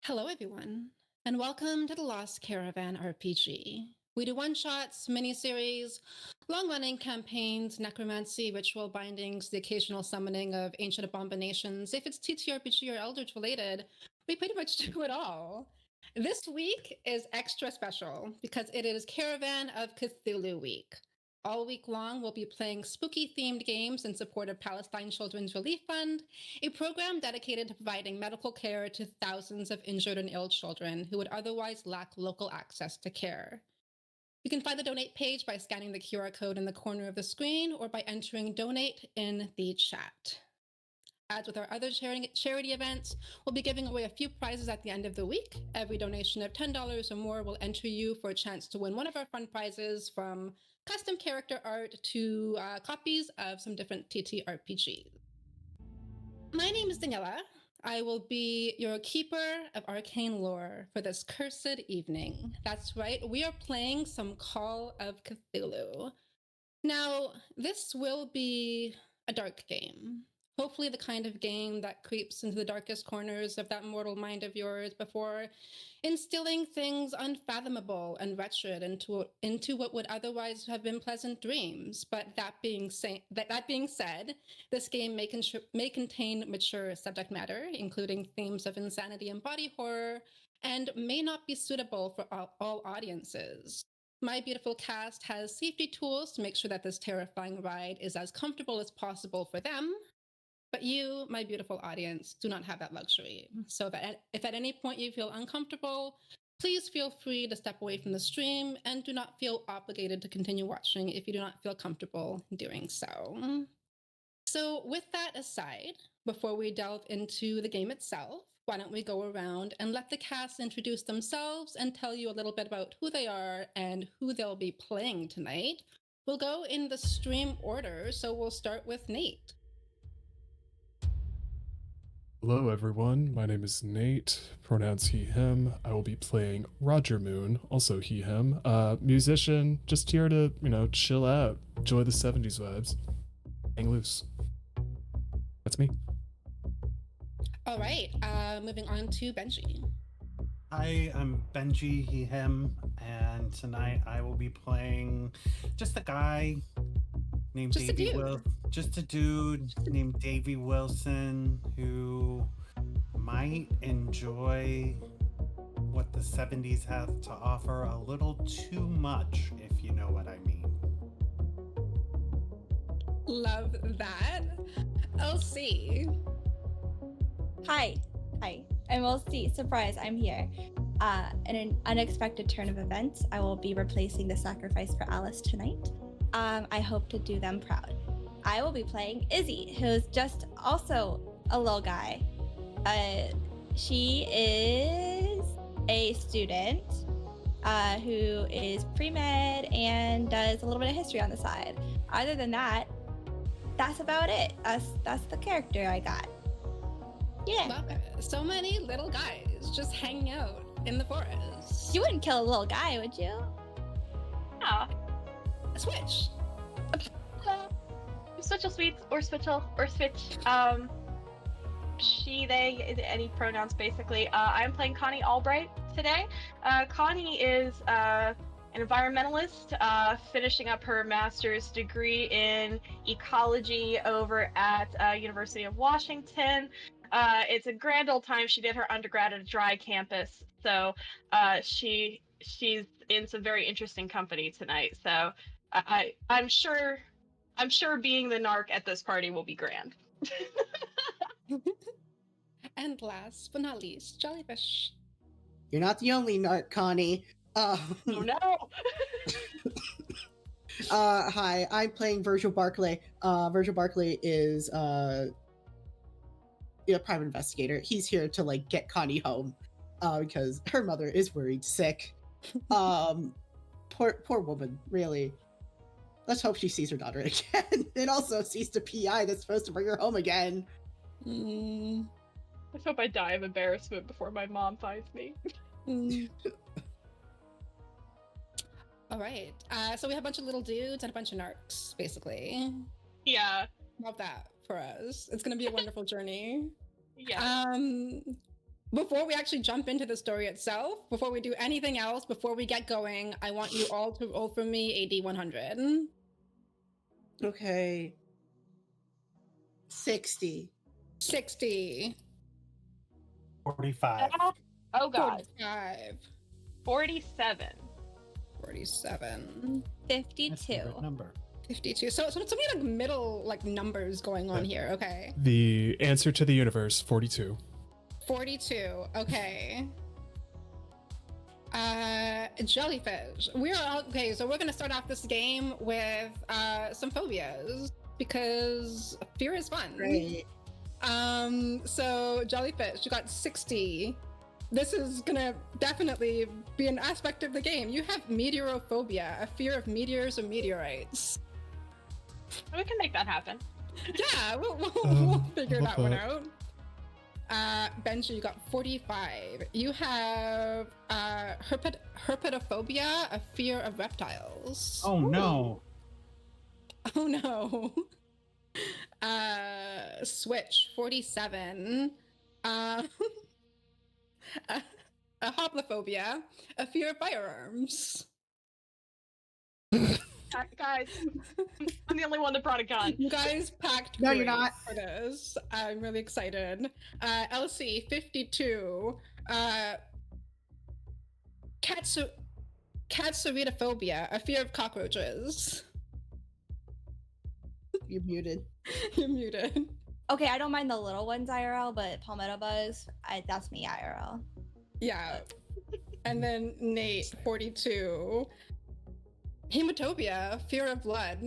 Hello, everyone, and welcome to the Lost Caravan RPG. We do one-shots, mini-series, long-running campaigns, necromancy, ritual bindings, the occasional summoning of ancient abominations. If it's TTRPG or Eldritch related, we pretty much do it all. This week is extra special because it is Caravan of Cthulhu Week. All week long, we'll be playing spooky-themed games in support of Palestine Children's Relief Fund, a program dedicated to providing medical care to thousands of injured and ill children who would otherwise lack local access to care. You can find the donate page by scanning the QR code in the corner of the screen or by entering donate in the chat. As with our other charity events, we'll be giving away a few prizes at the end of the week. Every donation of $10 or more will enter you for a chance to win one of our fun prizes, from custom character art to copies of some different TTRPGs. My name is Daniela. I will be your keeper of arcane lore for this cursed evening. That's right, we are playing some Call of Cthulhu. Now, this will be a dark game. Hopefully the kind of game that creeps into the darkest corners of that mortal mind of yours before instilling things unfathomable and wretched into what would otherwise have been pleasant dreams. But that being said, this game may contain mature subject matter, including themes of insanity and body horror, and may not be suitable for all audiences. My beautiful cast has safety tools to make sure that this terrifying ride is as comfortable as possible for them. But you, my beautiful audience, do not have that luxury. So that if at any point you feel uncomfortable, please feel free to step away from the stream and do not feel obligated to continue watching if you do not feel comfortable doing so. So with that aside, before we delve into the game itself, why don't we go around and let the cast introduce themselves and tell you a little bit about who they are and who they'll be playing tonight. We'll go in the stream order, so we'll start with Nate. Hello, everyone. My name is Nate, pronouns he, him. I will be playing Roger Moon, also he, him. Musician, just here to, chill out, enjoy the 70s vibes, hang loose. That's me. All right, moving on to Benji. Hi, I'm Benji, he, him, and tonight I will be playing just a guy named Just a Davey dude. Just a dude named Davey Wilson who might enjoy what the 70s have to offer a little too much, if you know what I mean. Love that. LC. Hi. I'm LC. Surprise, I'm here. In an unexpected turn of events, I will be replacing the sacrifice for Alice tonight. I hope to do them proud. I will be playing Izzy, who's just also a little guy. She is a student who is pre-med and does a little bit of history on the side. Other than that, that's about it. That's the character I got. Yeah. Love it. So many little guys just hanging out in the forest. You wouldn't kill a little guy, would you? Yeah. Switch. Switchel sweets or switchel or switch. She, they, any pronouns basically. I'm playing Connie Albright today. Connie is an environmentalist, finishing up her master's degree in ecology over at University of Washington. It's a grand old time. She did her undergrad at a dry campus, so she's in some very interesting company tonight. So I'm sure being the narc at this party will be grand. And last but not least, Jellyfish. You're not the only narc, Connie. Oh no! Hi, I'm playing Virgil Barclay. Virgil Barclay is a private investigator. He's here to get Connie home because her mother is worried sick. Poor woman, really. Let's hope she sees her daughter again, and also sees the PI that's supposed to bring her home again. Let's hope I die of embarrassment before my mom finds me. All right. So we have a bunch of little dudes and a bunch of narcs, basically. Yeah. Love that for us. It's going to be a wonderful journey. Yeah. before we actually jump into the story itself, before we do anything else, before we get going, I want you all to roll for me AD 100. Okay. 60. 60. 45. Oh god. 45. 47. 47. My 52. favorite number. 52. So many like middle like numbers going on here. Okay. The answer to the universe, 42. 42. Okay. Jellyfish. Okay, so we're gonna start off this game with some phobias because fear is fun. Great. So jellyfish, you got 60. This is gonna definitely be an aspect of the game. You have meteorophobia, a fear of meteors or meteorites. We can make that happen. Yeah, we'll figure love that one that. out. Benji, you got 45. You have herpetophobia, a fear of reptiles. Oh no. Oh no. Switch, 47. A hoplophobia, a fear of firearms. Guys, I'm the only one that brought a gun. You guys packed No, you're great not. for this. I'm really excited. Elsie, 52. Catsuritophobia, a fear of cockroaches. You're muted. You're muted. Okay, I don't mind the little ones IRL, but palmetto bugs, that's me IRL. Yeah. And then Nate, 42. Hematopia, fear of blood.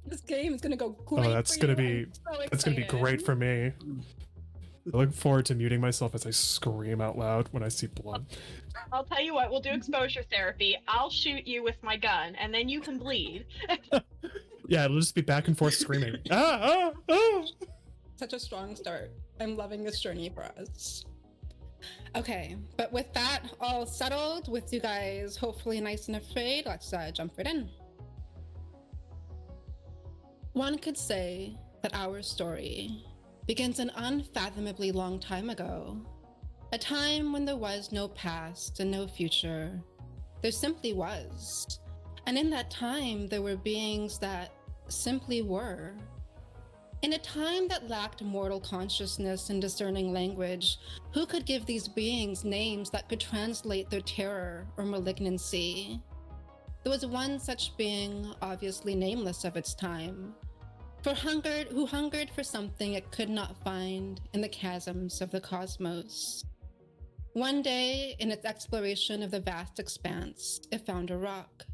This game is gonna go great. that's for gonna you. be- I'm so That's gonna be excited. great for me. I look forward to muting myself as I scream out loud when I see blood. I'll tell you what, we'll do exposure therapy. I'll shoot you with my gun, and then you can bleed. Yeah, it'll just be back and forth screaming. Ah, ah, ah. Such a strong start. I'm loving this journey for us. Okay, but with that all settled, with you guys hopefully nice and afraid, let's jump right in. One could say that our story begins an unfathomably long time ago, a time when there was no past and no future. There simply was. And in that time, there were beings that simply were. In a time that lacked mortal consciousness and discerning language, who could give these beings names that could translate their terror or malignancy? There was one such being, obviously nameless of its time, who hungered for something it could not find in the chasms of the cosmos. One day, in its exploration of the vast expanse, it found a rock.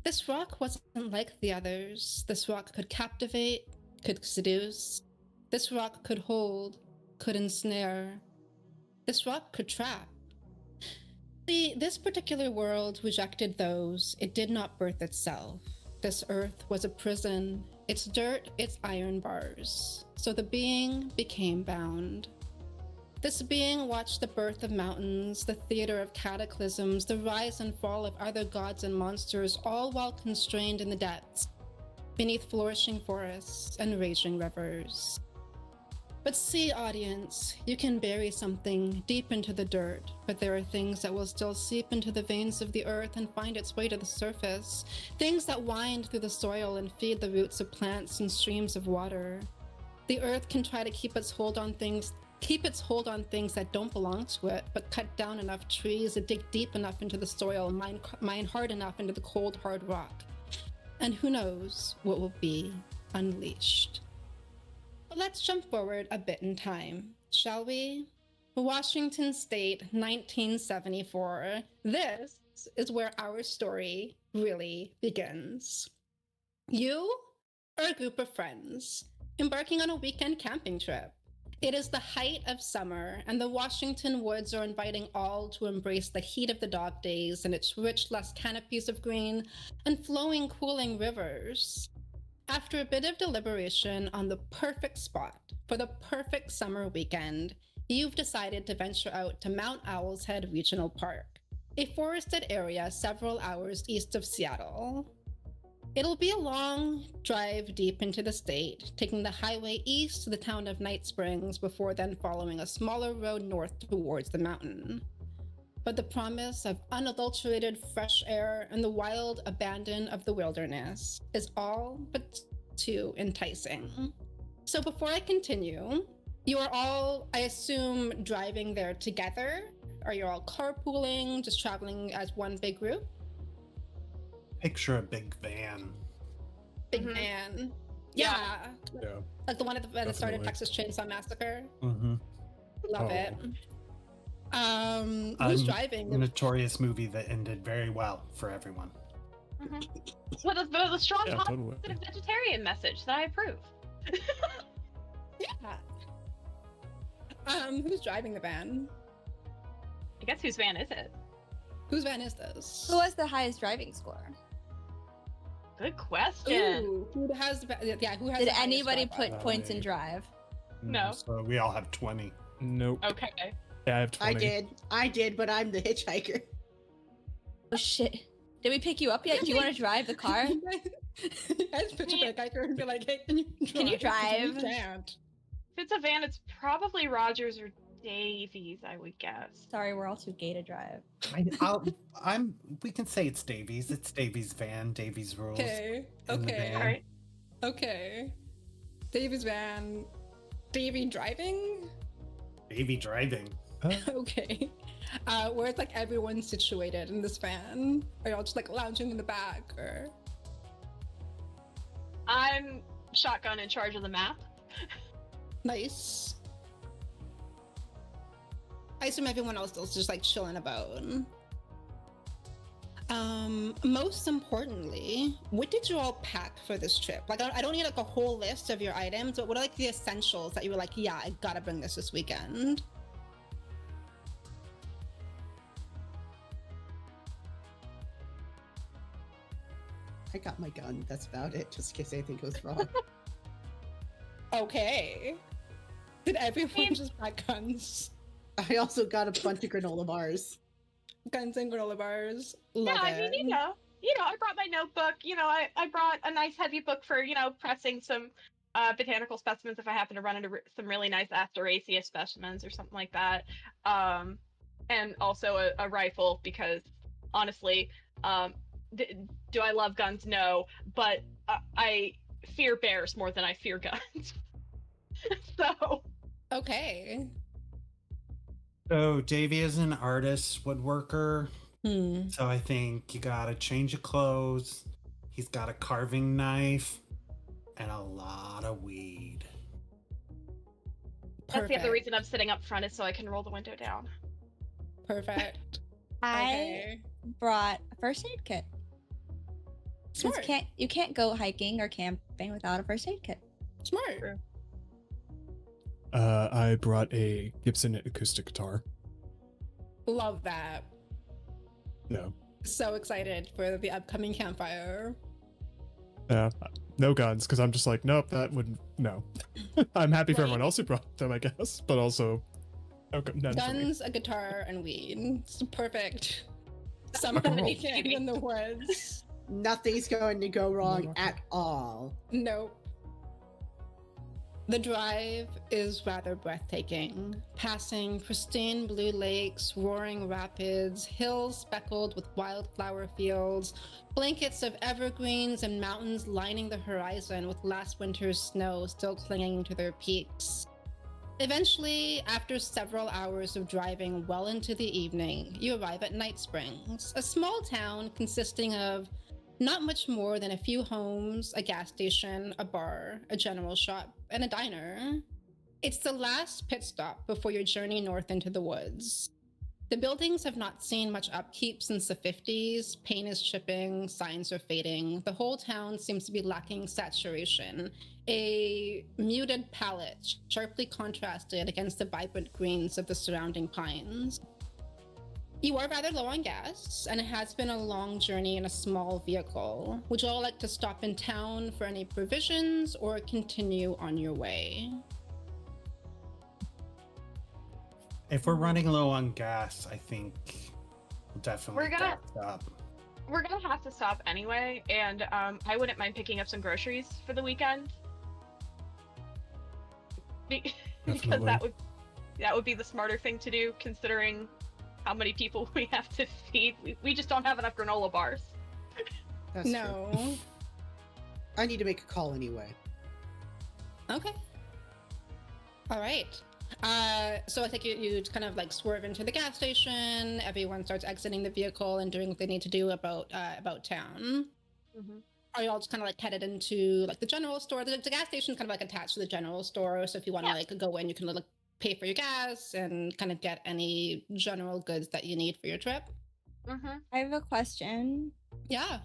This rock wasn't like the others. This rock could captivate, could seduce. This rock could hold, could ensnare. This rock could trap. See, this particular world rejected those it did not birth itself. This earth was a prison, its dirt, its iron bars. So the being became bound. This being watched the birth of mountains, the theater of cataclysms, the rise and fall of other gods and monsters, all while constrained in the depths, beneath flourishing forests and raging rivers. But see, audience, you can bury something deep into the dirt, but there are things that will still seep into the veins of the earth and find its way to the surface, things that wind through the soil and feed the roots of plants and streams of water. The earth can try to keep its hold on things that don't belong to it, but cut down enough trees to dig deep enough into the soil, mine hard enough into the cold, hard rock. And who knows what will be unleashed. But let's jump forward a bit in time, shall we? Washington State, 1974. This is where our story really begins. You are a group of friends embarking on a weekend camping trip. It is the height of summer, and the Washington woods are inviting all to embrace the heat of the dog days and its rich, lush canopies of green and flowing, cooling rivers. After a bit of deliberation on the perfect spot for the perfect summer weekend, you've decided to venture out to Mount Owl's Head Regional Park, a forested area several hours east of Seattle. It'll be a long drive deep into the state, taking the highway east to the town of Night Springs before then following a smaller road north towards the mountain. But the promise of unadulterated fresh air and the wild abandon of the wilderness is all but too enticing. So before I continue, you are all, I assume, driving there together? Are you all carpooling, just traveling as one big group? Picture a big van. Big Mhm. van. Yeah. Yeah. Like the one at the start of Definitely. Texas Chainsaw Massacre. Mm-hmm. Love Oh. it. Who's driving? Notorious movie that ended very well for everyone. With a strong Yeah, totally. positive vegetarian message that I approve. Yeah. Who's driving the van? I guess whose van is it? Whose van is this? Who has the highest driving score? Good question. Ooh, who has? Yeah, who has? Did the highest anybody drive? put points in drive? No. So we all have 20. Nope. Okay. Yeah, I have 20. I did, but I'm the hitchhiker. Oh shit. Did we pick you up yet? Do you want to drive the car? I just picture the hiker and be like, "Hey, can you drive?" Can you drive? You can't. If it's a van, it's probably Rogers or Davies, I would guess. Sorry, we're all too gay to drive. We can say it's Davies. It's Davies' van. Davies rules. Okay. In the Okay. van. All right. Okay. Davy's van. Davy driving? Davy driving. Okay. Where it's like everyone's situated in this van. Are y'all just like lounging in the back or? I'm shotgun in charge of the map. Nice. I assume everyone else is just like chilling about. Most importantly, what did you all pack for this trip? Like, I don't need like a whole list of your items, but what are like the essentials that you were like, yeah, I gotta bring this weekend? I got my gun. That's about it, just in case anything goes wrong. Okay. Did everyone just pack guns? I also got a bunch of granola bars. Guns and granola bars. Love Yeah, I it. mean, I brought my notebook. I brought a nice heavy book for, pressing some botanical specimens if I happen to run into some really nice Asteraceae specimens or something like that. And also a rifle because, honestly, do I love guns? No, but I fear bears more than I fear guns. So. Okay. So Davy is an artist, woodworker. Hmm. So I think you got a change of clothes. He's got a carving knife and a lot of weed. That's the other Perfect. reason I'm sitting up front is so I can roll the window down. Perfect. I Okay. brought a first aid kit. 'Cause Smart. you can't go hiking or camping without a first aid kit. Smart. I brought a Gibson acoustic guitar. Love that. No. So excited for the upcoming campfire. Yeah. No guns, because I'm just like, nope, that wouldn't. No. I'm happy for Right. everyone else who brought them, I guess, but also. Okay, none for me. Guns, a guitar, and weed. It's perfect. Summer Rock and roll. weekend in the woods. Nothing's going to go wrong No. at all. Nope. The drive is rather breathtaking, passing pristine blue lakes, roaring rapids, hills speckled with wildflower fields, blankets of evergreens, and mountains lining the horizon with last winter's snow still clinging to their peaks. Eventually, after several hours of driving well into the evening, you arrive at Night Springs, a small town consisting of not much more than a few homes, a gas station, a bar, a general shop, and a diner. It's the last pit stop before your journey north into the woods. The buildings have not seen much upkeep since the 50s. Paint is chipping, signs are fading. The whole town seems to be lacking saturation, a muted palette sharply contrasted against the vibrant greens of the surrounding pines. You are rather low on gas, and it has been a long journey in a small vehicle. Would you all like to stop in town for any provisions or continue on your way? If we're running low on gas, I think we'll definitely We're gonna- gas up. we're gonna have to stop anyway, and I wouldn't mind picking up some groceries for the weekend. Because Definitely. that would be the smarter thing to do, considering how many people we have to feed. We just don't have enough granola bars. That's true. No. I need to make a call anyway. Okay. All right. So I think you kind of like swerve into the gas station. Everyone starts exiting the vehicle and doing what they need to do about town. Are you all just kind of like headed into like the general store? The gas station is kind of like attached to the general store. So if you want to like go in, you can like pay for your gas and kind of get any general goods that you need for your trip. I have a question. Yeah.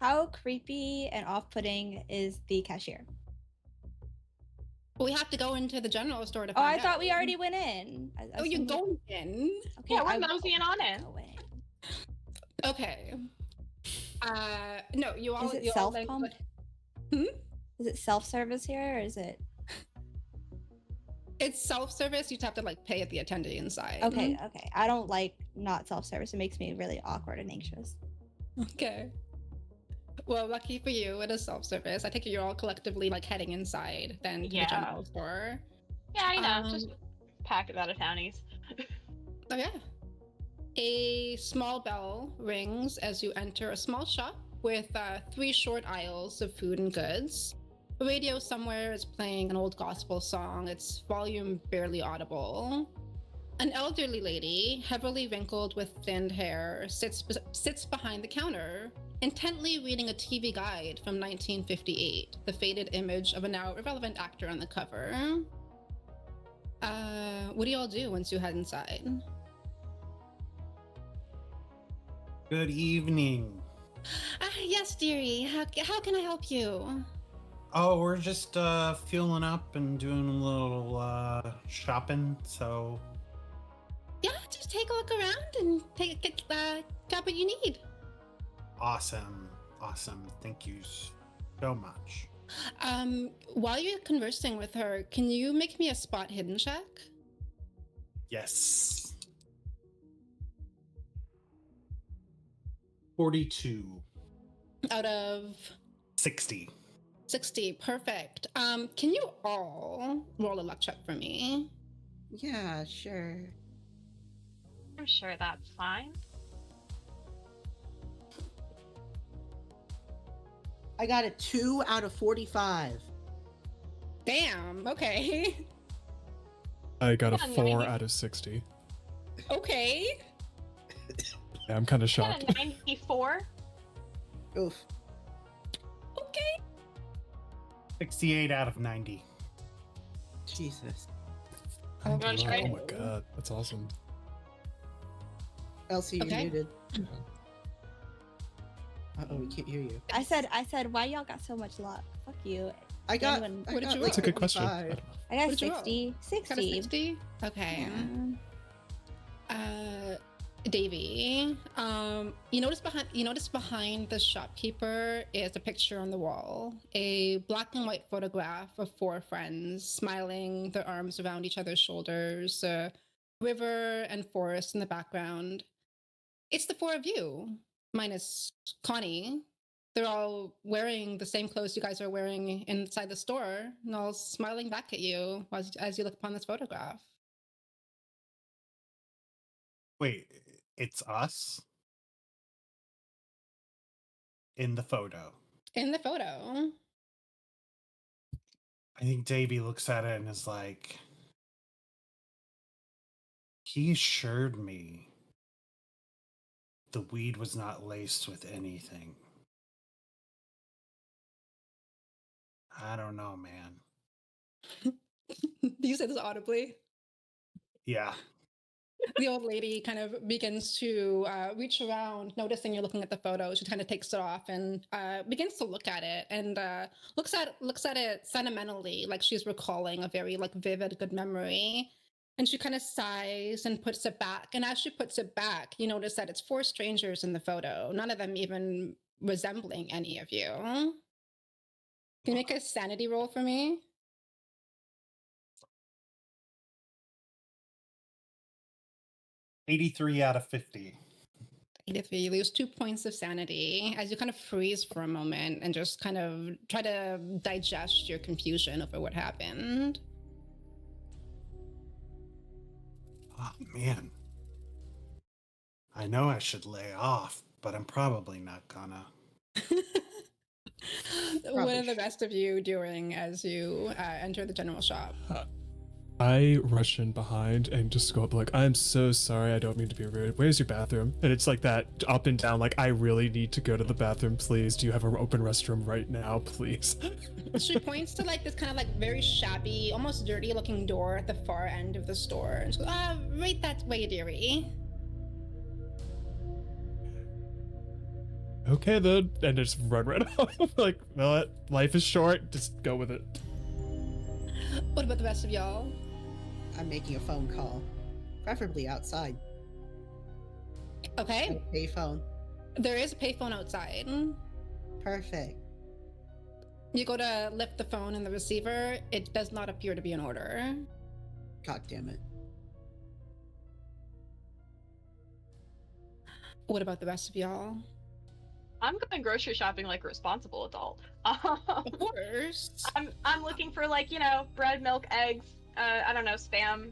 How creepy and off-putting is the cashier? We have to go into the general store to Oh, find I thought out. we already went in. Oh, you're going in? Okay, Yeah, we're I will moseying on in. go in. Okay. No, you all. Is it you all, like, self-pump? Hmm? Is it self-service here, or is it? It's self-service. You just have to like pay at the attendant inside. Okay, okay. I don't like not self-service. It makes me really awkward and anxious. Okay. Well, lucky for you, it is self-service. I think you're all collectively like heading inside then to the Yeah. general store. Yeah, I know. Just pack it out of townies. Oh yeah. A small bell rings as you enter a small shop with 3 short aisles of food and goods. The radio somewhere is playing an old gospel song, its volume barely audible. An elderly lady, heavily wrinkled with thinned hair, sits behind the counter, intently reading a TV guide from 1958, the faded image of a now irrelevant actor on the cover. What do y'all do once you head inside? Good evening. Yes, dearie. How can I help you? Oh, we're just fueling up and doing a little shopping. So Yeah, just take a look around and grab what you need. awesome. Thank you so much. While you're conversing with her, can you make me a spot hidden check? Yes. 42. Out of 60. 60, perfect. Can you all roll a luck check for me? Yeah, sure. I'm sure that's fine. I got a 2 out of 45. Damn, okay. I got a Yeah, 4 90. out of 60. Okay. Yeah, I'm kind of I got shocked. a 94. Oof. Okay. 68 out of 90. Jesus. Oh, You wanna try? Oh my god, that's awesome. Elsie, you're Okay. muted. Uh-oh, we can't hear you. I said, why y'all got so much luck? Fuck you. I got, Anyone- I What did got you like That's a good question. 55. I got What did you roll? 60. Got a 60. 60? Okay. Yeah. Davey, you notice behind the shopkeeper is a picture on the wall, a black and white photograph of 4 friends smiling, their arms around each other's shoulders, a river and forest in the background. It's the 4 of you, minus Connie. They're all wearing the same clothes you guys are wearing inside the store, and all smiling back at you as you look upon this photograph. Wait, it's us? In the photo. In the photo. I think Davey looks at it and is like, he assured me the weed was not laced with anything. I don't know, man. You said this audibly. Yeah. The old lady kind of begins to reach around, noticing you're looking at the photo. She kind of takes it off and begins to look at it, and looks at it sentimentally, like she's recalling a very like vivid, good memory. And she kind of sighs and puts it back. And as she puts it back, you notice that it's 4 strangers in the photo, none of them even resembling any of you. Can you make a sanity roll for me? 83 out of 50. 83, you lose 2 points of sanity as you kind of freeze for a moment and just kind of try to digest your confusion over what happened. Oh, man. I know I should lay off, but I'm probably not gonna. What are the rest of you doing as you enter the general shop? I rush in behind and just go up like, I'm so sorry, I don't mean to be rude. Where's your bathroom? And it's like that up and down, like, I really need to go to the bathroom, please. Do you have an open restroom right now, please? She points to like this kind of like very shabby, almost dirty looking door at the far end of the store. And she goes, right that way, dearie. Okay then, and just run right off. Like, well, life is short, just go with it. What about the rest of y'all? I'm making a phone call, preferably outside. Okay, A payphone. there is a payphone outside. Perfect. You go to lift the phone and the receiver, it does not appear to be in order. God damn it. What about the rest of y'all? I'm going grocery shopping like a responsible adult. Of course. I'm looking for like, you know, bread, milk, eggs, I don't know, spam,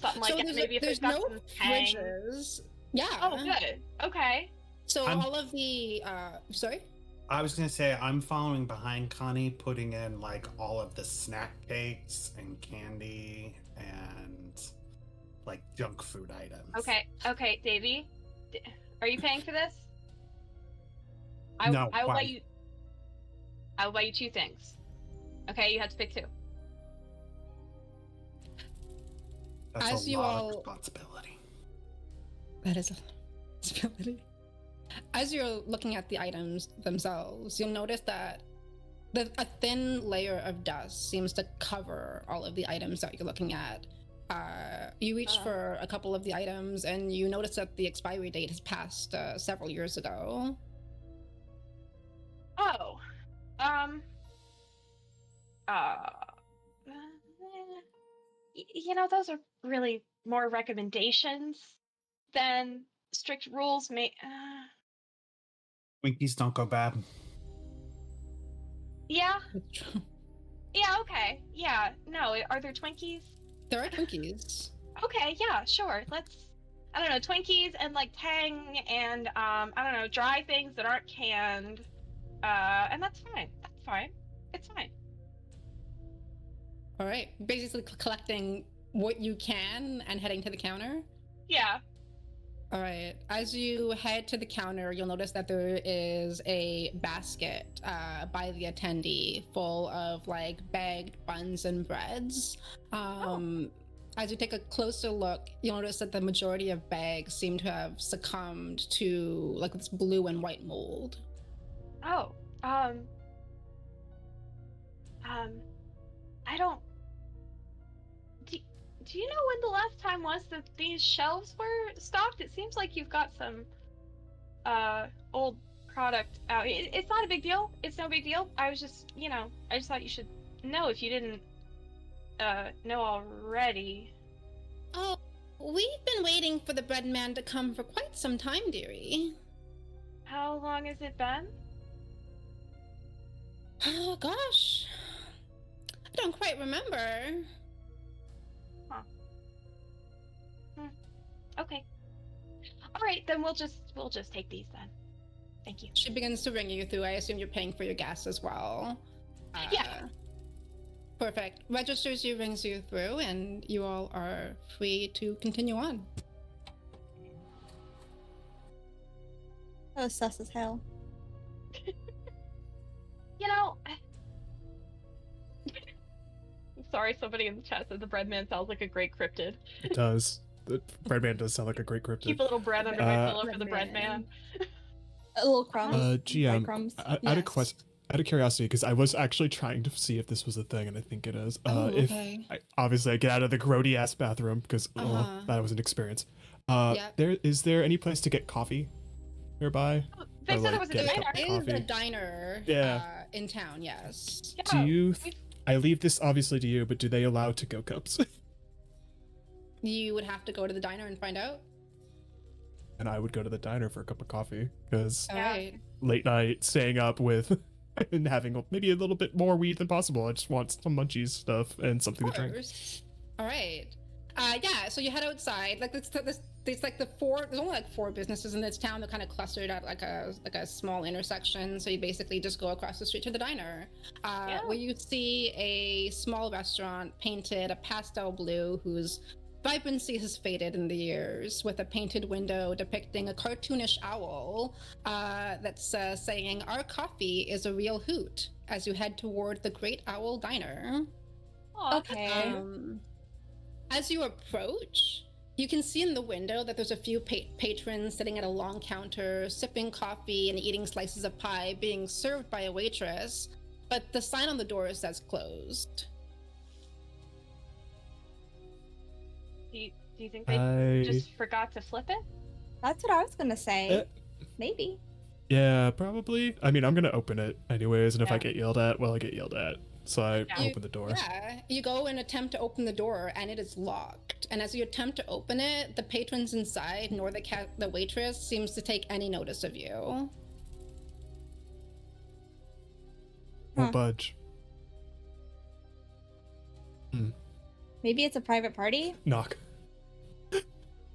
something like that. Maybe if there's they've got no some tang. fridges. Yeah. Oh, good. Okay. So all of the sorry? I was gonna say I'm following behind Connie, putting in like all of the snack cakes and candy and like junk food items. Okay, Davey, are you paying for this? No, I will why? buy you. I will buy you 2 things. Okay, you have to pick 2. That's As a you lot all- of responsibility. That is a responsibility. As you're looking at the items themselves, you'll notice that a thin layer of dust seems to cover all of the items that you're looking at. You reach for a couple of the items and you notice that the expiry date has passed several years ago. Oh, you know, those are really more recommendations than strict rules. Twinkies don't go bad. Yeah, okay, yeah. No, are there Twinkies? There are Twinkies. Okay, yeah, sure. I don't know, Twinkies and like Tang and I don't know, dry things that aren't canned. And that's fine. That's fine. It's fine. All right, basically collecting what you can and heading to the counter. Yeah. All right. As you head to the counter, you'll notice that there is a basket by the attendee full of like bagged buns and breads. As you take a closer look, you'll notice that the majority of bags seem to have succumbed to like this blue and white mold. Oh. I don't. Do you know when the last time was that these shelves were stocked? It seems like you've got some old product out. It's not a big deal. It's no big deal. I was just, you know, I just thought you should know if you didn't know already. Oh, we've been waiting for the bread man to come for quite some time, dearie. How long has it been? Oh gosh, I don't quite remember. Okay. All right, then we'll just take these then. Thank you. She begins to ring you through. I assume you're paying for your gas as well. Yeah. Perfect. Registers you, rings you through, and you all are free to continue on. That was sus as hell. You know, I'm sorry, somebody in the chat said the breadman sounds like a great cryptid. It does. The breadman does sound like a great cryptid. Keep a little bread under my pillow for the Breadman. breadman. A little crumbs. GM, Crumbs. I had a question. Out of curiosity, because I was actually trying to see if this was a thing, and I think it is. Okay. Obviously I get out of the grody ass bathroom because that was an experience. Is there any place to get coffee nearby? They Or, said like, it was a get a diner. cup There of is a coffee? diner Yeah. in town, yes. Yeah, Do you? we- I leave this obviously to you, but do they allow to-go cups? You would have to go to the diner and find out. and I would go to the diner for a cup of coffee because All Yeah. right. late night staying up with and having maybe a little bit more weed than possible. I just want some munchies stuff and something to Of drink. course. All right. Yeah, so you head outside. Like there's like there's only like 4 businesses in this town. They're kind of clustered at like a small intersection. So you basically just go across the street to the diner, Yeah. where you see a small restaurant painted a pastel blue whose vibrancy has faded in the years, with a painted window depicting a cartoonish owl that's saying, "Our coffee is a real hoot," as you head toward the Great Owl Diner. Aw, Okay. As you approach, you can see in the window that there's a few patrons sitting at a long counter, sipping coffee and eating slices of pie, being served by a waitress, but the sign on the door says closed. do you think they I just forgot to flip it? That's what I was gonna say. Uh, Maybe. yeah, probably. I mean, I'm gonna open it anyways, and if I Yeah. get yelled at, well, I get yelled at. So I Yeah. open the door. Yeah, you go and attempt to open the door, and it is locked. And as you attempt to open it, the patrons inside, nor the waitress, seems to take any notice of you. Won't Huh. budge. Maybe it's a private party. Knock.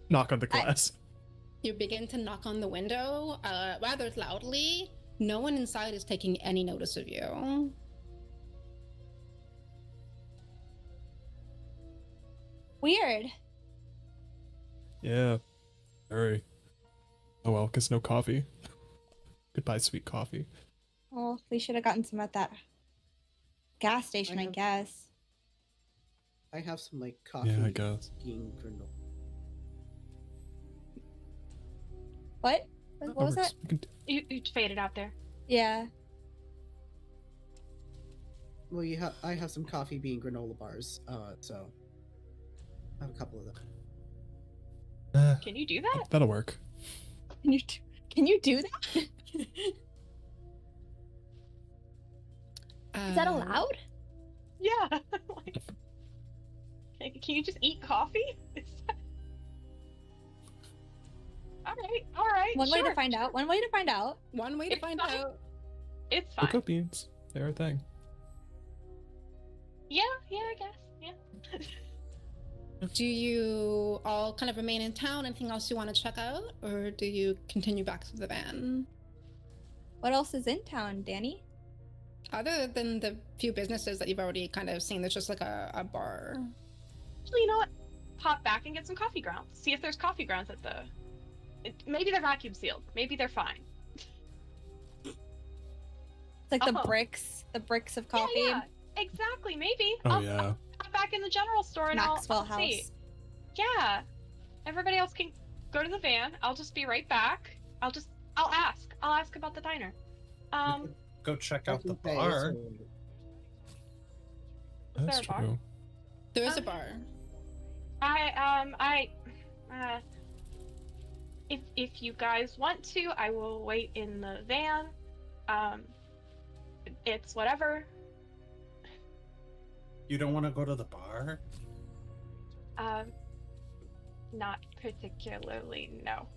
Knock on the glass. You begin to knock on the window rather loudly. No one inside is taking any notice of you. Weird. Yeah. Very. Oh well, guess no coffee. Goodbye, sweet coffee. Well, we should have gotten some at that gas station, I have- guess. I have some like coffee Yeah, I guess. bean granola. What? What was works. that? We can You faded out there. Yeah. Well, I have some coffee bean granola bars. So I have a couple of them. Can you do that? That'll work. Can you do that? Is that allowed? Yeah. Like, can you just eat coffee? All right. One way to sure. find out. One way to find out. One way to It's find fine. out. It's fine. Cocoa beans. They're a thing. Yeah, I guess. Yeah. Do you all kind of remain in town? Anything else you want to check out? Or do you continue back to the van? What else is in town, Danny? Other than the few businesses that you've already kind of seen, there's just like a bar. Actually, you know what? Pop back and get some coffee grounds. See if there's coffee grounds at the. Maybe they're vacuum sealed. Maybe they're fine. It's like the Oh. bricks of coffee. Yeah, exactly. Maybe. Oh I'll yeah. pop back in the general store and Maxwell I'll see. House. Yeah. Everybody else can go to the van. I'll just be right back. I'll ask. I'll ask about the diner. Go check out the Okay, bar. so- That's there a bar? true. There is a Okay. bar. If you guys want to, I will wait in the van. It's whatever. You don't want to go to the bar? Not particularly, no.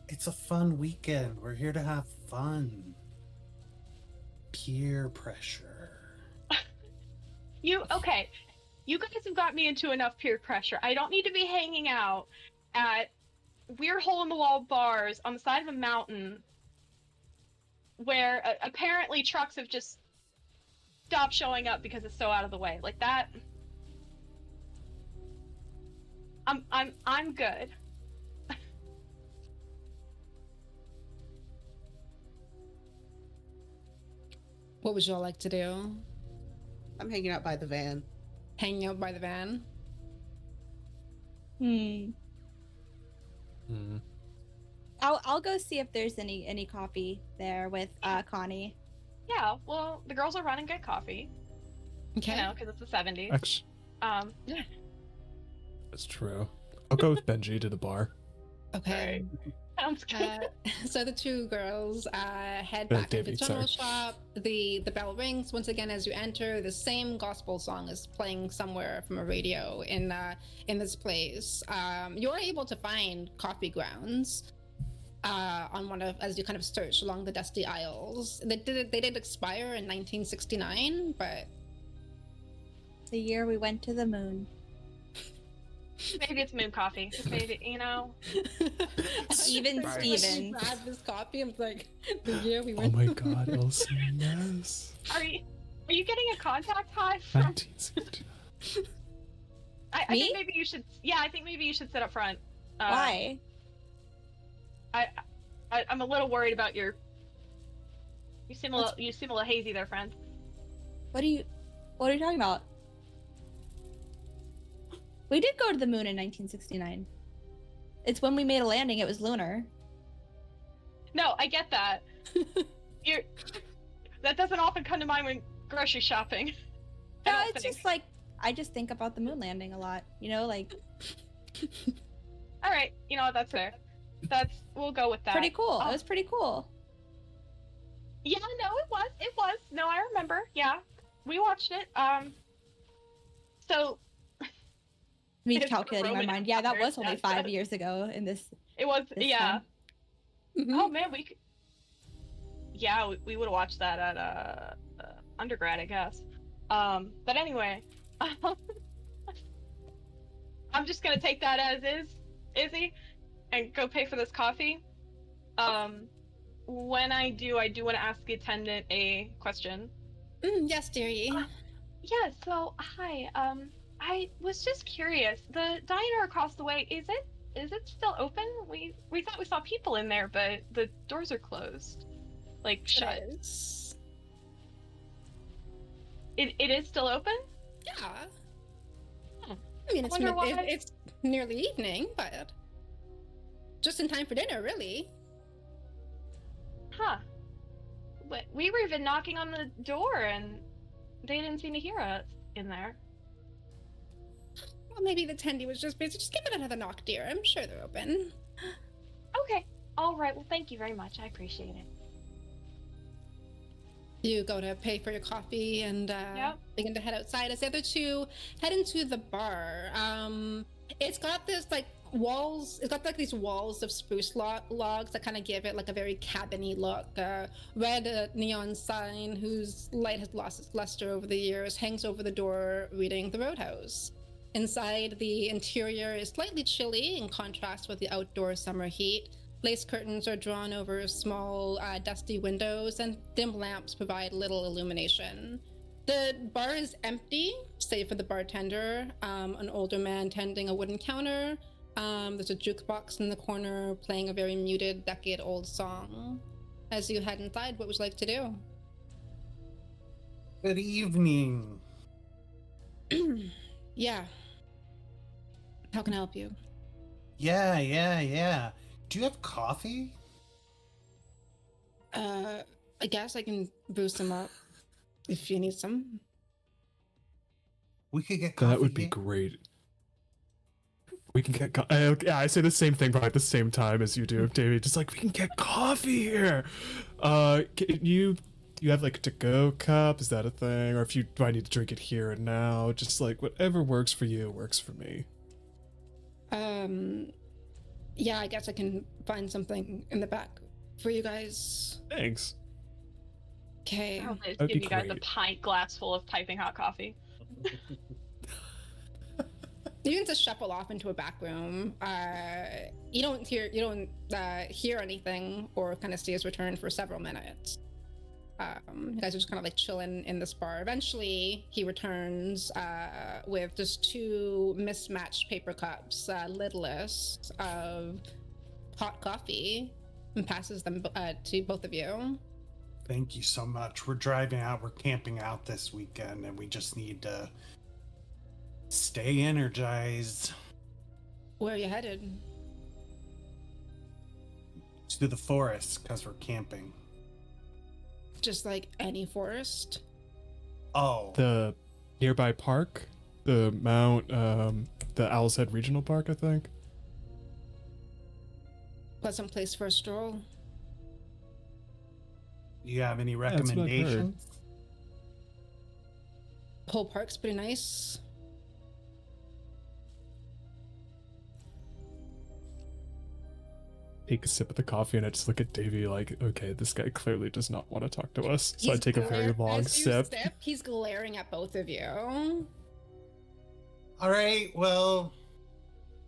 It's a fun weekend. We're here to have fun. Peer pressure. Okay. You guys have got me into enough peer pressure. I don't need to be hanging out at weird hole-in-the-wall bars on the side of a mountain where apparently trucks have just stopped showing up because it's so out of the way. Like that. I'm good. What would you all like to do? I'm hanging out by the van. Hanging out by the van? Hmm. Mm. I'll go see if there's any coffee there with Connie. Yeah, well, the girls will run and get coffee, Okay. you know, because it's the 70s. Actually, Yeah. that's true. I'll go with Benji to the bar. Okay. Sounds good. So the two girls head Uh, back into the Davey, general sorry. shop. The bell rings once again as you enter. The same gospel song is playing somewhere from a radio in this place. You're able to find coffee grounds on one of, as you kind of search along the dusty aisles. They did expire in 1969, but The year we went to the moon. Maybe it's moon coffee. Maybe, you know. Steven Like, Stevens. you grab this coffee and it's like the year we Oh went. my god, Elsie, yes. Are you getting a contact high from? 1969. I Me? think maybe you should. Yeah, I think maybe you should sit up front. Why? I'm a little worried about your. You seem a little hazy there, friend. What are you talking about? We did go to the moon in 1969. It's when we made a landing. It was lunar. No, I get that. That doesn't often come to mind when grocery shopping. No, And it's opening. just like I just think about the moon landing a lot. You know, like All right, you know what? That's fair. We'll go with that. pretty cool. Oh. It was pretty cool. Yeah, no, it was. It was. No, I remember. Yeah, we watched it. So Me It's calculating my Roman mind. Yeah, that Empire, was only that's 5 it. years ago in this. it was. This Yeah. time. Mhm. Oh man, we could. Yeah, we would have watched that at undergrad, I guess. But anyway, I'm just gonna take that as is, Izzy, and go pay for this coffee. When I do want to ask the attendant a question. Yes, dearie. Yeah. So hi. I was just curious. The diner across the way, is it still open? We thought we saw people in there, but the doors are closed, like shut. It is. It is still open? Yeah. Hmm. I mean, it's Wonder why. it's nearly evening, but just in time for dinner, really. Huh. But we were even knocking on the door and they didn't seem to hear us in there. Well, maybe the tendy was just busy. Just give it another knock, dear. I'm sure they're open. Okay. All right. Well, thank you very much. I appreciate it. You go to pay for your coffee and Yep. begin to head outside as the other two head into the bar. It's got this like walls. It's got like these walls of spruce logs that kind of give it like a very cabiny look. Red neon sign whose light has lost its luster over the years hangs over the door, reading "The Roadhouse." Inside, the interior is slightly chilly in contrast with the outdoor summer heat. Lace curtains are drawn over small, dusty windows, and dim lamps provide little illumination. The bar is empty, save for the bartender, an older man tending a wooden counter. There's a jukebox in the corner playing a very muted, decade-old song. As you head inside, what would you like to do? Good evening. Yeah. How can I help you? Yeah. Do you have coffee? I guess I can boost them up if you need some. We could get coffee. That would be here. great. We can get yeah, I say the same thing probably at the same time as you do, Davey. Just like, we can get coffee here. Can you have like a to-go cup? Is that a thing? Or if you do I need to drink it here and now? Just like whatever works for you works for me. Yeah, I guess I can find something in the back for you guys. Thanks. Okay. I'll just That'd give be you guys a great. pint glass full of piping hot coffee. You can just shuffle off into a back room. You don't hear anything or kind of see his return for several minutes. You guys are just kind of like chilling in this bar. Eventually, he returns with just two mismatched paper cups, lidless, of hot coffee, and passes them to both of you. Thank you so much. We're driving out. We're camping out this weekend, and we just need to stay energized. Where are you headed? To the forest, because we're camping. Just like any forest? Oh, The nearby park, the Owl's Head Regional Park, I think. pleasant place for a stroll. Do you have any that's what I've heard. recommendations? The whole park's pretty nice. Take a sip of the coffee and I just look at Davey like, okay, this guy clearly does not want to talk to us. So I He's take a very long as you sip. He's glaring at both of you. All right, well,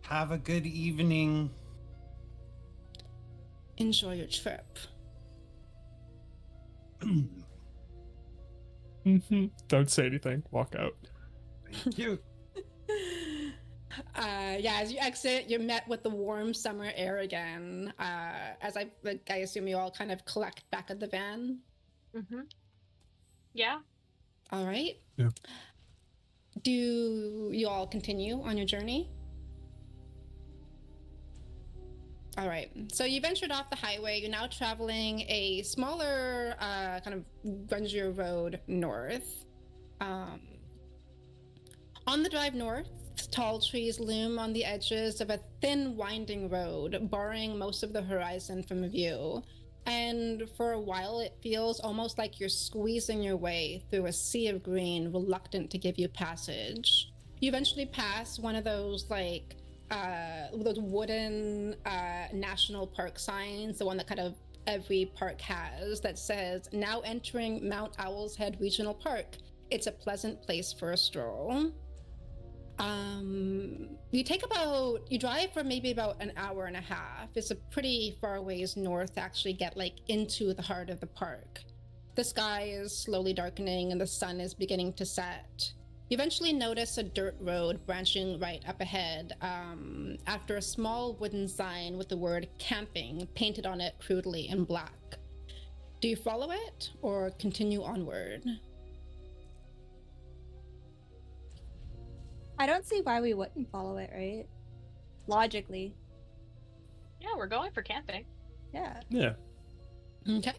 have a good evening. Enjoy your trip. Don't say anything. Walk out. Thank you. Yeah, as you exit, you're met with the warm summer air again. As I assume you all kind of collect back at the van. Mm-hmm. Yeah. All right. Yeah. Do you all continue on your journey? All right. So you ventured off the highway. You're now traveling a smaller, kind of grungier road north. On the drive north, tall trees loom on the edges of a thin, winding road, barring most of the horizon from view. And for a while, it feels almost like you're squeezing your way through a sea of green, reluctant to give you passage. You eventually pass one of those, like, those wooden national park signs, the one that kind of every park has, that says, "Now entering Mount Owl's Head Regional Park. It's a pleasant place for a stroll." You drive for maybe about an hour and a half. It's a pretty far ways north to actually get like into the heart of the park. The sky is slowly darkening and the sun is beginning to set. You eventually notice a dirt road branching right up ahead, after a small wooden sign with the word camping painted on it crudely in black. Do you follow it or continue onward? I don't see why we wouldn't follow it, right? Logically. Yeah, we're going for camping. Yeah. Yeah. Okay.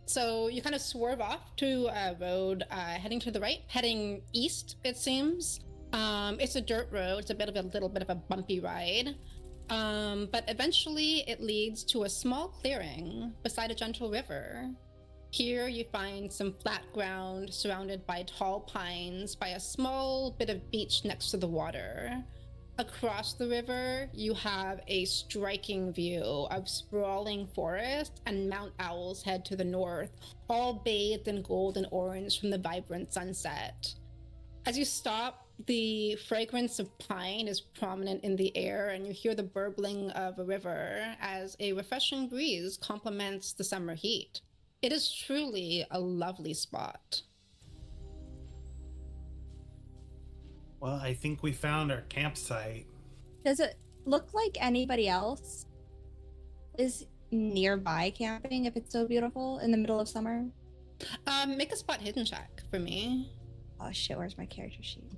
So you kind of swerve off to a road heading to the right, heading east, it seems. It's a dirt road. It's a little bit of a bumpy ride. But eventually it leads to a small clearing beside a gentle river. Here you find some flat ground surrounded by tall pines by a small bit of beach next to the water. Across the river, you have a striking view of sprawling forest and Mount Owl's Head to the north, all bathed in gold and orange from the vibrant sunset. As you stop, the fragrance of pine is prominent in the air, and you hear the burbling of a river as a refreshing breeze complements the summer heat. It is truly a lovely spot. Well, I think we found our campsite. Does it look like anybody else is nearby camping if it's so beautiful in the middle of summer? Make a spot hidden check for me. Oh shit, where's my character sheet?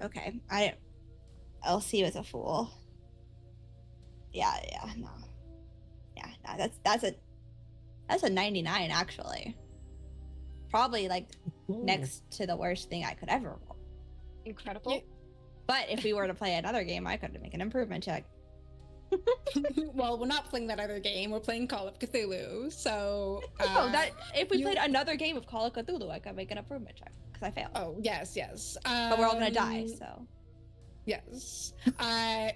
Okay, LC was a fool. Yeah, no. Yeah, no, that's a 99 actually. Probably like next to the worst thing I could ever roll. Incredible. But if we were to play another game, I could make an improvement check. Well, we're not playing that other game. We're playing Call of Cthulhu. So that if we played another game of Call of Cthulhu, I could make an improvement check because I failed. Oh yes. But we're all gonna die, so. Yes.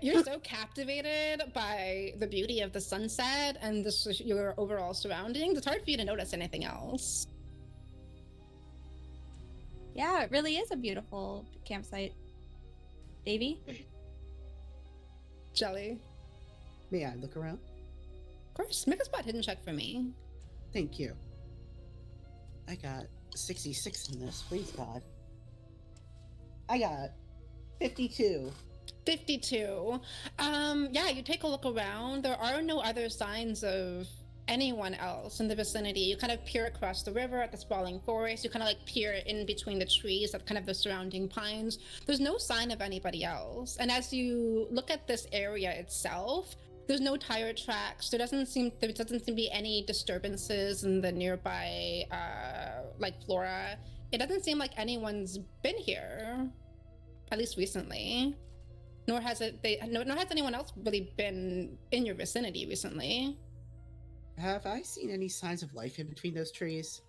You're so captivated by the beauty of the sunset and your overall surroundings. It's hard for you to notice anything else. Yeah, it really is a beautiful campsite. Davey? Jelly. May I look around? Of course. Make a spot hidden check for me. Thank you. I got 66 in this, please God. I got 52. 52. Yeah, you take a look around. There are no other signs of anyone else in the vicinity. You kind of peer across the river at the sprawling forest. You kind of like peer in between the trees at kind of the surrounding pines. There's no sign of anybody else. And as you look at this area itself, there's no tire tracks. There doesn't seem to be any disturbances in the nearby like flora. It doesn't seem like anyone's been here, at least recently. Nor has nor has anyone else really been in your vicinity recently. Have I seen any signs of life in between those trees?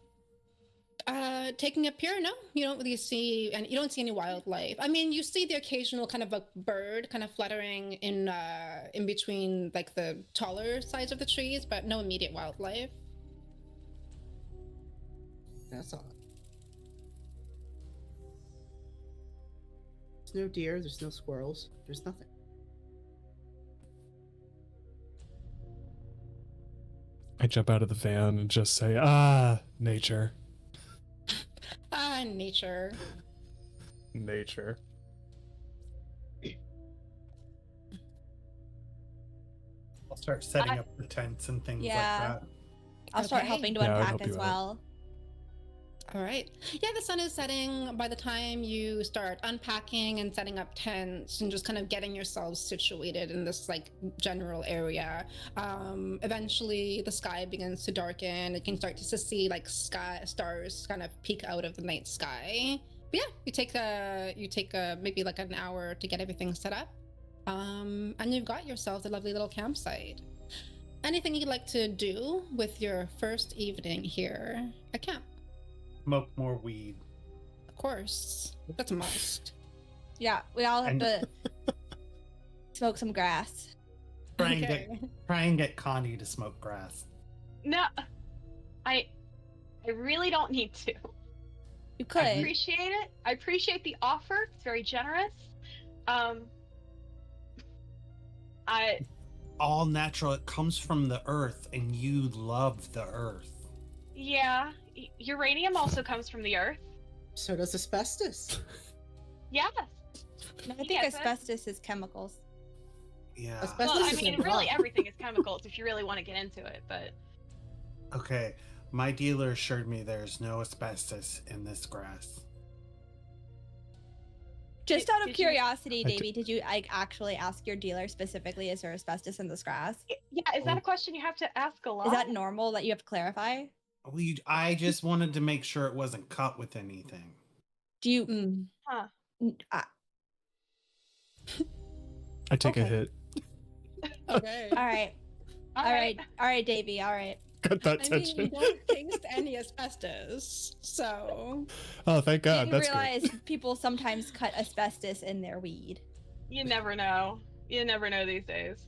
Taking a peer, no, you don't really see, and you don't see any wildlife. I mean, you see the occasional kind of a bird kind of fluttering in between like the taller sides of the trees, but no immediate wildlife. That's odd. There's no deer, there's no squirrels, there's nothing. I jump out of the van and just say, nature. Nature. Nature. I'll start setting up the tents and things Yeah. like that. I'll start Okay. helping to Yeah, I would unpack help as you out. well. All right. Yeah, the sun is setting by the time you start unpacking and setting up tents and just kind of getting yourselves situated in this like general area. Eventually the sky begins to darken. You can start to see like stars kind of peek out of the night sky. But yeah, you take maybe like an hour to get everything set up. And you've got yourselves a lovely little campsite. Anything you'd like to do with your first evening here at camp? Smoke more weed. Of course. That's a must. Yeah, we all have And- to smoke some grass. Try and get Connie to smoke grass. No, I really don't need to. You could. I appreciate it. I appreciate the offer. It's very generous. All natural. It comes from the earth, and you love the earth. Yeah, uranium also comes from the earth. So does asbestos. Yes. No, I think Yes, asbestos is chemicals. Yeah. Asbestos Well, I is mean, a really rock. everything is chemicals if you really want to get into it, but Okay. My dealer assured me there's no asbestos in this grass. Just Did- out of did you- curiosity, I d- Davey, did you like actually ask your dealer specifically, is there asbestos in this grass? yeah, is that a question you have to ask a lot? Is that normal that you have to clarify? I just wanted to make sure it wasn't cut with anything. Do you? Mm. Huh. I take a Okay. hit. Okay. All right, all right, Davey. All right. Got that I mean, you tension. don't taste any asbestos, so Oh, thank God. Didn't That's realize good. people sometimes cut asbestos in their weed. You never know. You never know these days.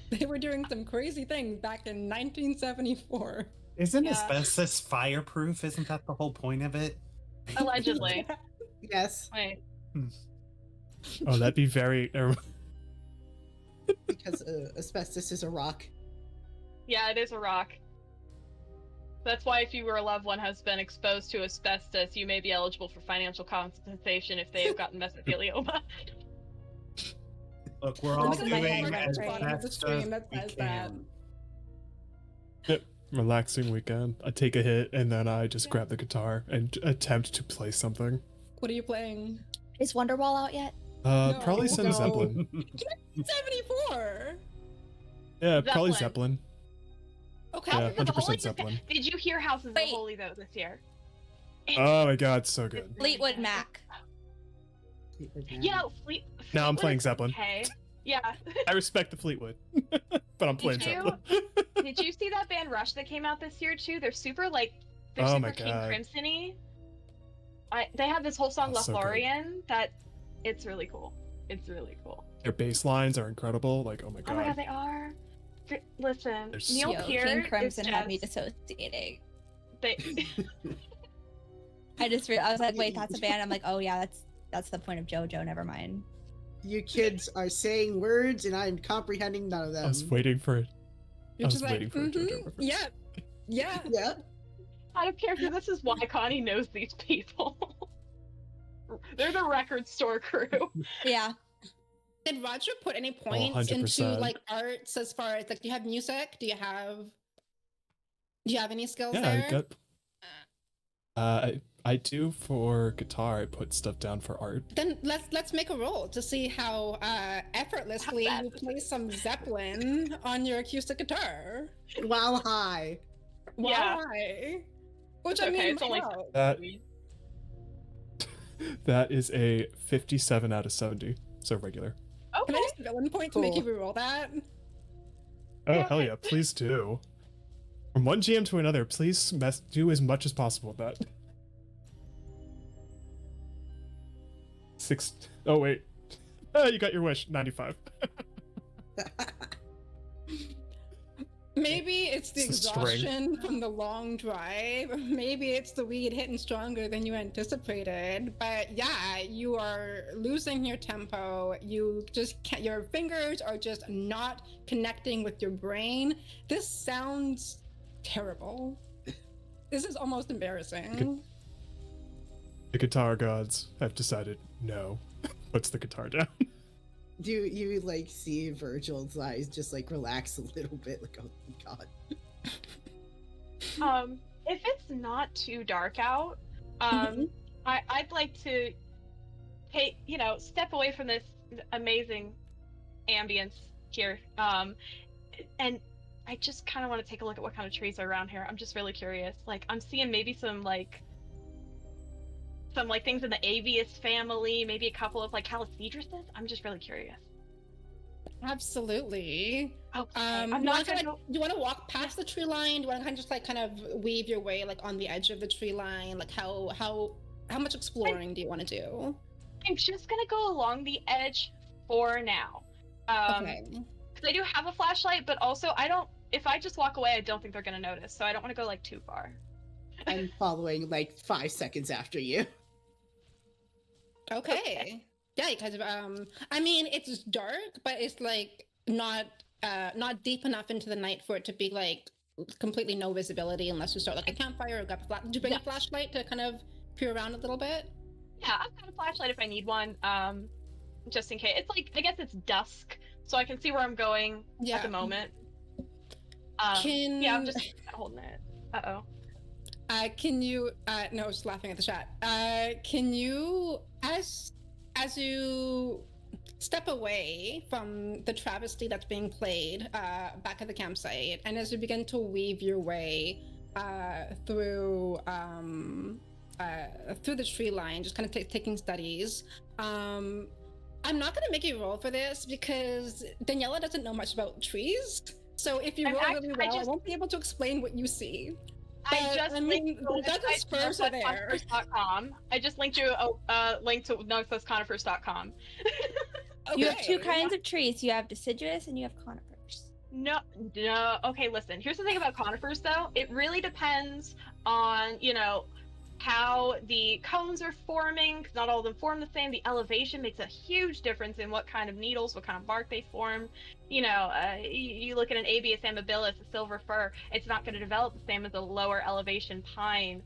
they were doing some crazy things back in 1974. Isn't Yeah. asbestos fireproof? Isn't that the whole point of it? Allegedly. Yes, Wait. Oh, that'd be very. because asbestos is a rock. Yeah, it is a rock. That's why if you or a loved one has been exposed to asbestos, you may be eligible for financial compensation if they have gotten mesothelioma. Look, we're Look all at my doing head as right at the bottom of the best screen as that we says that. can. Relaxing weekend. I take a hit and then I just grab the guitar and attempt to play something. What are you playing? Is Wonderwall out yet? Probably some no. Zeppelin. 74. Yeah, probably Zeppelin. Zeppelin. Okay. Yeah, Houses of the 100% Holy Zeppelin. Did you hear Houses of Wait. the Holy though this year? Oh my God, so good. Fleetwood Mac. You know, Now I'm Fleetwood playing is Zeppelin. Okay. Yeah. I respect the Fleetwood, but I'm playing Did you? Zeppelin. Did you see that band Rush that came out this year too? They're super they're Oh super my King God. Crimson-y. They have this whole song Oh, so good. Lothlorien that it's really cool. It's really cool. Their bass lines are incredible. Like, oh my Oh my god, God. they are. Listen, They're Neil Yo, Peart King is Crimson had me just- dissociating. they, I was like, wait, that's a band. I'm like, oh yeah, that's the point of JoJo. Never mind. You kids are saying words, and I'm comprehending none of I them. was waiting for it. You're I just was waiting for a JoJo "Mhm, reference. Yeah. Yeah. Yeah. out of character, this is why Connie knows these people. They're the record store crew. Yeah. Did Roger put any points into 100%. like arts as far as like, do you have music? Do you have any skills Yeah, there? I got. I do for guitar. I put stuff down for art. Then let's make a roll to see how effortlessly you play some Zeppelin on your acoustic guitar. Wow, hi. Yeah. Why? Which It's I okay, mean, it's only That is a 57 out of 70. so regular. Okay. Can I just villain point to make you Cool. reroll that? Oh, Yeah. hell yeah, please do. From one GM to another, please do as much as possible with that. Oh, wait. You got your wish. 95. Maybe it's the It's the string. exhaustion from the long drive. Maybe it's the weed hitting stronger than you anticipated. But yeah, you are losing your tempo. You just can't, your fingers are just not connecting with your brain. This sounds terrible. This is almost embarrassing. The guitar gods have decided no. Puts the guitar down. Do you like see Virgil's eyes just like relax a little bit? Like, oh my god. If it's not too dark out, I'd like to take, step away from this amazing ambience here. And I just kind of want to take a look at what kind of trees are around here. I'm just really curious. Like, I'm seeing maybe some things in the avius family, maybe a couple of like calicedruses. I'm just really curious. Absolutely. Okay. Do you want to walk past the tree line? Do you want to just kind of weave your way like on the edge of the tree line? Like how much exploring do you want to do? I'm just gonna go along the edge for now. Okay. Because I do have a flashlight, but also if I just walk away, I don't think they're gonna notice. So I don't want to go like too far. I'm following like 5 seconds after you. Okay. Yeah, kind of. I mean, it's dark, but it's like not deep enough into the night for it to be like completely no visibility unless you start like a campfire or grab a flash. Did you bring a flashlight to kind of peer around a little bit? Yeah, I've got a flashlight if I need one. Just in case. It's like, I guess it's dusk, so I can see where I'm going at the moment. Yeah, I'm just holding it. Uh-oh. Can you no, I was just laughing at the chat. Can you as you step away from the travesty that's being played back at the campsite, and as you begin to weave your way through the tree line, just kind of taking studies, I'm not going to make you roll for this because Daniela doesn't know much about trees. So if you roll really well, I won't be able to explain what you see. I just linked the spurs are there. I just linked you a link to northwestconifers.com. Okay. You have two kinds of trees. You have deciduous and you have conifers. No. Okay, listen. Here's the thing about conifers, though. It really depends on, how the cones are forming, because not all of them form the same. The elevation makes a huge difference in what kind of needles, what kind of bark they form. You look at an Abies amabilis, a silver fir, it's not going to develop the same as a lower elevation pine,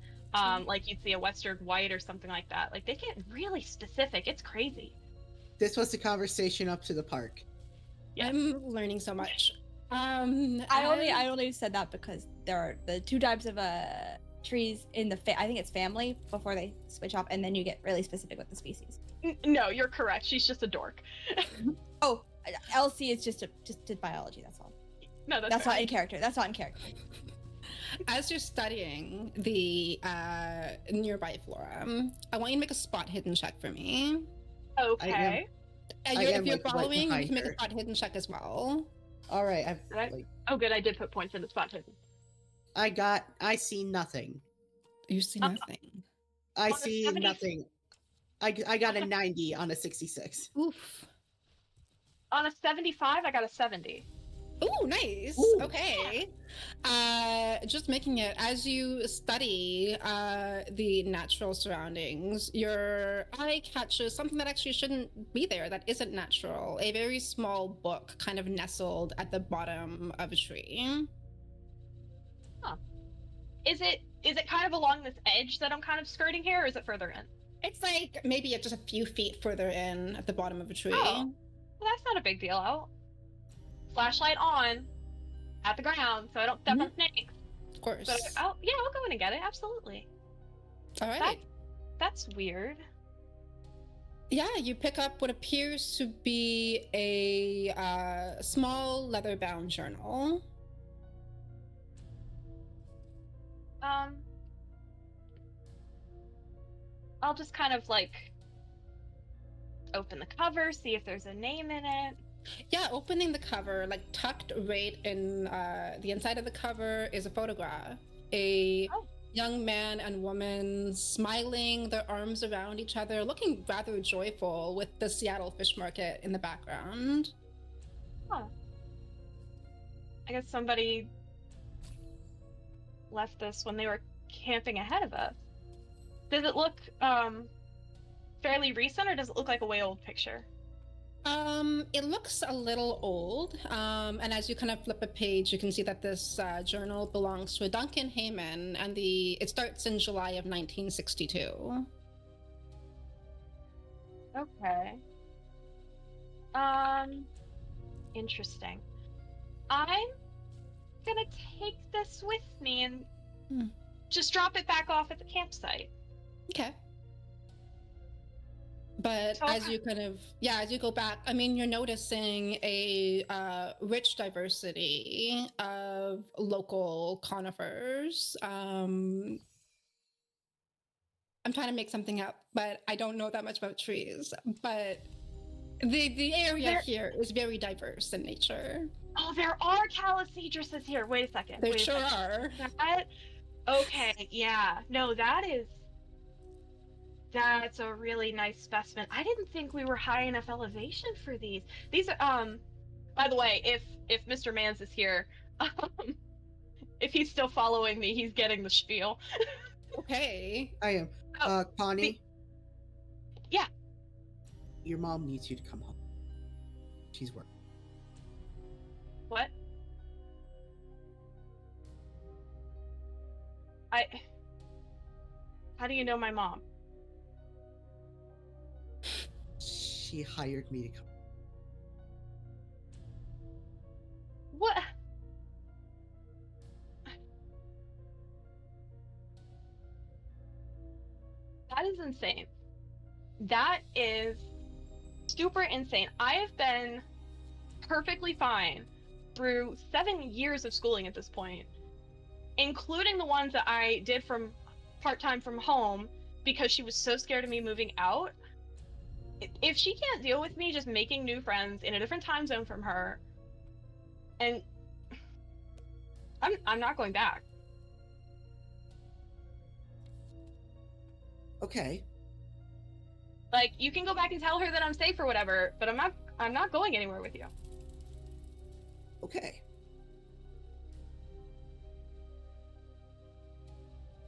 like you'd see a western white or something like that. Like, they get really specific. It's crazy. This was the conversation up to the park. Yes. I'm learning so much. I only said that because there are the two types of trees in the I think it's family before they switch off, and then you get really specific with the species. No, you're correct. She's just a dork. Oh, Elsie is just did biology. That's all. No, that's not in character. That's not in character. As you're studying the nearby flora, I want you to make a spot hidden check for me. Okay. If you're following, you can make a spot hidden check as well. All right. Oh, good. I did put points in the spot hidden. I see nothing. You see nothing. I see nothing. I got a 90 on a 66. Oof. On a 75, I got a 70. Ooh, nice. Ooh. Okay. Just making it as you study the natural surroundings, your eye catches something that actually shouldn't be there, that isn't natural. A very small book kind of nestled at the bottom of a tree. Huh. Is it kind of along this edge that I'm kind of skirting here, or is it further in? It's like maybe just a few feet further in at the bottom of a tree. Oh, well, that's not a big deal. Flashlight on at the ground so I don't step on snakes. Of course. But I'll go in and get it. Absolutely. All right. That's weird. Yeah, you pick up what appears to be a small leather-bound journal. I'll just kind of like open the cover, see if there's a name in it. Yeah, opening the cover, like tucked right in the inside of the cover is a photograph. A Oh. young man and woman smiling, their arms around each other, looking rather joyful with the Seattle Fish Market in the background. Huh. I guess somebody left this when they were camping ahead of us. Does it look fairly recent, or does it look like a way old picture? It looks a little old, and as you kind of flip a page, you can see that this journal belongs to a Duncan Heyman, and it starts in July of 1962. Okay. Interesting. I'm gonna take this with me and just drop it back off at the campsite. Okay. But Okay. as you as you go back, I mean, you're noticing a rich diversity of local conifers. I'm trying to make something up, but I don't know that much about trees. But the area here is very diverse in nature. Oh, there are calicedruses here. Wait a second. There sure are. Okay, yeah. No, that's a really nice specimen. I didn't think we were high enough elevation for these. These are by the way, if Mr. Mans is here, if he's still following me, he's getting the spiel. Okay. I am. Connie? Yeah. Your mom needs you to come home. She's working. What? How do you know my mom? She hired me to come. What? That is insane. That is super insane. I have been perfectly fine through 7 years of schooling at this point, including the ones that I did from part-time from home because she was so scared of me moving out. If she can't deal with me just making new friends in a different time zone from her, and I'm not going back. Okay. Like, you can go back and tell her that I'm safe or whatever, but I'm not going anywhere with you. Okay.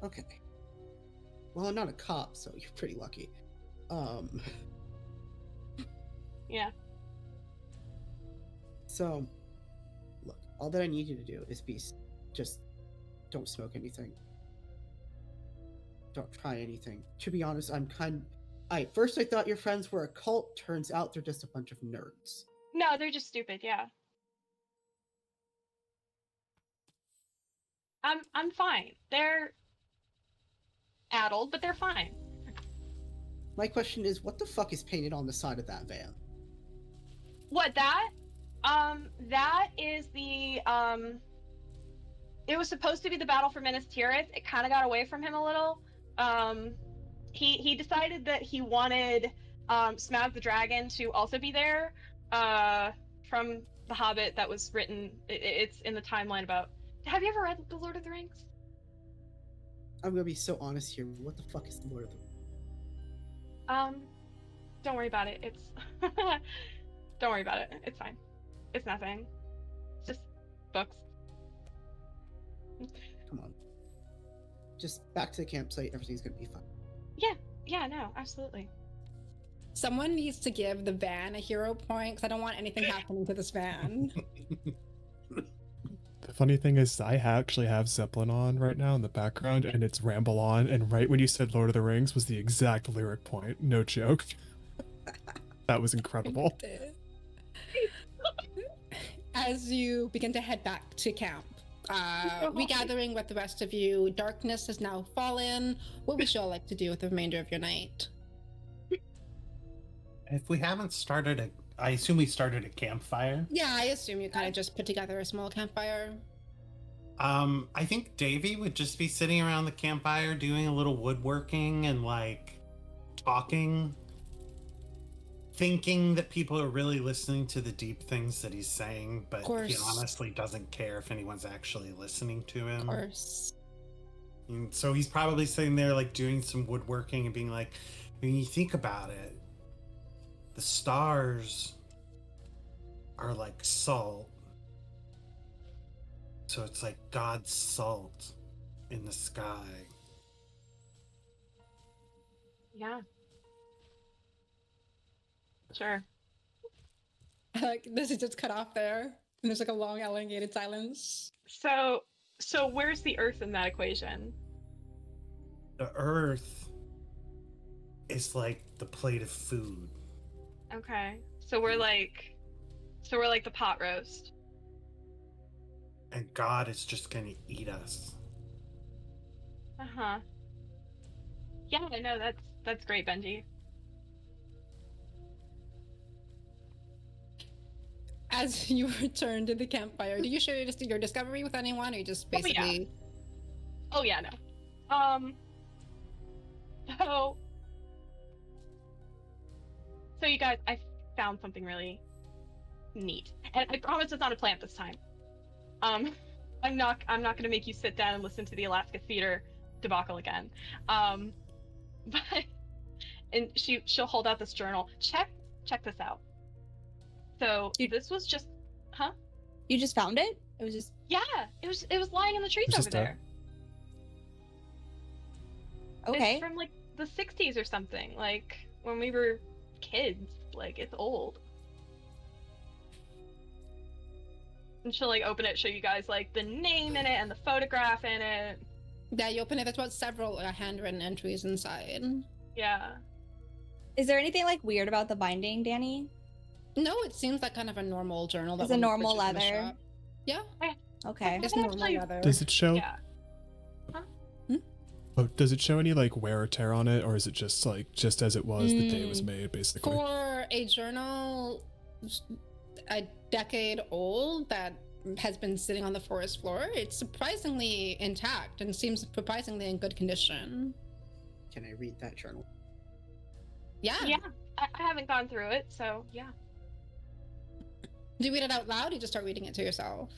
Okay. Well, I'm not a cop, so you're pretty lucky. Yeah. So, look, all that I need you to do is just don't smoke anything. Don't try anything. To be honest, first I thought your friends were a cult. Turns out they're just a bunch of nerds. No, they're just stupid, yeah. I'm fine. They're addled, but they're fine. My question is, what the fuck is painted on the side of that van? What, that? That is the, it was supposed to be the battle for Minas Tirith. It kind of got away from him a little. He decided that he wanted, Smaug the Dragon to also be there, from The Hobbit that was written, it's in the timeline about... Have you ever read The Lord of the Rings? I'm gonna be so honest here. What the fuck is the Lord of the Rings? Don't worry about it. It's... Don't worry about it. It's fine. It's nothing. It's just books. Come on. Just back to the campsite. Everything's gonna be fine. Yeah, no, absolutely. Someone needs to give the van a hero point because I don't want anything happening to this van. The funny thing is, I actually have Zeppelin on right now in the background, and it's Ramble On, and right when you said Lord of the Rings was the exact lyric point. No joke. That was incredible. As you begin to head back to camp, regathering with the rest of you, darkness has now fallen. What would you all like to do with the remainder of your night? If we haven't started I assume we started a campfire. Yeah, I assume you kind of just put together a small campfire. I think Davy would just be sitting around the campfire doing a little woodworking and like talking thinking that people are really listening to the deep things that he's saying, but he course. honestly doesn't care if anyone's actually listening to Of him. course. And so he's probably sitting there like doing some woodworking and being like, when you think about it, the stars are like salt. So it's like God's salt in the sky. Yeah. Sure. Like this is just cut off there, and there's like a long elongated silence. So where's the Earth in that equation? The earth is like the plate of food. Okay. So we're like the pot roast. And God is just gonna eat us. Uh-huh. Yeah, I know, that's great, Benji. As you return to the campfire, do you share your discovery with anyone, or you just yeah. basically? Oh yeah, no. So you guys, I found something really neat. And I promise it's not a plant this time. I'm not gonna make you sit down and listen to the Alaska Theater debacle again. But and she'll hold out this journal. Check this out. So this was just You just found it? It was just yeah, it was lying in the trees It's over just there. okay. It's from like the 60s or something, like when we were kids. Like it's old. And she'll like open it, show you guys like the name in it and the photograph in it. Yeah, you open it. There's about several handwritten entries inside. Yeah. Is there anything like weird about the binding, Danny? No, it seems like kind of a normal journal. That It's a one we normal purchased in the leather. shop. Yeah, Okay. it's I normal actually- leather. Does it show? Yeah. Oh, does it show any like wear or tear on it, or is it just like just as it was the day it was made, basically? For a journal a decade old that has been sitting on the forest floor, it's surprisingly intact and seems surprisingly in good condition. Can I read that journal? Yeah. Yeah. I haven't gone through it, so yeah. Do you read it out loud, or you just start reading it to yourself?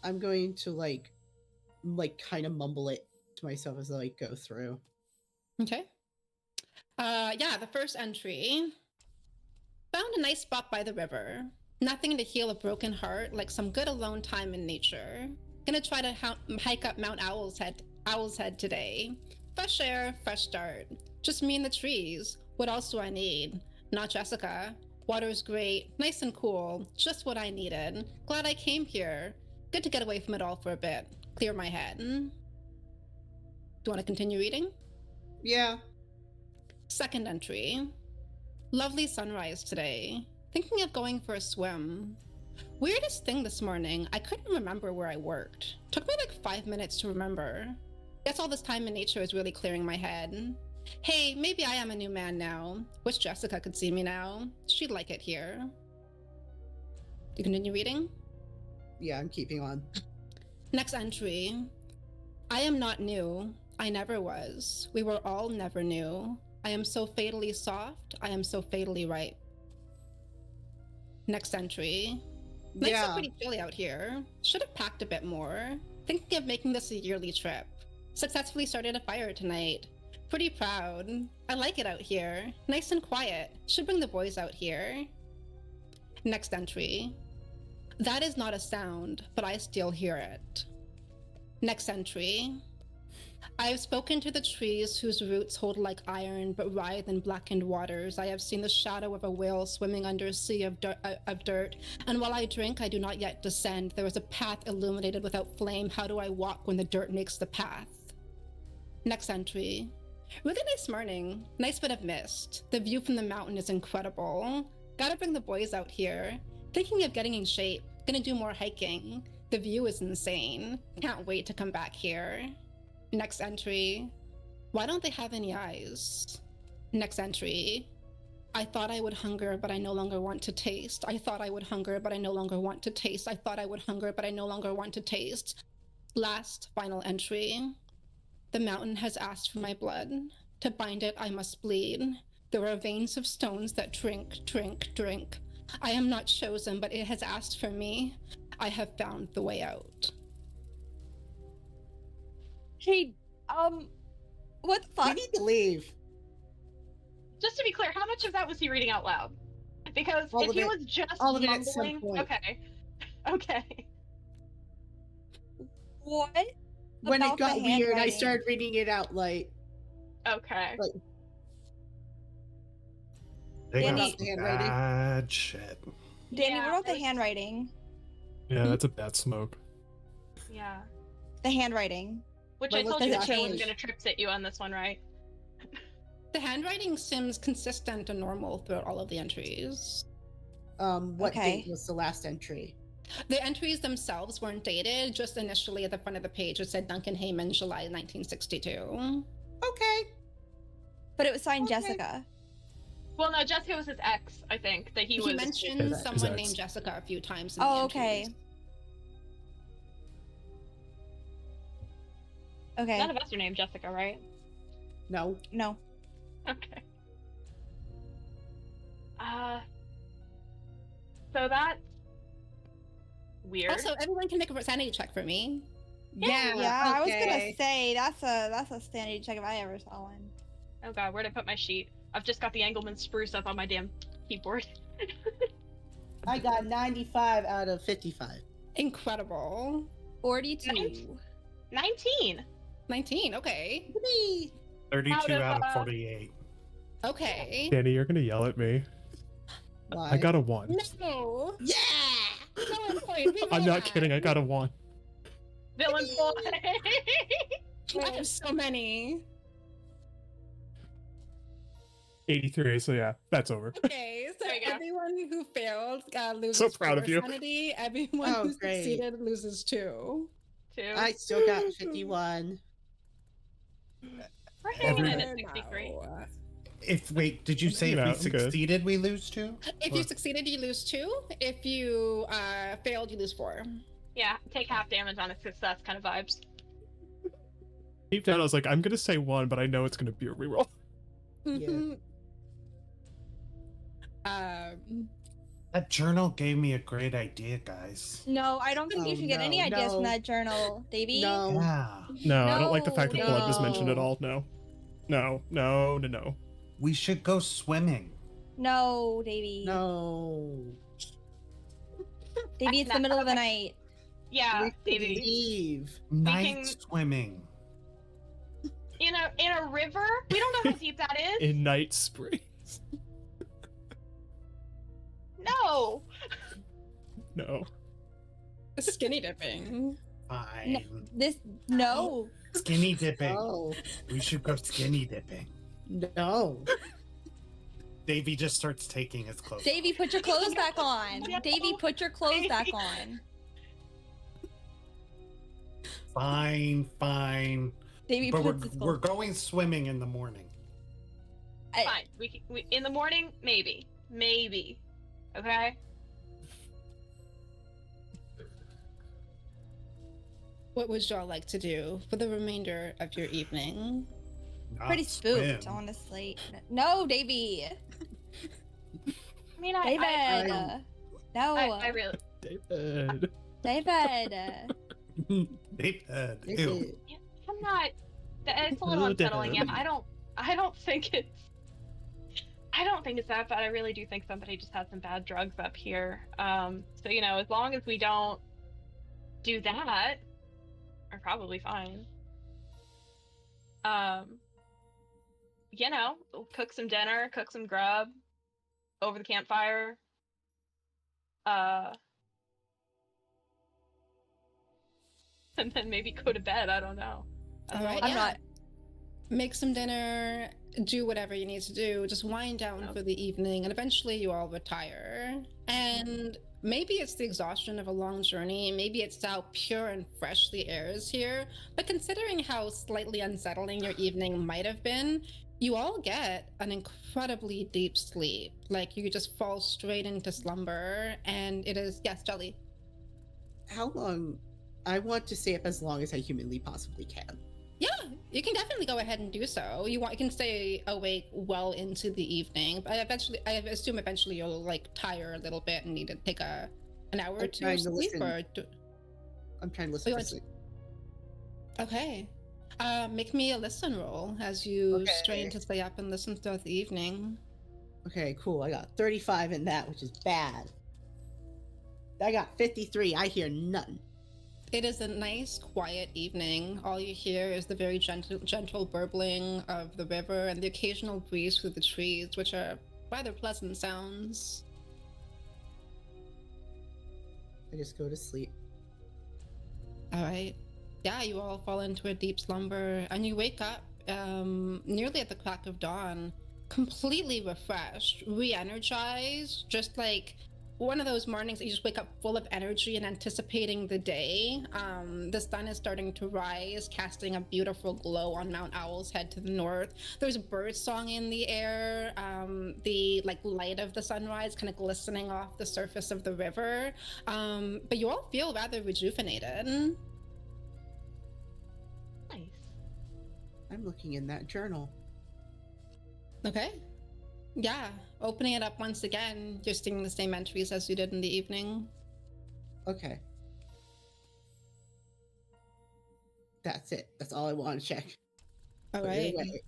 I'm going to like kind of mumble it to myself as I like go through. Okay. Yeah, the first entry. Found a nice spot by the river. Nothing to heal a broken heart like some good alone time in nature. Gonna try to hike up Mount Owl's Head today. Fresh air, fresh start. Just me and the trees. What else do I need? Not Jessica. Water's great, nice and cool. Just what I needed. Glad I came here. Good to get away from it all for a bit. Clear my head. Do you want to continue reading? Yeah. Second entry. Lovely sunrise today. Thinking of going for a swim. Weirdest thing this morning, I couldn't remember where I worked. Took me like 5 minutes to remember. Guess all this time in nature is really clearing my head. Hey, maybe I am a new man now. Wish Jessica could see me now. She'd like it here. Do you continue reading? Yeah, I'm keeping on. Next entry. I am not new. I never was. We were all never new. I am so fatally soft. I am so fatally ripe. Next entry. Nights Yeah. are pretty chilly out here. Should have packed a bit more. Thinking of making this a yearly trip. Successfully started a fire tonight. Pretty proud. I like it out here. Nice and quiet. Should bring the boys out here. Next entry. That is not a sound, but I still hear it. Next entry. I have spoken to the trees whose roots hold like iron but writhe in blackened waters. I have seen the shadow of a whale swimming under a sea of dirt. And while I drink, I do not yet descend. There is a path illuminated without flame. How do I walk when the dirt makes the path? Next entry. Really nice morning. Nice bit of mist. The view from the mountain is incredible. Gotta bring the boys out here. Thinking of getting in shape. Gonna do more hiking. The view is insane. Can't wait to come back here. Next entry. Why don't they have any eyes? Next entry. I thought I would hunger, but I no longer want to taste. I thought I would hunger, but I no longer want to taste. I thought I would hunger, but I no longer want to taste. Last final entry. The mountain has asked for my blood. To bind it, I must bleed. There are veins of stones that drink, drink, drink. I am not chosen, but it has asked for me. I have found the way out. Hey, what the We fuck? need to leave. Just to be clear, how much of that was he reading out loud? Because All if of he it. was just All of it at some mumbling, point. okay, okay. What? When it About the got weird, I handwriting. started reading it out like Okay. They got Danny- some Handwriting. bad shit. Danny, Yeah, what about the it's- handwriting? Yeah, that's a bad smoke. Yeah. The handwriting. Which But I what told does you it I wasn't change? gonna trip sit you on this one, right? The handwriting seems consistent and normal throughout all of the entries. What Okay. date was the last entry? The entries themselves weren't dated, just initially at the front of the page it said Duncan Heyman, July 1962. Okay. But it was signed Okay. Jessica. Well, no, Jessica was his ex, I think, that he was. mentioned His someone ex. named Jessica a few times in the Oh, entries. okay. Okay. None of us are named Jessica, right? No. No. Okay. So that's weird. Also, everyone can make a sanity check for me. Yeah. Yeah, I was gonna okay. say that's a sanity check if I ever saw one. Oh god, where'd I put my sheet? I've just got the Engelman spruce up on my damn keyboard. I got 95 out of 55. Incredible. 42. 19! 19, okay. Yippee. 32 Out of, out of uh, 48. Okay. Danny, you're gonna yell at me. Why? I got a 1. No! Yeah. No point. I'm not kidding, I got a 1. Villain boy! I have so many. 83, so yeah, that's over. Okay, so There you go. everyone who failed loses So proud of 4 you. sanity. Everyone Oh, who great. succeeded loses 2. 2. I still got 51. We're hanging in Every- at 63. Wait, did you say You if know, we I'm good. succeeded, we lose 2? If you succeeded, you lose 2. If you failed, you lose 4. Yeah, take half damage on a success kind of vibes. Deep down, I was like, I'm gonna say 1, but I know it's gonna be a reroll. Mhm. Um, That journal gave me a great idea, guys. No, I don't think you Oh, should get any no, ideas from no. that journal, Davey. No. Yeah. No, I don't like the fact that No, blood was mentioned at no. all. No. No, no, no, no. We should go swimming. No, Davey. No. Davey, it's the middle of the night. Yeah, We could Davey. leave. Night can- swimming. In a river? We don't know how deep that is. In Night Springs. No! No. skinny dipping. Fine. No. Skinny dipping. No. We should go skinny dipping. No. Davey just starts taking his clothes Davey, off. put your clothes back on. No. Davey, put your clothes back on. Fine, fine. Davey, But put his we're clothes. going swimming in the morning. Fine. We in the morning, maybe. Maybe. Okay? What would y'all like to do for the remainder of your evening? Not Pretty spooked, swim. honestly. No, Davey. I mean, David. I- No. I really. David. David. David. It Ew. is. I'm not. It's a little Oh, unsettling. Yeah, Dad. I don't think it's. I don't think it's that bad. I really do think somebody just had some bad drugs up here. So as long as we don't do that, we're probably fine. We'll cook some dinner, cook some grub over the campfire. And then maybe go to bed. I don't know. All right, I'm yeah. not. Make some dinner, do whatever you need to do, just wind down Okay. for the evening, and eventually you all retire. And maybe it's the exhaustion of a long journey, maybe it's how pure and fresh the air is here, but considering how slightly unsettling your evening might have been, you all get an incredibly deep sleep. Like you just fall straight into slumber, and it is, yes, Jelly. How long? I want to stay up as long as I humanly possibly can. Yeah, you can definitely go ahead and do so. You can stay awake well into the evening, but I assume eventually you'll like tire a little bit and need to take an hour or I'm two of trying to sleep. listen. I'm trying to listen you for want- sleep. Okay. Make me a listen roll as you strain Okay. to stay up and listen throughout the evening. Okay, cool. I got 35 in that, which is bad. I got 53. I hear nothing. It is a nice, quiet evening. All you hear is the very gentle burbling of the river and the occasional breeze through the trees, which are rather pleasant sounds. I just go to sleep. All right. Yeah, you all fall into a deep slumber, and you wake up nearly at the crack of dawn, completely refreshed, re-energized, just like one of those mornings that you just wake up full of energy and anticipating the day. The sun is starting to rise, casting a beautiful glow on Mount Owl's Head to the north. There's a bird song in the air. The like light of the sunrise kind of glistening off the surface of the river. But you all feel rather rejuvenated. Nice. I'm looking in that journal. Okay. Yeah, opening it up once again, you're seeing the same entries as you did in the evening. Okay. That's it. That's all I want to check. All Put it right. away.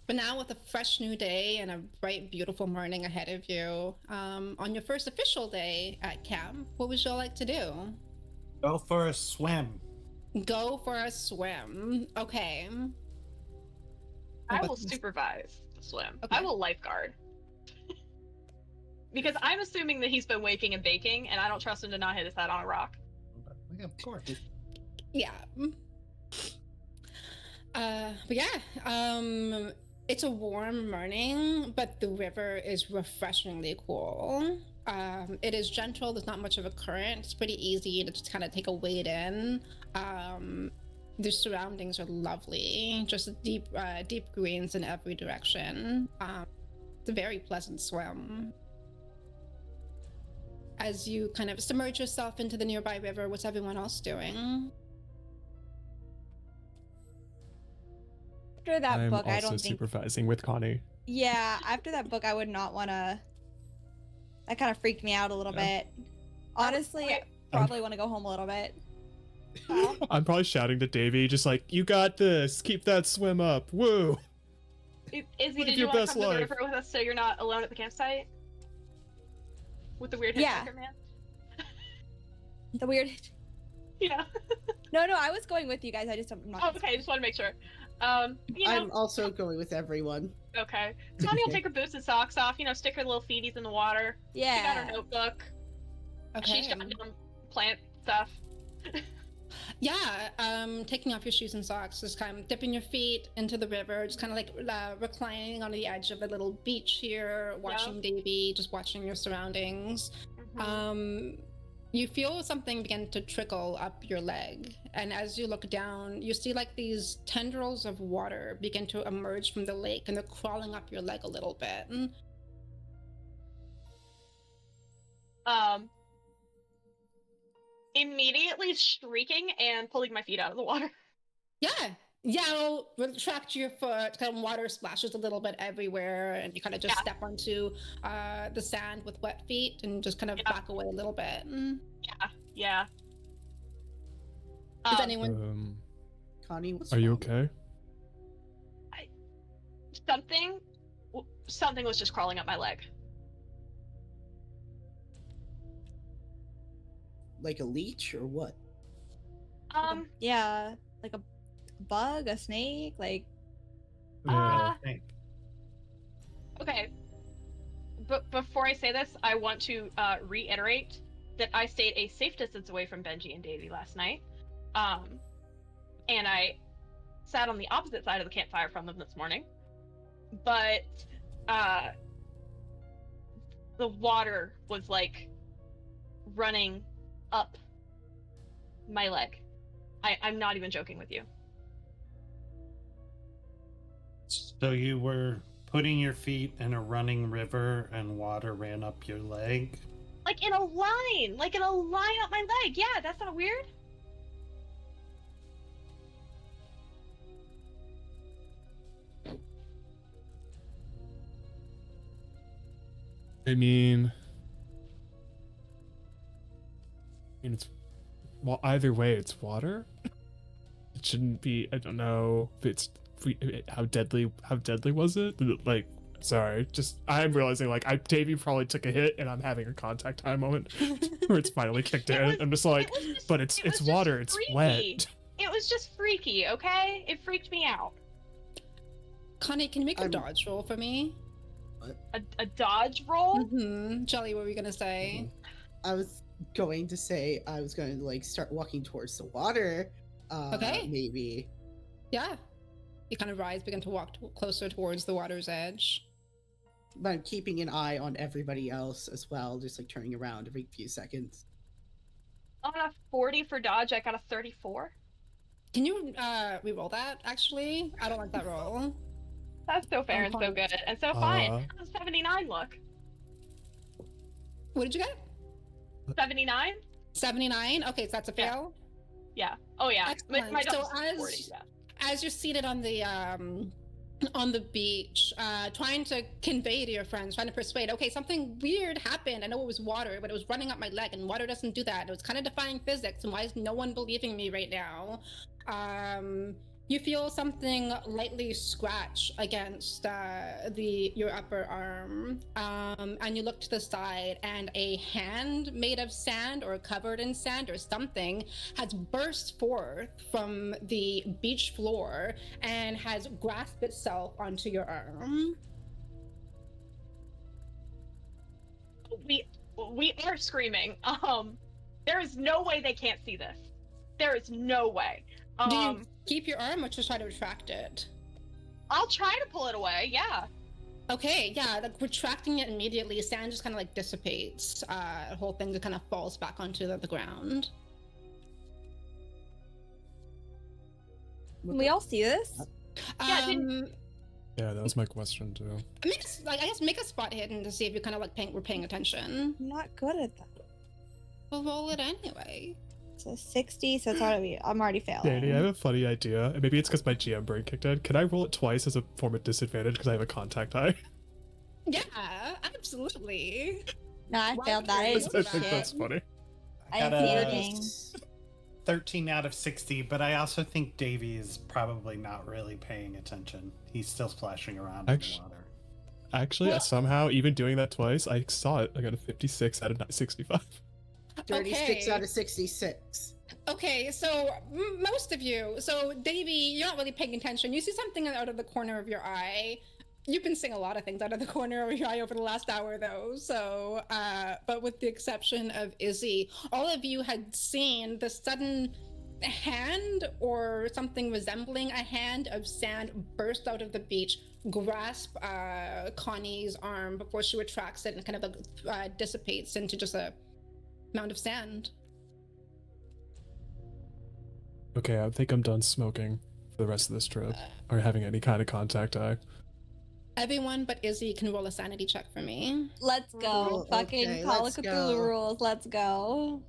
But now with a fresh new day and a bright, beautiful morning ahead of you, on your first official day at camp, what would you all like to do? Go for a swim. Go for a swim. Okay. I But- will supervise the swim. Okay. I will lifeguard. Because I'm assuming that he's been waking and baking, and I don't trust him to not hit his head on a rock. Of course. Yeah. But yeah, it's a warm morning, but the river is refreshingly cool. It is gentle. There's not much of a current. It's pretty easy to just kind of take a wade in. The surroundings are lovely. Just deep greens in every direction. It's a very pleasant swim. As you kind of submerge yourself into the nearby river, what's everyone else doing? After that I'm book, I also don't think. supervising with Connie. Yeah, after that book, I would not want to. That kind of freaked me out a little bit. Honestly, I probably want to go home a little bit. I'm probably shouting to Davey, just like, you got this. Keep that swim up. Woo. Izzy, Live did you your want to best come to the life. river with us so you're not alone at the campsite? With the weird Yeah. hitchhiker man? The weird. Yeah. No, I was going with you guys. I just don't. I'm not Oh, okay, I just want to make sure. You know, I'm also going with everyone. okay. Connie will take her boots and socks off, stick her little feeties in the water. She got Yeah. her notebook. Okay. She's jotting down plant stuff. Yeah, taking off your shoes and socks, just kind of dipping your feet into the river, just kind of like reclining on the edge of a little beach here, watching Davy, just watching your surroundings. You feel something begin to trickle up your leg, and as you look down, you see like these tendrils of water begin to emerge from the lake, and they're crawling up your leg a little bit. Immediately shrieking and pulling my feet out of the water. Yeah, retract your foot, kind of water splashes a little bit everywhere, and you kind of just step onto the sand with wet feet and just kind of back away a little bit. Yeah. Does anyone... Connie, what's Are you wrong? okay? Something was just crawling up my leg. Like a leech or what? Yeah, like a bug, a snake, like. Okay. But before I say this, I want to reiterate that I stayed a safe distance away from Benji and Davy last night. And I sat on the opposite side of the campfire from them this morning. But the water was like running up my leg. I'm not even joking with you. So you were putting your feet in a running river and water ran up your leg? Like in a line up my leg. Yeah, that's not weird. I mean, it's well, either way, it's water. It shouldn't be. I don't know if it's how deadly. How deadly was it? Like, sorry, just I'm realizing like Davey probably took a hit, and I'm having a contact time moment where it's finally kicked in. I'm just like, but it's water. It's wet. It was just freaky, okay? It freaked me out. Connie, can you make a dodge roll for me? A dodge roll? Mm-hmm. Jelly, what were you gonna say? I was going to say I was going to like start walking towards the water. Okay. Maybe. Yeah. You kind of rise, begin to walk closer towards the water's edge. But I'm keeping an eye on everybody else as well, just like turning around every few seconds. On a 40 for dodge, I got a 34. Can you re-roll that, actually? I don't like that roll. That's so fair and so good. And so fine. How's 79 look? What did you get? 79? 79? Okay, so that's a fail? Yeah. Oh yeah. Excellent. My So dodge is 40, yeah. as you're seated on the beach, trying to convey to your friends, trying to persuade, okay, something weird happened. I know it was water, but it was running up my leg, and water doesn't do that. It was kind of defying physics, and why is no one believing me right now? You feel something lightly scratch against your upper arm, and you look to the side, and a hand made of sand or covered in sand or something has burst forth from the beach floor and has grasped itself onto your arm. We are screaming. There is no way they can't see this. There is no way. Do you keep your arm or just try to retract it? I'll try to pull it away, yeah. Okay, yeah, like retracting it immediately, sand just kind of like dissipates. The whole thing just kind of falls back onto the ground. Can we all see this? Yeah, Yeah, that was my question too. Make a spot hidden to see if you kind of like we're paying attention. I'm not good at that. We'll roll it anyway. So 60, so it's already, I'm already failing. Danny, I have a funny idea, and maybe it's because my GM brain kicked in. Can I roll it twice as a form of disadvantage because I have a contact eye? Yeah, absolutely. No, I failed that. I I think that's funny. I got didn't see a 13 out of 60, but I also think Davey is probably not really paying attention. He's still splashing around in the water. Actually, somehow, even doing that twice, I saw it. I got a 56 out of 65. 36 out of 66. Okay, so most of you. So Davey, you're not really paying attention. You see something out of the corner of your eye. You've been seeing a lot of things out of the corner of your eye over the last hour, though. So, but with the exception of Izzy, all of you had seen the sudden hand or something resembling a hand of sand burst out of the beach, grasp Connie's arm before she retracts it and kind of dissipates into just a mound of sand. Okay, I think I'm done smoking for the rest of this trip, or having any kind of contact eye. Everyone but Izzy can roll a sanity check for me. Let's go. Fucking Okay, Call of let's Cthulhu go. rules. Let's go.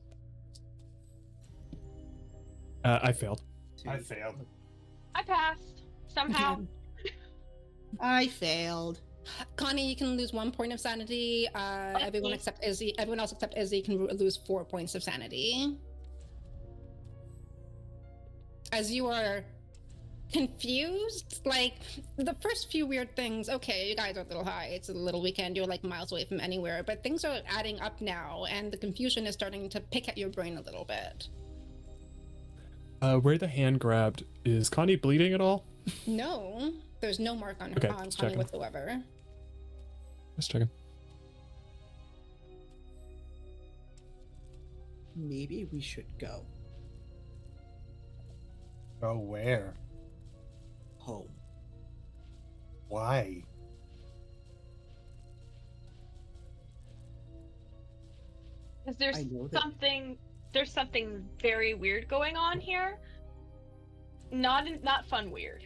I failed. I failed. I passed. Somehow. I failed. Connie, you can lose 1 point of sanity. Everyone else except Izzy can lose 4 points of sanity. As you are confused, like the first few weird things, okay, you guys are a little high, it's a little weekend, you're like miles away from anywhere, but things are adding up now, and the confusion is starting to pick at your brain a little bit. Where the hand grabbed, is Connie bleeding at all? No, there's no mark on her Okay, on just Connie checking. whatsoever. Just checking. Maybe we should go Go where? home. Why? Because there's I know that- something very weird going on here. Not fun weird.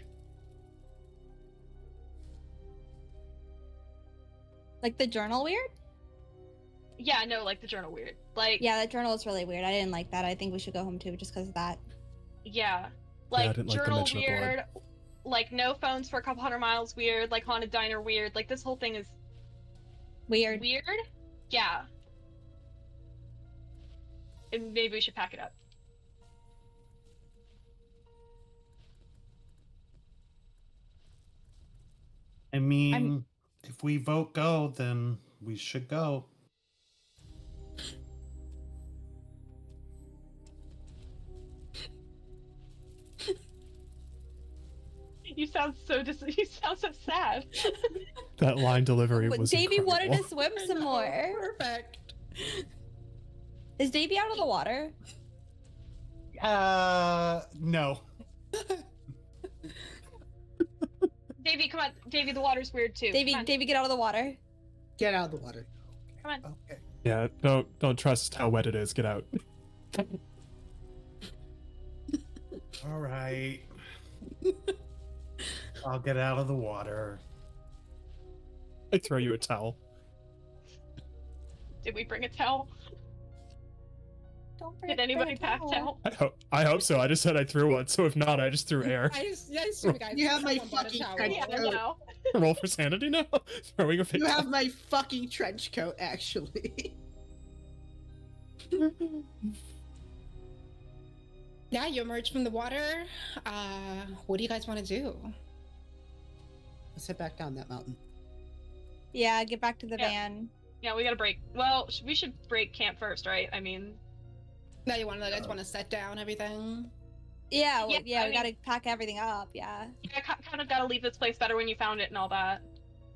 Like the journal weird? Yeah, no, like the journal weird. Like Yeah, that journal is really weird. I didn't like that. I think we should go home too, just because of that. yeah. I Like didn't like the journal mention of blood. weird. Like no phones for a couple hundred miles weird. Like haunted diner weird. Like this whole thing is Weird. Weird? Yeah. And maybe we should pack it up. I mean, if we vote go, then we should go. You sound so sad. That line delivery But was Davy wanted to incredible. swim some more. Perfect. Is Davy out of the water? No. Davey, come on. Davey, the water's weird too. Davy, Come on. Davy, get out of the water. Get out of the water. Come on. Okay. Yeah, don't trust how wet it is. Get out. All right. I'll get out of the water. I throw you a towel. Did we bring a towel? Don't Did anybody pack towel? I hope so. I just said I threw one, so if not, I just threw air. I assume you guys. You have my someone brought a fucking towel. trench Yeah, coat. no. Roll for sanity now. Throwing a fake You have towel. my fucking trench coat, actually. Yeah, you emerge from the water. What do you guys want to do? Let's head back down that mountain. Yeah, get back to the Yeah. van. Yeah, we gotta break. Well, we should break camp first, right? I mean, Now you want to guys want to set down everything. Yeah, well, Yeah, yeah, I we gotta pack everything up. Yeah. I kind of gotta leave this place better when you found it and all that.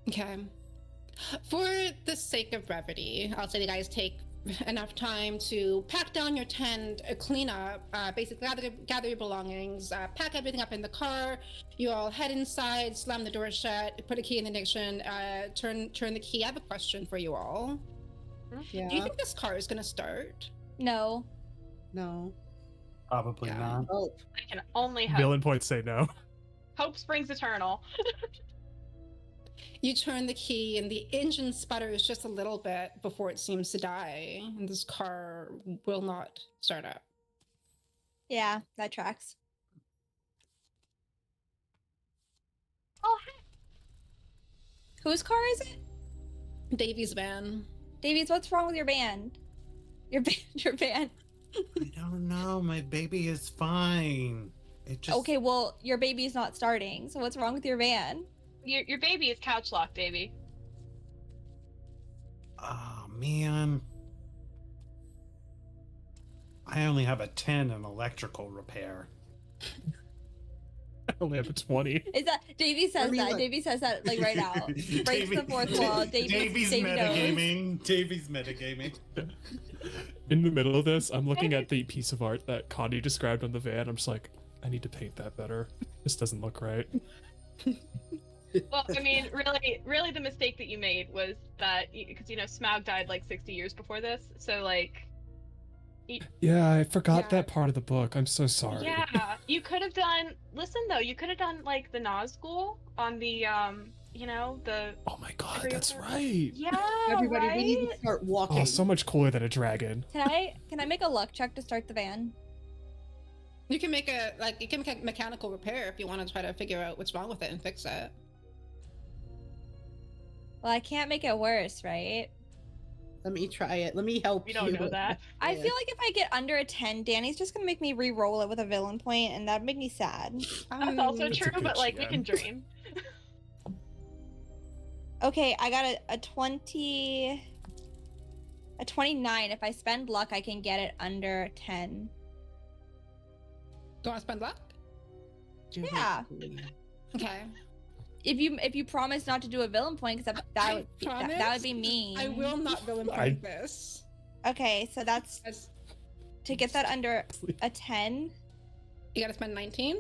Okay. For the sake of brevity, I'll say you guys take enough time to pack down your tent, clean up, basically gather your belongings, pack everything up in the car. You all head inside, slam the door shut, put a key in the ignition, turn the key. I have a question for you all. Yeah. Do you think this car is gonna start? No. No. Probably Yeah. not. Oh, I can only hope. Villain points say no. Hope springs eternal. You turn the key and the engine sputters just a little bit before it seems to die, and this car will not start up. Yeah, that tracks. Oh, Whose car is it? Davy's van. Davies, what's wrong with your band? Your van. I don't know. My baby is fine. It just Okay, well, your baby's not starting, so what's wrong with your van? your baby is couch locked, Davey. Oh man. I only have a 10 in electrical repair. I only have a 20. Is that Davy says mean, that? like- Davy says that like right out. Breaks the fourth wall. Davy's Davy knows. metagaming. Davy's metagaming. In the middle of this, I'm looking at the piece of art that Connie described on the van. I'm just like, I need to paint that better. This doesn't look right. Well, I mean, really, the mistake that you made was that because Smaug died like 60 years before this, so like. Yeah, I forgot Yeah. that part of the book. I'm so sorry. Yeah, you could have done. Listen though, you could have done like the Nazgul on the the. Oh my god, Every that's other- right. Yeah, everybody, right? we need to start walking. Oh, so much cooler than a dragon. Can I make a luck check to start the van? You can make a mechanical repair if you want to try to figure out what's wrong with it and fix it. Well, I can't make it worse, right? Let me try it. Let me help We you. don't know that. I Yeah. feel like if I get under a 10, Danny's just gonna make me re-roll it with a villain point, and that'd make me sad. That's also That's a true, good but like we GM. can dream. Okay, I got a 20... A 29. If I spend luck, I can get it under 10. Do you want to spend luck? Yeah. Okay. If you promise not to do a villain point, because that would that would be mean. I will not villain I- point this. Okay, so that's As- to get that under a 10. You gotta spend 19?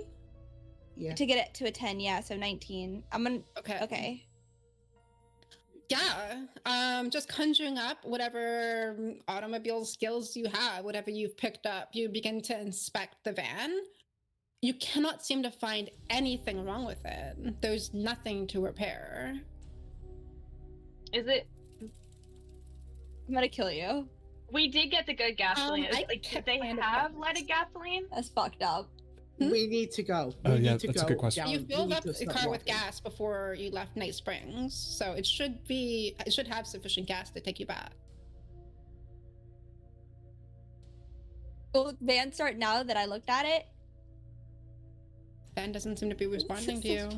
Yeah. To get it to a 10, yeah, so 19. I'm gonna Okay. okay. Yeah. Just conjuring up whatever automobile skills you have, whatever you've picked up, you begin to inspect the van. You cannot seem to find anything wrong with it. There's nothing to repair. Is it? I'm gonna kill you. We did get the good gasoline. I Did kept they my hand have above leaded gasoline? That's fucked up. We need to go. Oh, We yeah, need to that's a go good question. down. You We filled need up to the start car with walking. gas before you left Night Springs, so it should have sufficient gas to take you back. Will Van start now that I looked at it? Ben doesn't seem to be responding to you.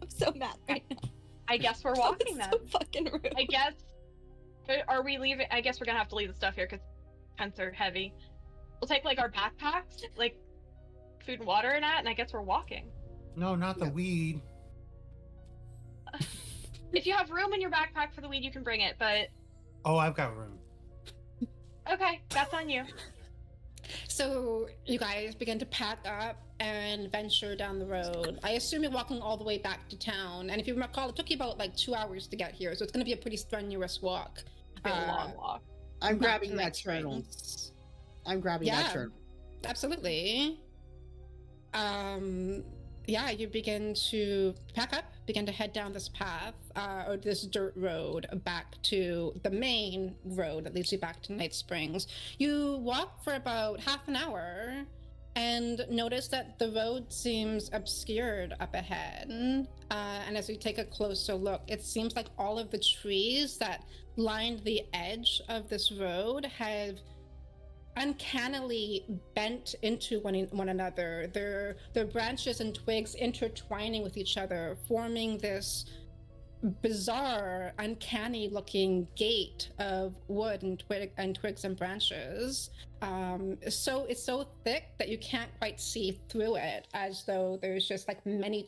I'm so mad right now. I guess we're That walking was then. so fucking rude. I guess. Are we leaving? I guess we're gonna have to leave the stuff here because tents are heavy. We'll take like our backpacks, like food and water and that, and I guess we're walking. No, not the Yeah. weed. If you have room in your backpack for the weed, you can bring it. But Oh, I've got room. okay, that's on you. So you guys begin to pack up and venture down the road. I assume you're walking all the way back to town, and if you recall, it took you about like 2 hours to get here, so it's going to be a pretty strenuous walk. Be a long walk. I'm back grabbing to that Night journal. Springs. I'm grabbing that journal. Absolutely. Yeah, you begin to pack up, begin to head down this path, or this dirt road back to the main road that leads you back to Night Springs. You walk for about half an hour and notice that the road seems obscured up ahead. And as you take a closer look, it seems like all of the trees that lined the edge of this road have uncannily bent into one another, their branches and twigs intertwining with each other, forming this bizarre, uncanny looking gate of wood and twigs and branches. So it's so thick that you can't quite see through it, as though there's just like many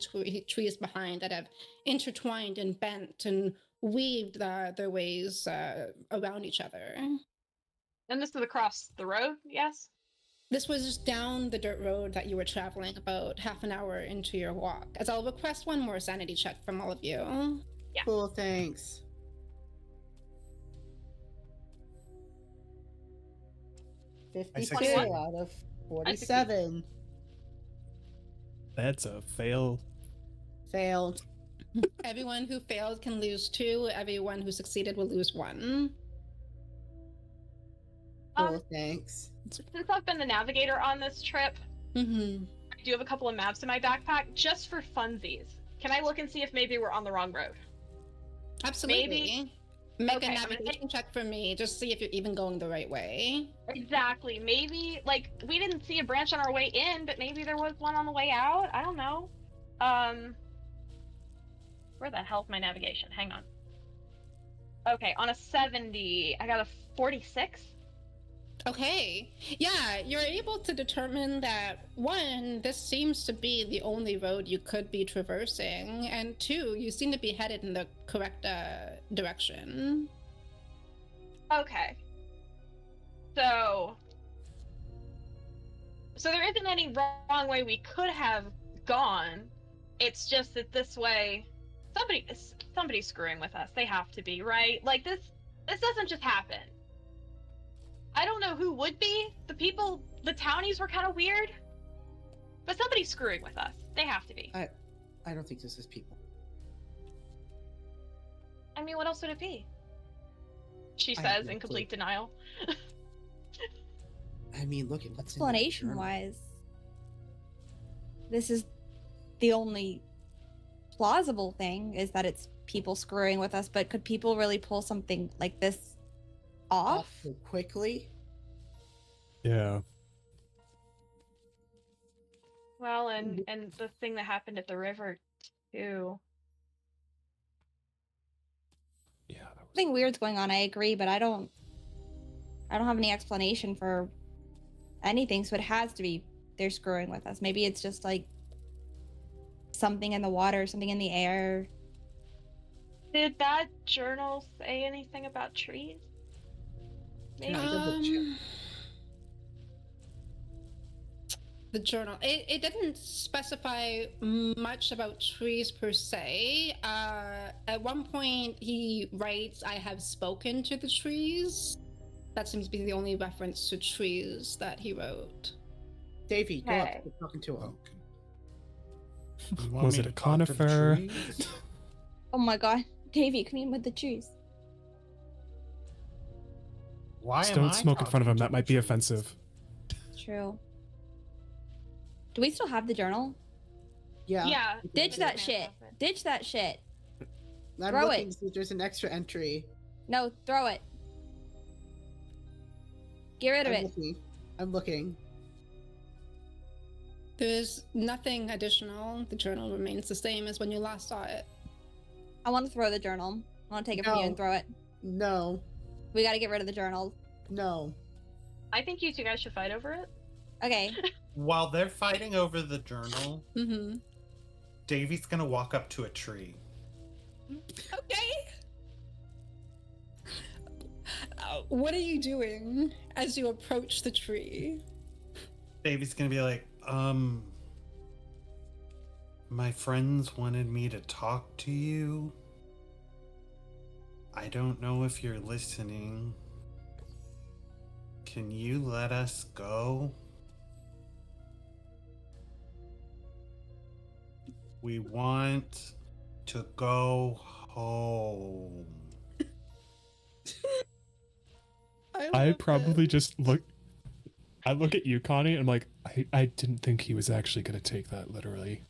trees behind that have intertwined and bent and weaved their ways around each other. And this is across the road, yes? This was down the dirt road that you were traveling about half an hour into your walk. As I'll request one more sanity check from all of you. Yeah. Cool, thanks. 52 succeed. out of 47. That's a fail. Failed. Everyone who failed can lose 2. Everyone who succeeded will lose 1. Cool, thanks. Since I've been the navigator on this trip, Mm-hmm. I do have a couple of maps in my backpack just for funsies. Can I look and see if maybe we're on the wrong road? Absolutely. Make Okay, a I'm gonna navigation check for me, just see if you're even going the right way. Exactly. Maybe, like, we didn't see a branch on our way in, but maybe there was one on the way out. I don't know. Where the hell's my navigation? Hang on. Okay, on a 70, I got a 46. Okay. Yeah, you're able to determine that 1, this seems to be the only road you could be traversing, and 2, you seem to be headed in the correct direction. Okay. So there isn't any wrong way we could have gone. It's just that this way, somebody's screwing with us. They have to be, right? Like this doesn't just happen. I don't know who would be. The townies were kind of weird. But somebody's screwing with us. They have to be. I don't think this is people. I mean, what else would it be? She I have says no in clue. complete denial. I mean, look at what's Explanation wise, this is the only plausible thing, is that it's people screwing with us, but could people really pull something like this off? so quickly. Yeah. Well, and the thing that happened at the river too. Yeah. That was... Something weird's going on, I agree, but I don't have any explanation for anything, so it has to be they're screwing with us. Maybe it's just like something in the water, something in the air. Did that journal say anything about trees? Maybe. Can I double check? The journal. It didn't specify much about trees per se. At one point, he writes, "I have spoken to the trees." That seems to be the only reference to trees that he wrote. Davey, go up. Okay. We're talking to him. You want Was me it to a talk to the conifer? trees? Oh my god, Davey, come in with the trees. Why Just am don't I smoke in front of him. talking That to might the be trees? offensive. True. Do we still have the journal? Yeah. Yeah. Ditch that Man, shit. have it. Ditch that shit. I'm Throw looking it. to see if there's an extra entry. No, throw it. Get rid of I'm it. looking. I'm looking. There's nothing additional. The journal remains the same as when you last saw it. I want to throw the journal. I want to take it from you and No. throw it. No. We got to get rid of the journal. No. I think you two guys should fight over it. Okay. While they're fighting over the journal, Mm-hmm. Davy's gonna walk up to a tree. Okay. What are you doing as you approach the tree? Davy's gonna be like, my friends wanted me to talk to you. I don't know if you're listening. Can you let us go? We want to go home. I love probably it. just look. I look at you, Connie, and I'm like, I didn't think he was actually gonna take that literally.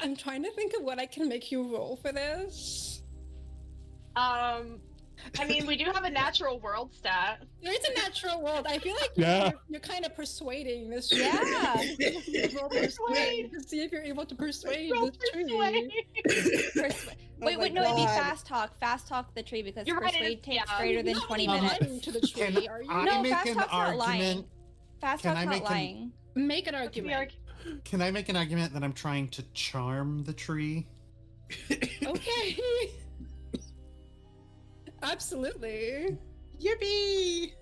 I'm trying to think of what I can make you roll for this. I mean, we do have a natural world stat. There is a natural world. I feel like Yeah. you're kind of persuading this. Yeah. Roll persuade to see if you're able to persuade Roll this tree. persuade. Wait, my wait, no, it'd be God. fast talk. Fast talk the tree because You're right, persuade it's- takes yeah. greater than You're not 20 lying minutes. to the tree, Can are you? I No, make fast an talk's not lying. argument? Fast Can talk's I not make an- lying. Make an What's the argument. Can I make an argument that I'm trying to charm the tree? Okay. Absolutely. Yippee!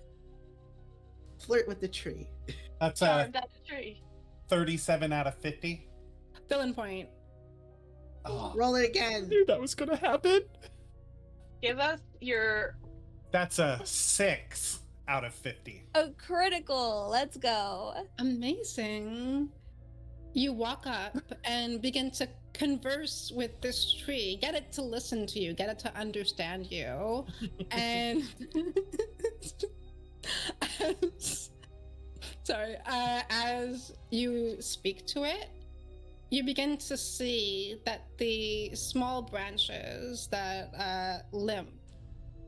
Flirt with the tree. That's Charm a that tree. 37 out of 50. Villain point. Oh, Roll it again. Knew that was gonna happen. Give us your. that's a 6 out of 50. Oh, critical. Let's go. Amazing. You walk up and begin to converse with this tree, get it to listen to you, get it to understand you. And as you speak to it, you begin to see that the small branches that limp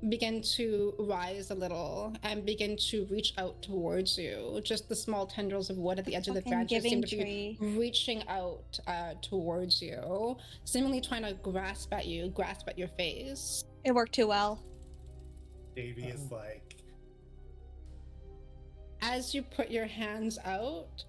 begin to rise a little and begin to reach out towards you. Just the small tendrils of wood at the edge of the Fucking branches seem giving to tree. be reaching out towards you, seemingly trying to grasp at your face. It worked too well. Davy is like, As you put your hands out,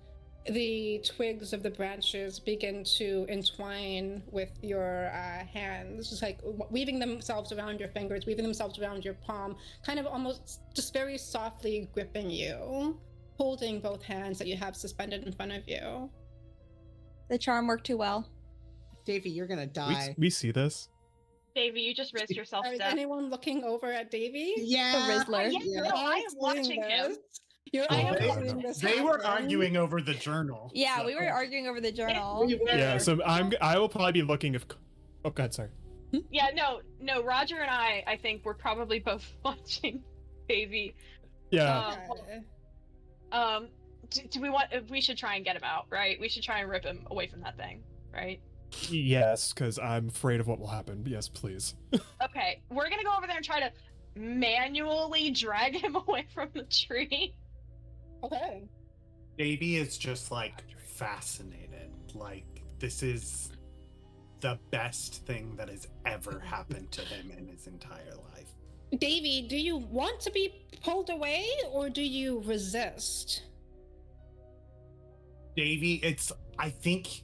the twigs of the branches begin to entwine with your hands, just like weaving themselves around your fingers, weaving themselves around your palm, kind of almost just very softly gripping you, holding both hands that you have suspended in front of you. The charm worked too well. Davy, you're gonna die. We see this. Davey, you just risked yourself Is death. anyone looking over at Davy? Yeah. Rizzler. Yeah, no, I am watching him. You're I all am- seeing this they were happen. arguing over the journal. Yeah, so- we were arguing over the journal. We were. Yeah, so I will probably be looking if. Oh God, sorry. Yeah, no, Roger and I think we're probably both watching Davey. Yeah. Okay. Do we want? We should try and get him out, right? We should try and rip him away from that thing, right? Yes, because I'm afraid of what will happen. Yes, please. Okay, we're gonna go over there and try to manually drag him away from the tree. Okay. Davy is just like fascinated. Like, this is the best thing that has ever happened to him in his entire life. Davy, do you want to be pulled away or do you resist? Davy, I think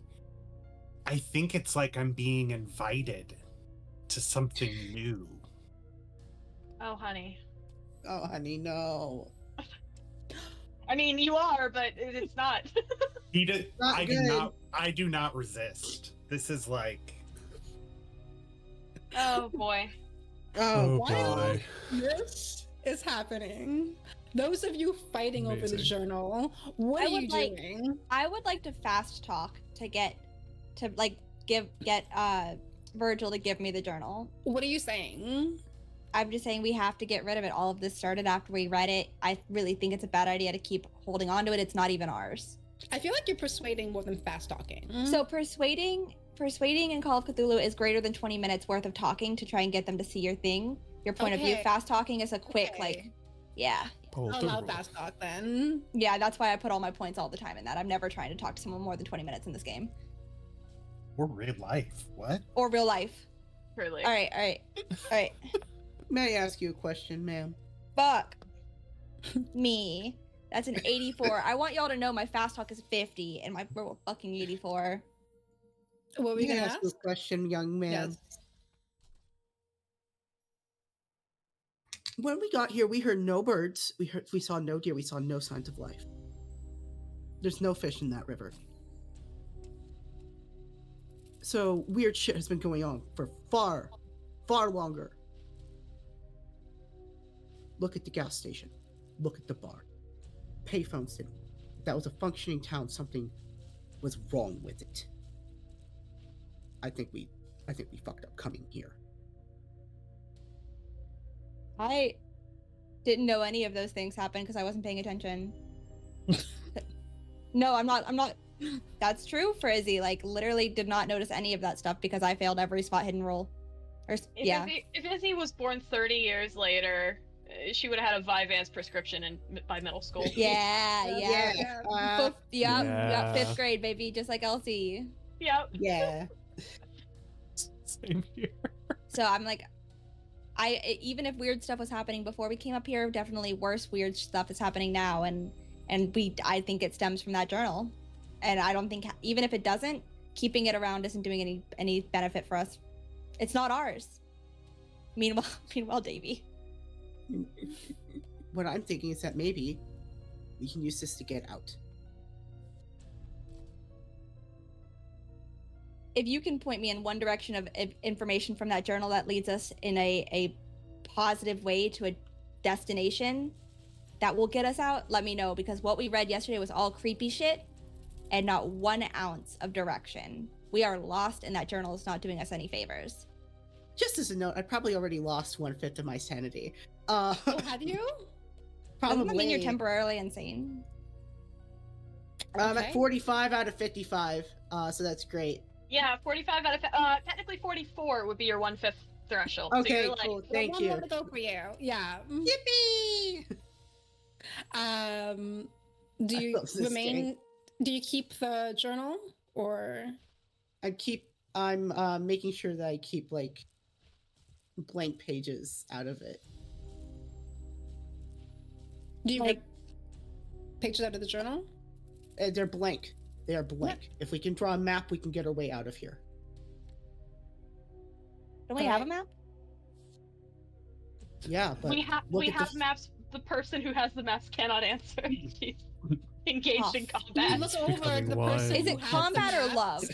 it's like I'm being invited to something new. Oh, honey. Oh, honey, no. I mean, you are, but it's not. Not good. I do not resist. This is like, Oh boy. Oh, While boy. this is happening, those of you fighting over the Amazing. journal, what I are you would like- doing? I would like to fast talk to get Virgil to give me the journal. What are you saying? I'm just saying we have to get rid of it. All of this started after we read it. I really think it's a bad idea to keep holding on to it. It's not even ours. I feel like you're persuading more than fast talking. So persuading in Call of Cthulhu is greater than 20 minutes worth of talking to try and get them to see your thing, your point of view. Okay. Fast talking is a quick, Okay. like, yeah. Pull I'll the allow roll. fast talk then. Yeah, that's why I put all my points all the time in that. I'm never trying to talk to someone more than 20 minutes in this game. Or real life. What? Or real life. Truly. All right. May I ask you a question, ma'am? Fuck me. That's an 84. I want y'all to know my fast talk is 50 and my fucking 84. What were we May I gonna ask ask? you a question, young man? Yes. When we got here, we heard no birds. We saw no deer. We saw no signs of life. There's no fish in that river. So weird shit has been going on for far, far longer. Look at the gas station. Look at the bar. Payphones didn't. If that was a functioning town, something was wrong with it. I think we fucked up coming here. I didn't know any of those things happened because I wasn't paying attention. No, I'm not. That's true for Izzy. Like, literally did not notice any of that stuff because I failed every spot hidden roll. Yeah. If Izzy was born 30 years later, she would have had a Vyvanse prescription by middle school. Yeah. Yeah. Yeah, 5th grade, baby, just like Elsie. Yep. Yeah. Same here. So I'm like, even if weird stuff was happening before we came up here, definitely worse weird stuff is happening now, and I think it stems from that journal, and I don't think, even if it doesn't, keeping it around isn't doing any benefit for us. It's not ours. Meanwhile, Davy. What I'm thinking is that maybe we can use this to get out. If you can point me in one direction of information from that journal that leads us in a positive way to a destination that will get us out, let me know, because what we read yesterday was all creepy shit and not 1 ounce of direction. We are lost, and that journal is not doing us any favors. Just as a note, I probably already lost 1/5 of my sanity. Oh, have you? Probably. Doesn't that mean you're temporarily insane? I'm Okay. at 45 out of 55, so that's great. Yeah, 45 out of technically 44 would be your 1/5 threshold. So Okay, you're like, cool. Thank One you. more to go for you. Yeah. Yippee! Do I you love this remain? game. Do you keep the journal, or I'm making sure that I keep like blank pages out of it. do you Like- rip pictures out of the journal? They're blank. They are blank. If we can draw a map, we can get our way out of here. Don't we have a map? Yeah, but we have look at have this- maps. The person who has the maps cannot answer. She's engaged in You combat. look over becoming the wise. person. Is who it has combat the or map. love?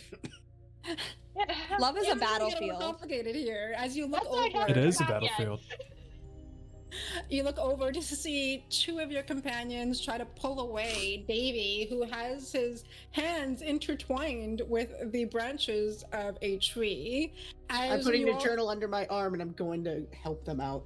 Love is Yeah, a this is getting battlefield. complicated here. As you look That's why I over, haven't It is a Not yet. battlefield. you look over to see 2 of your companions try to pull away Davy, who has his hands intertwined with the branches of a tree. I'm As putting you the all- journal under my arm and I'm going to help them out.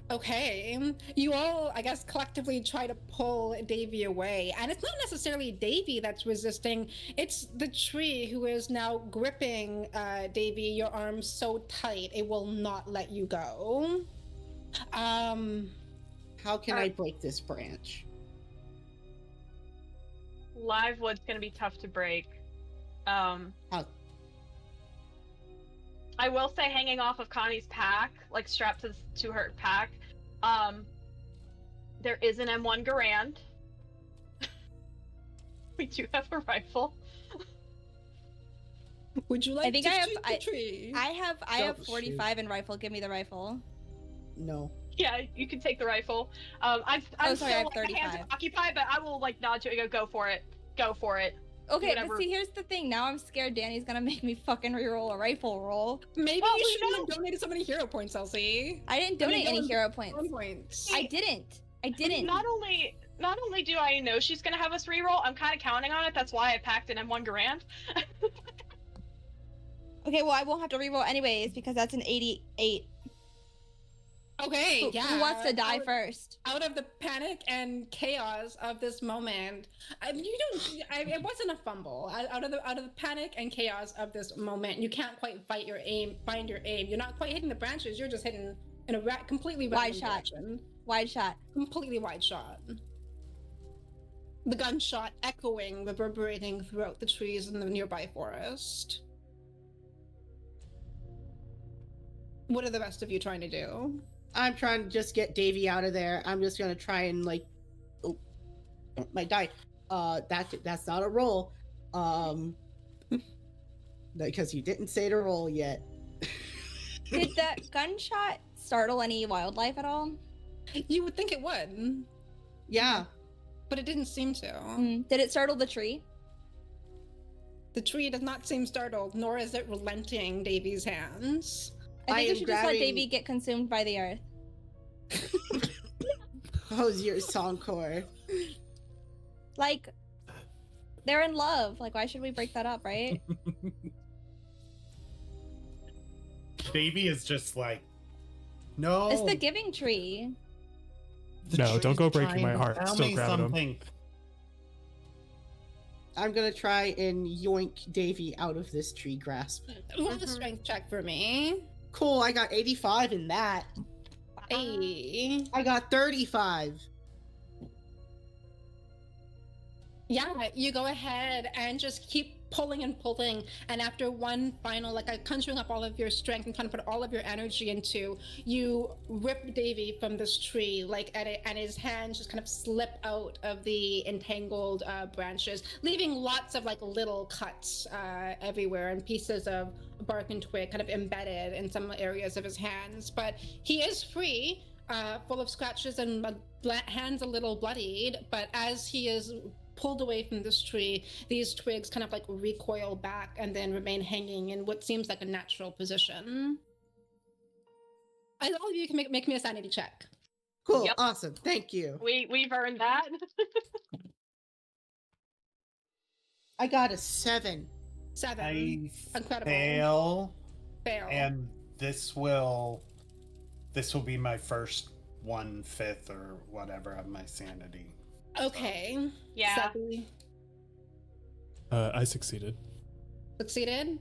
Okay. You all, I guess, collectively try to pull Davy away. And it's not necessarily Davy that's resisting, it's the tree who is now gripping Davy, your arms so tight it will not let you go. How can I break this branch? Live wood's gonna be tough to break. How? I will say, hanging off of Connie's pack, like strapped to her pack, there is an M1 Garand. We do have a rifle. Would you like think to I have- shoot the tree? I have Don't 45 in rifle. Give me the rifle. No. Yeah, you can take the rifle. I'm Oh, sorry, still I have like, my hands 35. are occupied, but I will like nod to it and go for it. Go for it. Okay, Whatever. but see, here's the thing. Now I'm scared Danny's gonna make me fucking reroll a rifle roll. Maybe Well, you we shouldn't know. have donated so many hero points, Elsie. I didn't I mean, donate any no, hero points. Points. I didn't. Not only do I know she's gonna have us reroll, I'm kind of counting on it. That's why I packed an M1 Garand. Okay, well, I won't have to reroll anyways because that's an 88. Okay, Who, yeah. who wants to die out, first? Out of the panic and chaos of this moment, you don't. It wasn't a fumble. Out of the panic and chaos of this moment, you can't quite find your aim. You're not quite hitting the branches. You're just hitting in a completely Wide random shot. direction. Wide shot. Completely wide shot. The gunshot echoing, reverberating throughout the trees in the nearby forest. What are the rest of you trying to do? I'm trying to just get Davy out of there. I'm just gonna try and like, oh, my die. That's not a roll. Because you didn't say to roll yet. Did that gunshot startle any wildlife at all? You would think it would, Yeah. but it didn't seem to. Did it startle the tree? The tree does not seem startled, nor is it relenting Davy's hands. I think am we should just let grabbing- Davy get consumed by the earth. How's your songcore? Like, they're in love. Like, why should we break that up, right? Davy is just like, no. It's the giving tree. The No, don't go tree's breaking my trying to heart. tell Still me grabbing him. something. I'm gonna try and yoink Davy out of this tree grasp. Roll the strength check for me. Cool, I got 85 in that. Hey. I got 35. Yeah, you go ahead and just keep pulling and pulling, and after one final, like conjuring up all of your strength and kind of put all of your energy into, you rip Davy from this tree, like and his hands just kind of slip out of the entangled branches, leaving lots of like little cuts everywhere and pieces of bark and twig kind of embedded in some areas of his hands. But he is free, full of scratches and hands a little bloodied, but as he is pulled away from this tree, these twigs kind of like recoil back and then remain hanging in what seems like a natural position. And all of you can make me a sanity check. Cool, Yep. awesome, thank you. We've earned that. I got a 7. 7. I Incredible. fail, Fail. and this will be my first 1/5 or whatever of my sanity. Okay. Yeah. Sevi I succeeded. succeeded.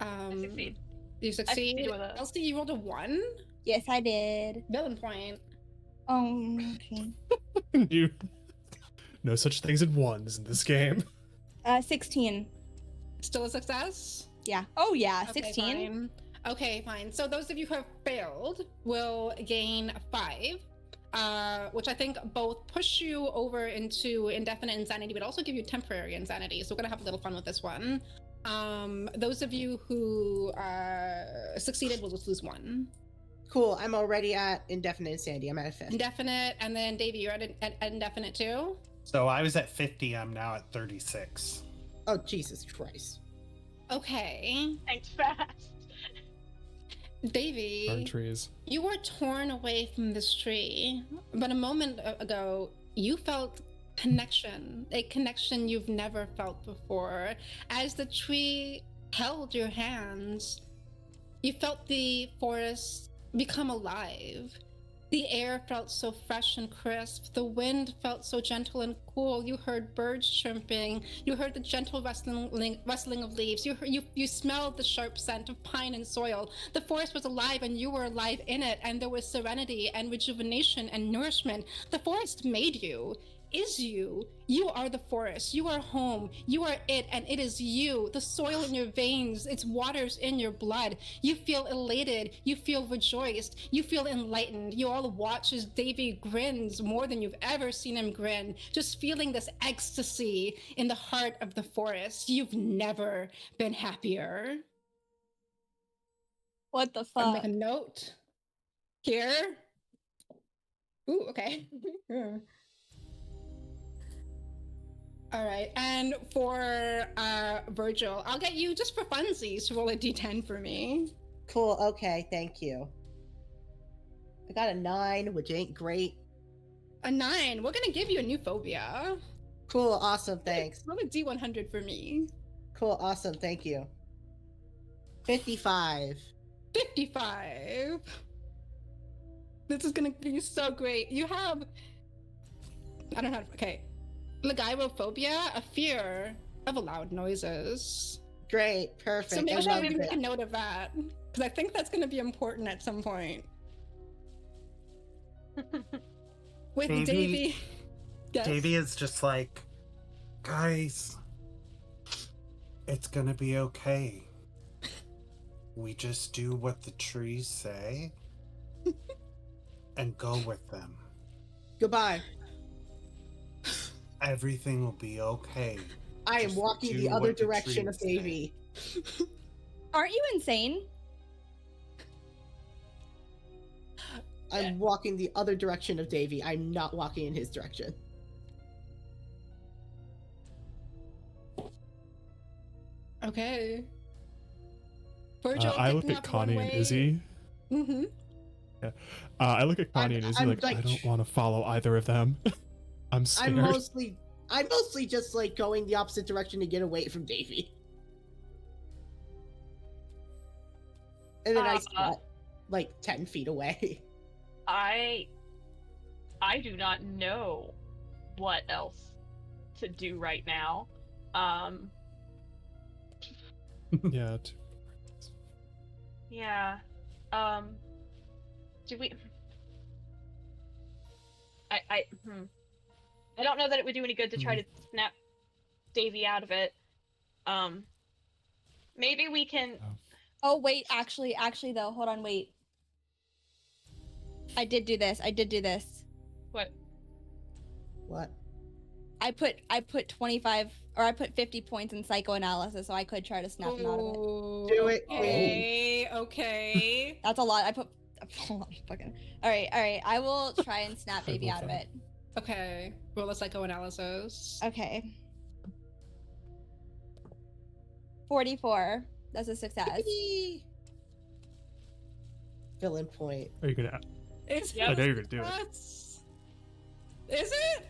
I succeed. You succeed. succeeded with a- Elsie, you rolled a 1. Yes, I did. Villain point. Okay. You no such things as ones in this game. 16. Still a success? Yeah. Oh, yeah. Okay, 16. fine. Okay, fine. So those of you who have failed will gain 5, which I think both push you over into indefinite insanity, but also give you temporary insanity. So we're gonna have a little fun with this one. Those of you who succeeded will just lose 1. Cool, I'm already at indefinite insanity. I'm at a 5. Indefinite, and then Davey, you're at indefinite too? So I was at 50. I'm now at 36. Oh, Jesus Christ. Okay. Thanks fast. Davey, Darn trees. you were torn away from this tree, but a moment ago, you felt connection, a connection you've never felt before. As the tree held your hands, you felt the forest become alive. The air felt so fresh and crisp. The wind felt so gentle and cool. You heard birds chirping. You heard the gentle rustling of leaves. You smelled the sharp scent of pine and soil. The forest was alive and you were alive in it, and there was serenity and rejuvenation and nourishment. The forest made you. Is you. You are the forest. You are home. You are it, and it is you. The soil in your veins, its waters in your blood. You feel elated. You feel rejoiced. You feel enlightened. You all watch as Davy grins more than you've ever seen him grin, just feeling this ecstasy in the heart of the forest. You've never been happier. What the I'll fuck? make a note here. Ooh, okay. All right, and for Virgil, I'll get you just for funsies to roll a d10 for me. Cool, okay, thank you. I got a 9, which ain't great. A 9. We're gonna give you a new phobia. Cool, awesome, thanks. Roll a d100 for me. Cool, awesome, thank you. 55. 55. This is gonna be so great. You have, I don't know. Okay, Lagyrophobia, a fear of loud noises. Great, perfect. So make I sure love we make a it. note of that, because I think that's gonna be important at some point. With Davey- Davey. Yes. Davey is just like, guys, it's gonna be okay. We just do what the trees say and go with them. Goodbye. Everything will be okay. I am Just walking do the other what the direction of trees say. Davy. Aren't you insane? I'm walking the other direction of Davy. I'm not walking in his direction. Okay. Virgil, I look picking at up one Connie and way. Izzy. Mm-hmm. I look at Connie and Izzy I'm like, like, I don't want to follow either of them. I'm scared. I'm mostly just like going the opposite direction to get away from Davy. And then I spot like 10 feet away. I do not know what else to do right now. Yeah. Yeah. Do we? I don't know that it would do any good to try to snap Davy out of it. Maybe we can. Oh wait, actually though, hold on, wait. I did do this. What? What? I put 25 or I put 50 points in psychoanalysis, so I could try to snap him out of it. Do it. Okay, okay. That's a lot. I put hold on, fucking. All right. I will try and snap Davy out of it. Okay. Roll a psychoanalysis. Okay. 44. That's a success. Villain point. Are you gonna? Is Yeah, I know you're gonna do it. Is it?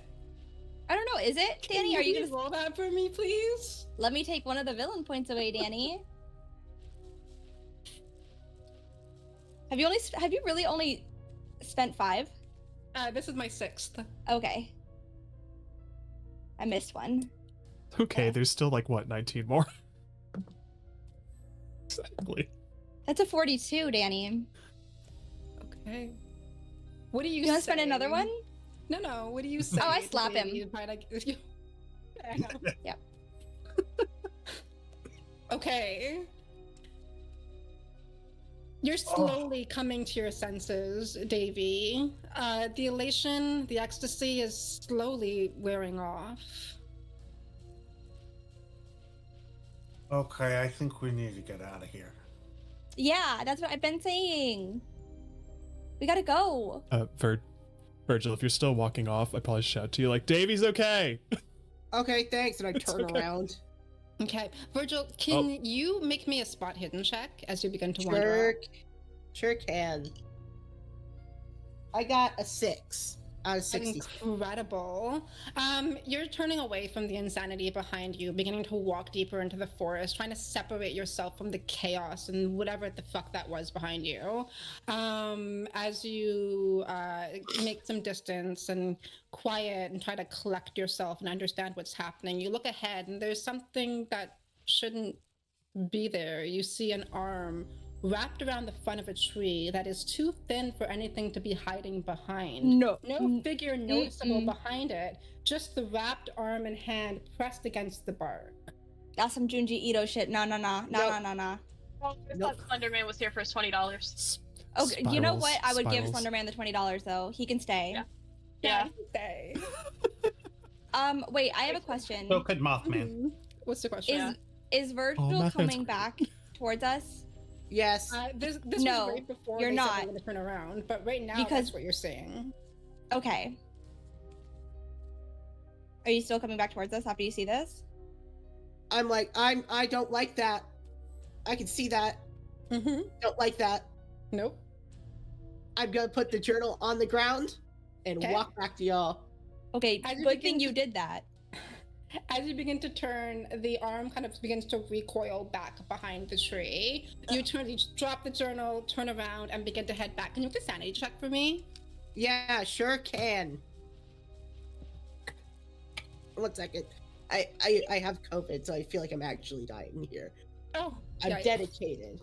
I don't know. Is it, Danny? Are you gonna roll that for me, please? let me take one of the villain points away, Danny? Have you really only spent 5? This is my 6th. Okay. I missed one. Okay, Yeah. there's still like what, 19 more? Exactly. That's a 42, Danny. Okay. What do you You want to spend say? another one? No. What do you say? Oh, I to slap him. Davey by, like, if you- I know. Yep. Okay. You're slowly coming to your senses, Davy. The elation, the ecstasy is slowly wearing off. Okay, I think we need to get out of here. Yeah, that's what I've been saying. We gotta go. Virgil, if you're still walking off, I'd probably shout to you like, Davy's okay! Okay, thanks. And I It's turn okay. around. Okay, Virgil, can you make me a spot hidden check as you begin to wander Sure, out? sure can. I got a 6 out of 60. Incredible. You're turning away from the insanity behind you, beginning to walk deeper into the forest, trying to separate yourself from the chaos and whatever the fuck that was behind you. As you make some distance and quiet and try to collect yourself and understand what's happening, you look ahead and there's something that shouldn't be there. You see an arm wrapped around the front of a tree that is too thin for anything to be hiding behind. No. No figure noticeable Mm-mm. behind it, just the wrapped arm and hand pressed against the bark. That's some Junji Ito shit. No. Nope. Well, I Nope. thought Slenderman was here for his $20. Okay, you know Spirals, what? I would give spirals. Slenderman the $20 though. He can stay. Yeah. Yeah. Say. Wait, I have a question. So could Mothman. Mhm. What's the question? Is Virgil Mothman's coming great. back towards us? Yes. This No, was right before you're they said not. they were gonna turn around, but right now Because- that's what you're saying. Okay. Are you still coming back towards us after you see this? I'm like, I don't like that. I can see that. Mm-hmm. Don't like that. Nope. I'm gonna put the journal on the ground and Okay. walk back to y'all. Okay, As you good begin thing to- you did that. As you begin to turn, the arm kind of begins to recoil back behind the tree. You drop the journal, turn around, and begin to head back. Can you make a sanity check for me? Yeah, sure can. 1 second. I have COVID, so I feel like I'm actually dying here. Oh, I'm yeah. dedicated.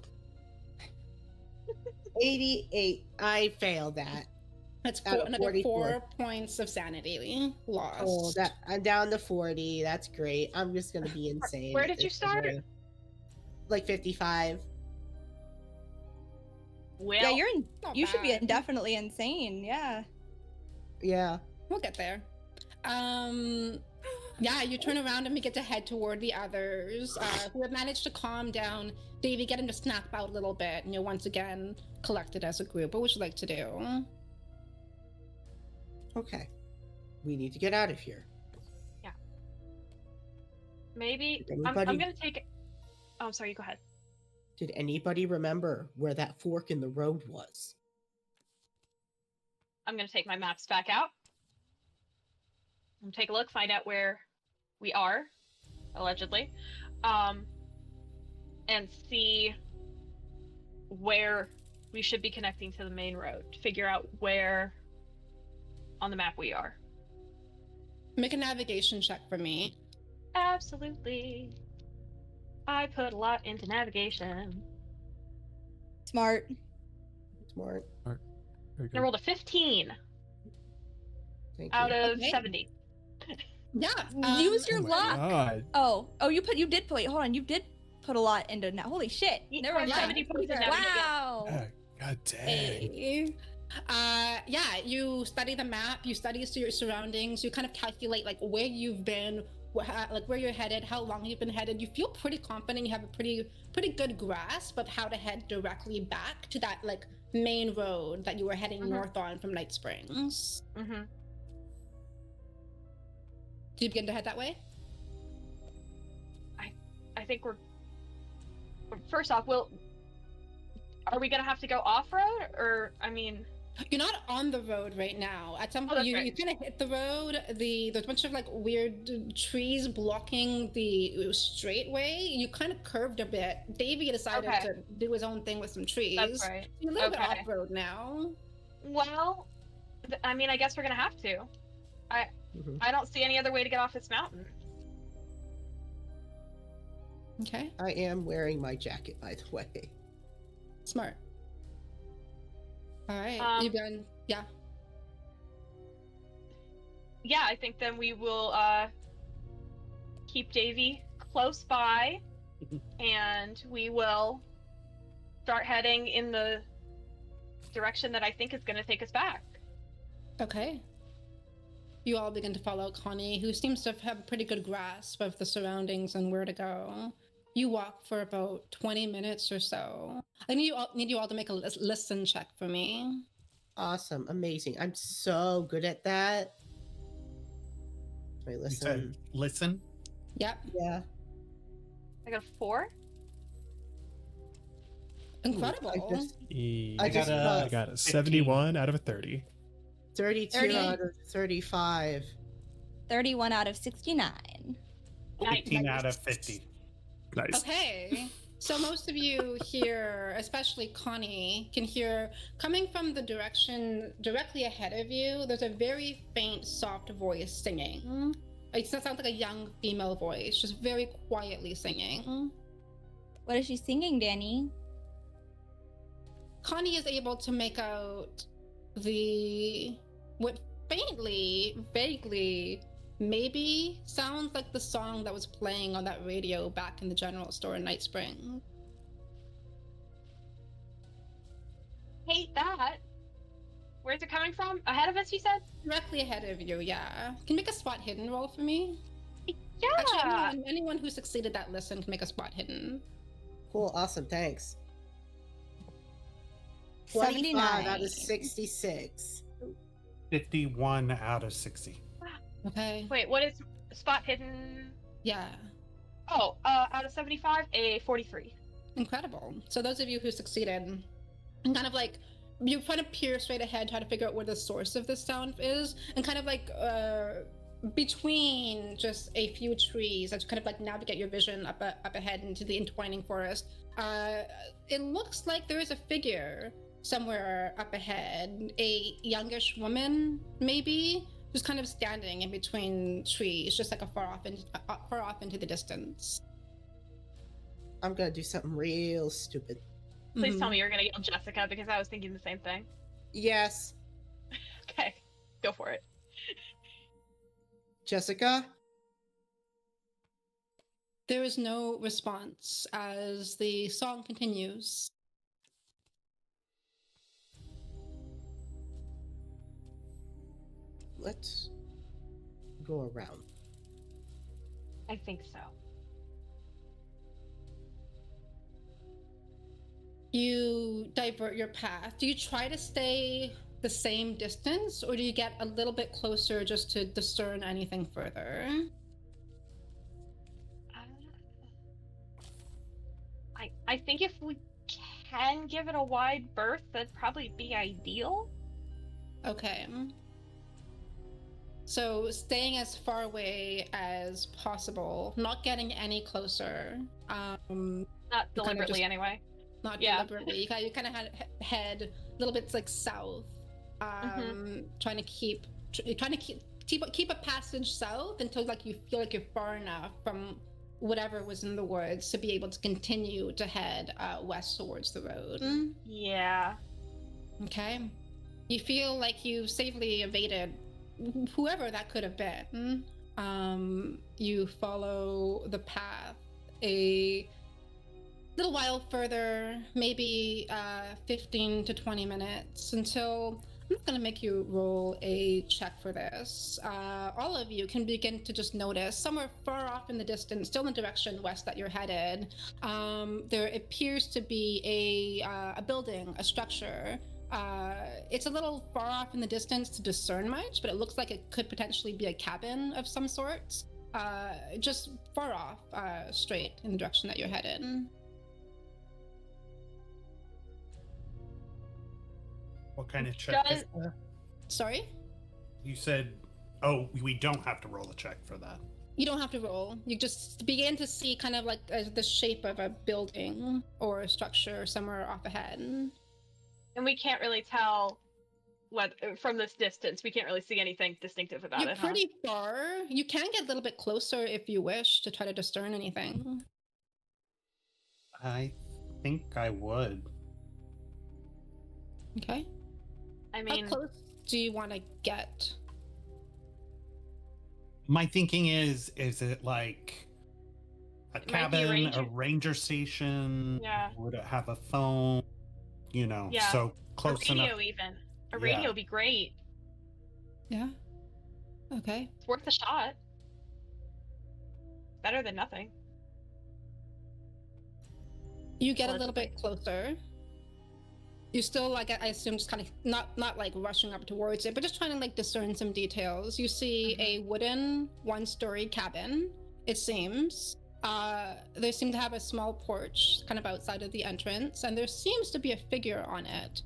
88. I failed that. That's Out of another 44. 4 points of sanity lost. Oh, I'm down to 40. That's great. I'm just gonna be insane. Where at did you this start? point. Like 55. Well, Yeah, Not you should be bad. indefinitely insane. Yeah. Yeah. We'll get there. Yeah, you turn around and we get to head toward the others who have managed to calm down. Davey, get him to snap out a little bit, and you're once again collected as a group. What would you like to do? Okay. We need to get out of here. maybe Did I'm anybody- gonna take it. Oh, sorry. Go ahead. Did anybody remember where that fork in the road was? I'm gonna take my maps back out. I'm gonna take a look, find out where we are, allegedly, and see where we should be connecting to the main road. Figure out where on the map we are. Make a navigation check for me. Absolutely. I put a lot into navigation. Smart. Smart. Very I good. rolled a 15 Thank out you. of Okay. 70. Yeah. Use your Oh my luck. God. You did put. Wait, hold on. You did put a lot into now. Holy shit. Never mind. 70 points in navigation. Wow. Yeah, God dang. Hey. Yeah, you study the map, you study your surroundings, you kind of calculate like where you've been, like where you're headed, how long you've been headed. You feel pretty confident. You have a pretty good grasp of how to head directly back to that like main road that you were heading north on from Night Springs. Mm-hmm. Do you begin to head that way? I think we're. First off, are we gonna have to go off road, or I mean? You're not on the road right now. At some Oh, point, that's you right. kind of hit the road. There's a bunch of like weird trees blocking the straight way. You kind of curved a bit. Davey decided Okay. to do his own thing with some trees. That's right. You're a little bit Okay. off road now. Well, I mean, I guess we're gonna have to. Mhm. I don't see any other way to get off this mountain. Okay, I am wearing my jacket, by the way. smart. All right, Um, you done? Yeah. Yeah, I think then we will keep Davy close by, and we will start heading in the direction that I think is going to take us back. Okay. You all begin to follow Connie, who seems to have a pretty good grasp of the surroundings and where to go. You walk for about 20 minutes or so. I need you all to make a listen check for me. Awesome. Amazing. I'm so good at that. Wait, You listen. said listen. Yep. Yeah. I got a 4. Incredible. I just I got a 71 out of a 30. 32 30. out of 35. 31 out of 69. 18 out of 50. Nice. Okay. So most of you here, especially Connie, can hear coming from the direction directly ahead of you, there's a very faint, soft voice singing. It sounds like a young female voice, just very quietly singing. What is she singing, Danny? Connie is able to make out what faintly, vaguely, maybe sounds like the song that was playing on that radio back in the general store in Night Spring. Hate that. Where's it coming from? Ahead of us, you said? Directly ahead of you, yeah. Can you make a spot hidden roll for me? Yeah. Actually, anyone who succeeded that listen can make a spot hidden. Cool. Awesome. Thanks. 25 out of 66. 51 out of 60. Okay. Wait, what is spot hidden? Yeah. Oh, out of 75, a 43. Incredible. So those of you who succeeded, kind of like you kind of peer straight ahead, try to figure out where the source of this sound is, and kind of like between just a few trees that kind of like navigate your vision up ahead into the entwining forest, it looks like there is a figure somewhere up ahead, a youngish woman maybe, who's kind of standing in between trees, just like a far off into the distance. I'm gonna do something real stupid. Please tell me you're gonna yell Jessica, because I was thinking the same thing. Yes. Okay, go for it. Jessica? There is no response as the song continues. Let's go around. I think so. You divert your path. Do you try to stay the same distance, or do you get a little bit closer just to discern anything further? I think if we can give it a wide berth, that'd probably be ideal. Okay. So staying as far away as possible, not getting any closer. Not deliberately, anyway. Not Yeah. deliberately. You kind of head a little bit like south, trying to keep a passage south until like you feel like you're far enough from whatever was in the woods to be able to continue to head west towards the road. Yeah. Okay. You feel like you safely evaded whoever that could have been. You follow the path a little while further, maybe 15 to 20 minutes, until I'm not going to make you roll a check for this. All of you can begin to just notice somewhere far off in the distance, still in the direction west that you're headed, there appears to be a building, a structure. It's a little far off in the distance to discern much, but it looks like it could potentially be a cabin of some sort. Just far off, straight in the direction that you're headed. What kind of check is that? Sorry? You said, oh, we don't have to roll a check for that. You don't have to roll. You just begin to see kind of like the shape of a building or a structure somewhere off ahead. And we can't really tell what from this distance. We can't really see anything distinctive about You're it. pretty far. You can get a little bit closer if you wish to try to discern anything. I think I would. Okay. I mean, how close do you want to get? My thinking is it like a cabin, a ranger station? Yeah. Would it have a phone? You know, Yeah. so close a radio enough. Even a radio would be great. Yeah. Okay. It's worth a shot. Better than nothing. You get a little bit closer. You still, like, I assume, just kind of not like rushing up towards it, but just trying to like discern some details. You see a wooden one-story cabin, it seems. They seem to have a small porch kind of outside of the entrance, and there seems to be a figure on it.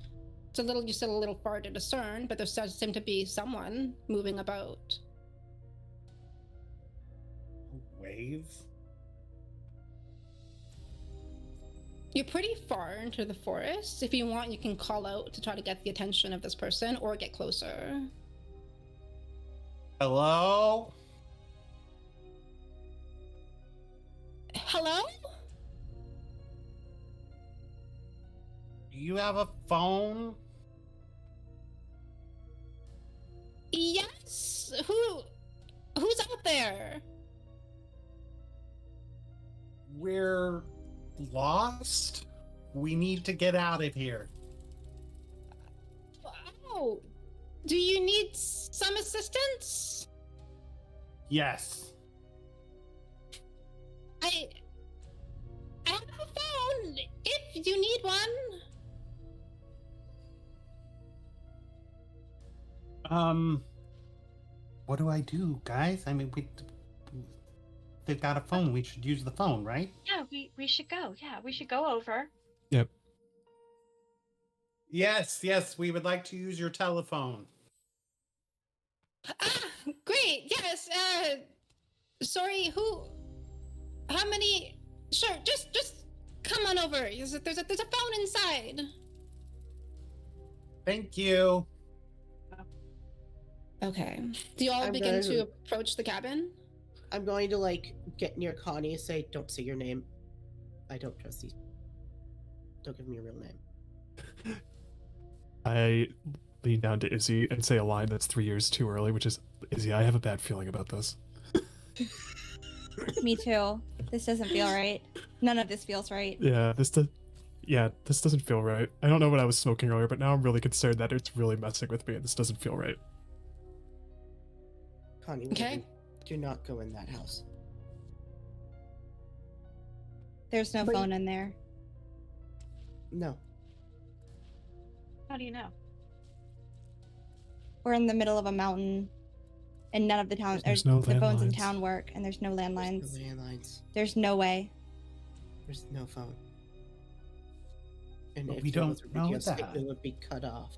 It's still a little far to discern, but there does seem to be someone moving about. Wave? You're pretty far into the forest. If you want, you can call out to try to get the attention of this person or get closer. Hello? Hello? Do you have a phone? Yes. Who's out there? We're lost? We need to get out of here. Oh, do you need some assistance? Yes. I have a phone if you need one. What do I do, guys? I mean, they've got a phone. We should use the phone, right? Yeah, we should go. Yeah, we should go over. Yep. Yes, we would like to use your telephone. Ah, great. Wait, yes, sorry, how many, sure, just come on over. There's a phone inside. Thank you. Okay. Do you all I'm begin going to approach the cabin? I'm going to like get near Connie and say, "Don't say your name. I don't trust these. Don't give me your real name." I lean down to Izzy and say a line that's 3 years too early, which is, Izzy, I have a bad feeling about this. Me too. This doesn't feel right. None of this feels right. Yeah, this doesn't feel right. I don't know what I was smoking earlier, but now I'm really concerned that it's really messing with me and this doesn't feel right. Connie, Okay. do not go in that house. There's no But- phone in there. No. How do you know? We're in the middle of a mountain, and none of the town There's or no the phones in landlines. town work, and there's no landlines. There's no landlines. There's no way. There's no phone. And But if we there don't was a know radio that. signal, it would be cut off.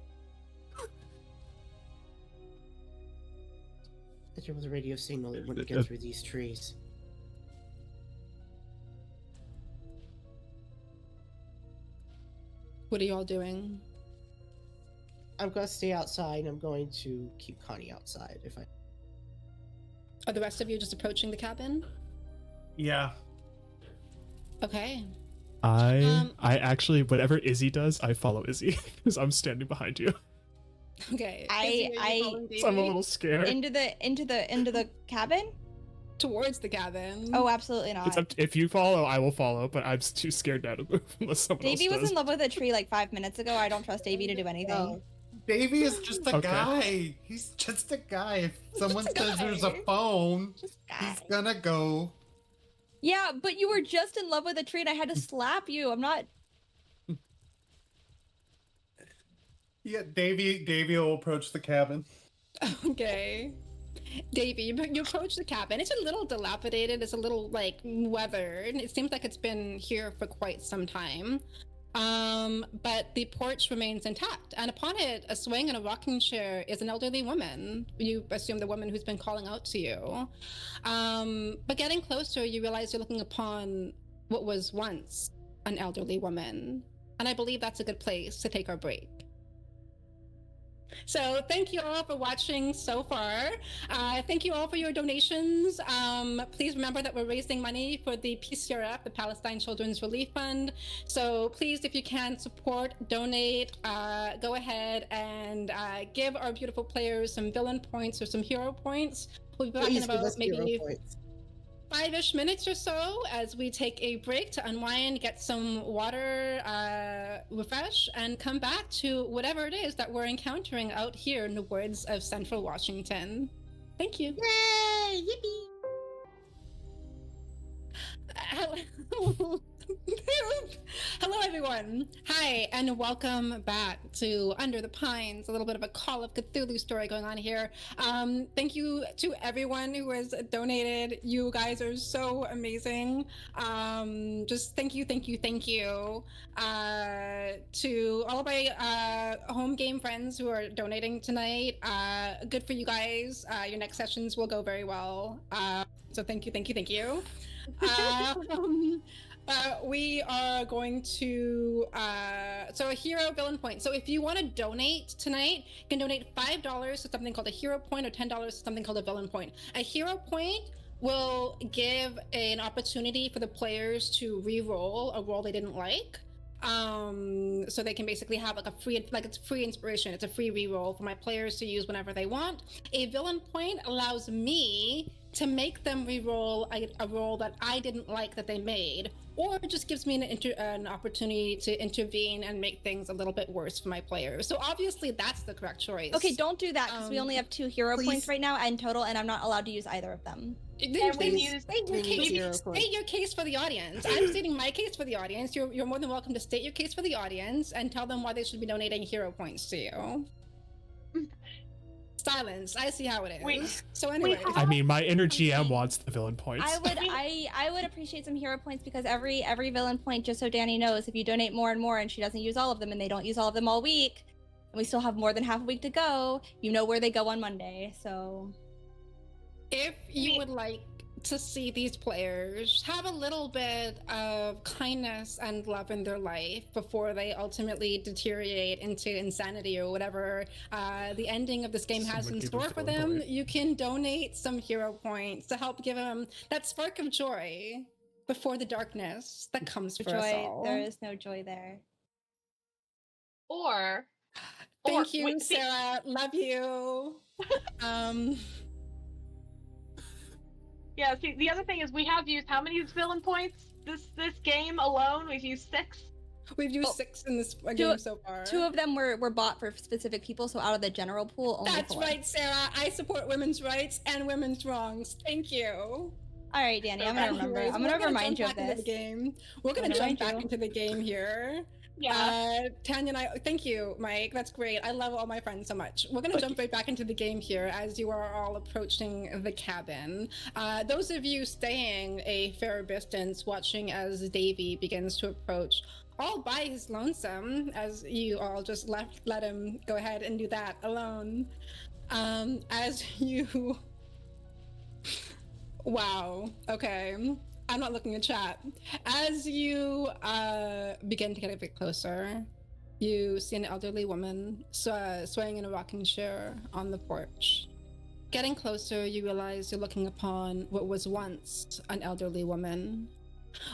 If there was a radio signal, it wouldn't get through these trees. What are you all doing? I'm going to stay outside, and I'm going to keep Connie outside if I... Are the rest of you just approaching the cabin? Yeah. Okay. I actually, whatever Izzy does, I follow Izzy because I'm standing behind you. Okay. I- Izzy, are you I- following So I'm a Davey? little scared. Into the cabin? Towards the cabin. Oh, absolutely It's not. up if you follow, I will follow, but I'm too scared now to move unless someone Davey else was does. in love with a tree like 5 minutes ago. I don't trust Davey to do anything. No. Davey is just a Okay. guy. He's just a guy. If someone just a says there's a guy. phone, Just he's guy. gonna go. Yeah, but you were just in love with a tree and I had to slap you. I'm not. Yeah, Davey will approach the cabin. Okay. Davey, you approach the cabin. It's a little dilapidated. It's a little like weathered. It seems like it's been here for quite some time. But the porch remains intact, and upon it, a swing and a rocking chair is an elderly woman. You assume the woman who's been calling out to you. But getting closer, you realize you're looking upon what was once an elderly woman, and I believe that's a good place to take our break. So thank you all for watching so far. Thank you all for your donations. Please remember that we're raising money for the PCRF, the Palestine Children's Relief Fund. So please, if you can, support, donate, go ahead and give our beautiful players some villain points or some hero points. We'll be back in Please give about us hero maybe points. 5-ish minutes or so as we take a break to unwind, get some water, refresh, and come back to whatever it is that we're encountering out here in the woods of Central Washington. Thank you. Yay! Yippee! Hello, everyone. Hi, and welcome back to Under the Pines. A little bit of a Call of Cthulhu story going on here. Thank you to everyone who has donated. You guys are so amazing. Just thank you, thank you, thank you. To all of my home game friends who are donating tonight. Good for you guys. Your next sessions will go very well. So thank you, thank you, thank you. We are going to so a hero villain point. So if you want to donate tonight, you can donate $5 to something called a hero point or $10 to something called a villain point. A hero point will give an opportunity for the players to re-roll a roll they didn't like. So they can basically have like a free, like it's free inspiration. It's a free re-roll for my players to use whenever they want. A villain point allows me to make them re-roll a roll that I didn't like that they made, or it just gives me an opportunity to intervene and make things a little bit worse for my players. So obviously that's the correct choice. Okay, don't do that because we only have 2 hero please. points right now in total, and I'm not allowed to use either of them. And we've Please. used State your We need hero case. points. State your case for the audience. I'm stating my case for the audience. You're more than welcome to state your case for the audience and tell them why they should be donating hero points to you. Silence. I see how it is. Wait. So anyway, I mean, my inner GM wants the villain points. I would appreciate some hero points because every villain point, just so Danny knows, if you donate more and more and she doesn't use all of them and they don't use all of them all week, and we still have more than half a week to go, you know where they go on Monday. So If you would like to see these players have a little bit of kindness and love in their life before they ultimately deteriorate into insanity or whatever the ending of this game has Someone in give a store for villain them, point. you can donate some hero points to help give them that spark of joy before the darkness that comes for us Joy, all. there is no joy there. Or Thank you, wait, see, Sarah. Love you. yeah, see, the other thing is we have used how many villain points this game alone? We've used 6. We've used Oh, 6 in this game so far. 2 of them were bought for specific people, so out of the general pool, only That's 4. right, Sarah. I support women's rights and women's wrongs. Thank you. All right, Danny, I'm gonna remember. Anyways, I'm we're gonna remind you jump of back into this. the game. We're gonna I'm gonna jump back remind you. into the game here. Yeah. Tanya and I, thank you, Mike. That's great. I love all my friends so much. We're going to jump right back into the game here as you are all approaching the cabin. Those of you staying a fair distance, watching as Davy begins to approach, all by his lonesome, as you all just let him go ahead and do that alone. As you... Wow. Okay. I'm not looking at chat. As you begin to get a bit closer, you see an elderly woman swaying in a rocking chair on the porch. Getting closer, you realize you're looking upon what was once an elderly woman.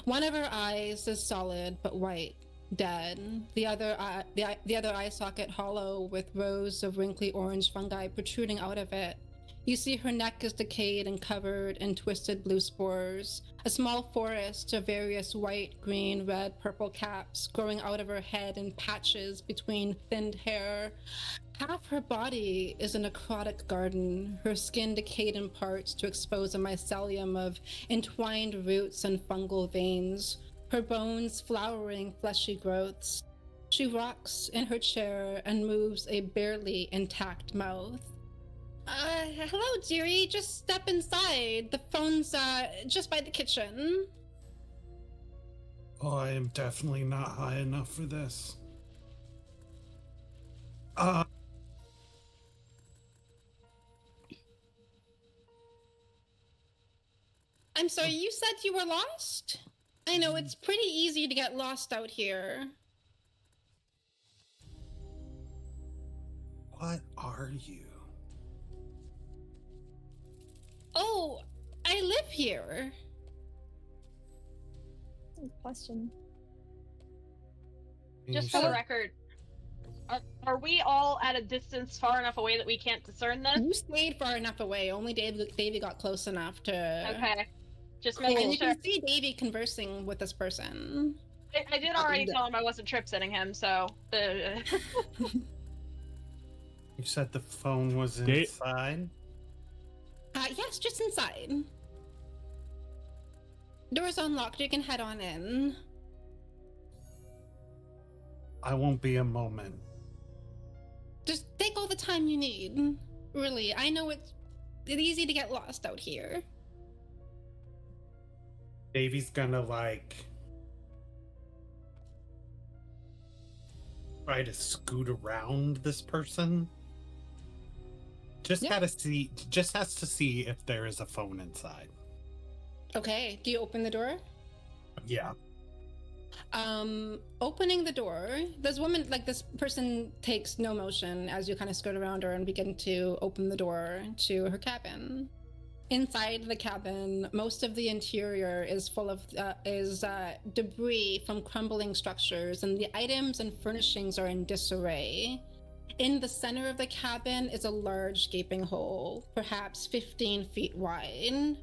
One of her eyes is solid but white, dead. The other eye socket hollow with rows of wrinkly orange fungi protruding out of it. You see her neck is decayed and covered in twisted blue spores. A small forest of various white, green, red, purple caps growing out of her head in patches between thinned hair. Half her body is a necrotic garden, her skin decayed in parts to expose a mycelium of entwined roots and fungal veins, her bones flowering fleshy growths. She rocks in her chair and moves a barely intact mouth. Hello, dearie. Just step inside. The phone's, just by the kitchen. Oh, I am definitely not high enough for this. I'm sorry, you said you were lost? I know, it's pretty easy to get lost out here. What are you? Oh, I live here. Question. Just for the record, are we all at a distance far enough away that we can't discern this? You stayed far enough away. Only Davy got close enough to... Okay. Just And making you sure. can see Davy conversing with this person. I did already tell him I wasn't trip sitting him, so. You said the phone was Date. inside? Yes, just inside. Door's unlocked, you can head on in. I won't be a moment. Just take all the time you need. Really, I know it's easy to get lost out here. Davy's gonna try to scoot around this person. Just has to see if there is a phone inside. Okay, do you open the door? Yeah. Opening the door, this person takes no motion as you kind of skirt around her and begin to open the door to her cabin. Inside the cabin, most of the interior is full of debris from crumbling structures, and the items and furnishings are in disarray. In the center of the cabin is a large gaping hole, perhaps 15 feet wide.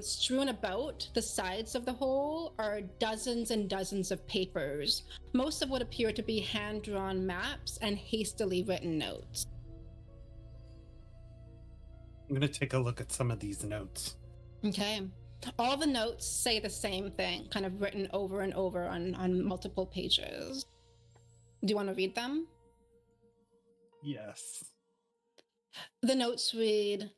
Strewn about the sides of the hole are dozens and dozens of papers, most of what appear to be hand-drawn maps and hastily written notes. I'm gonna take a look at some of these notes. Okay. All the notes say the same thing, kind of written over and over on multiple pages. Do you want to read them? Yes. The notes read,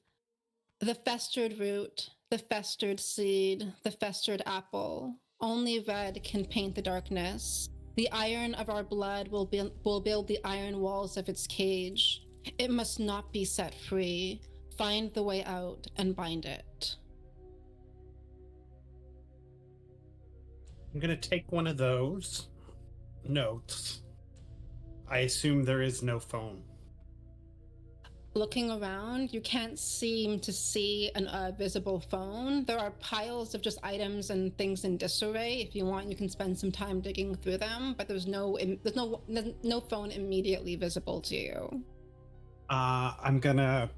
"The festered root, the festered seed, the festered apple. Only red can paint the darkness. The iron of our blood will build the iron walls of its cage. It must not be set free. find the way out and bind it. I'm gonna take one of those notes. I assume there is no phone. Looking around, you can't seem to see a visible phone. There are piles of just items and things in disarray. If you want, you can spend some time digging through them, but there's no phone immediately visible to you. I'm gonna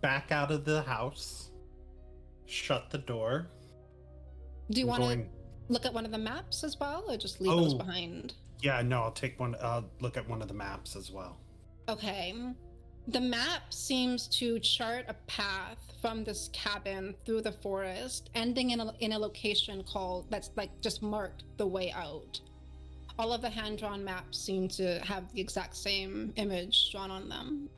back out of the house, shut the door. Do you I'm want to going- look at one of the maps as well, or just leave those Oh. behind? Yeah, no, I'll take one. I'll look at one of the maps as well. Okay. The map seems to chart a path from this cabin through the forest, ending in a location that's like just marked the way out. All of the hand-drawn maps seem to have the exact same image drawn on them.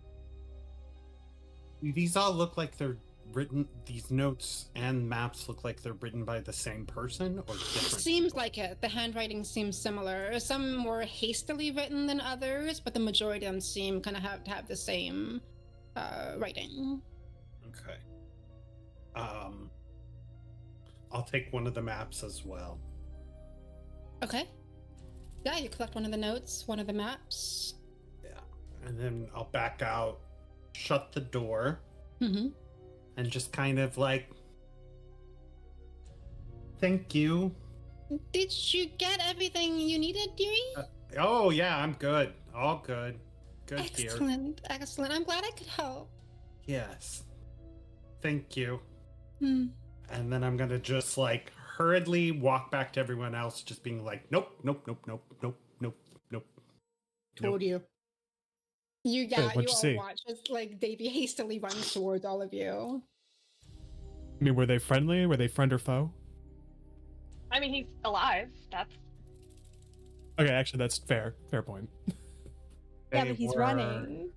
These all look like they're written. These notes and maps look like they're written by the same person or different. Seems like it. The handwriting seems similar. Some more hastily written than others, but the majority of them seem kind of have the same writing. Okay. I'll take one of the maps as well. Okay. Yeah, you collect one of the notes, one of the maps. Yeah, and then I'll back out, shut the door, Mm-hmm. and just kind of like, thank you. Did you get everything you needed, dearie? Oh yeah, I'm good. All good. Good here. Excellent, excellent. I'm glad I could help. Yes. Thank you. Hmm. And then I'm gonna just like hurriedly walk back to everyone else, just being like, nope, nope, nope, nope, nope, nope, nope. Told you. You what'd you all see? watch as like Davy hastily runs towards all of you. I mean, were they friendly? Were they friend or foe? I mean, he's alive. That's Okay, actually, that's fair. Fair point. Yeah, They but he's were, running.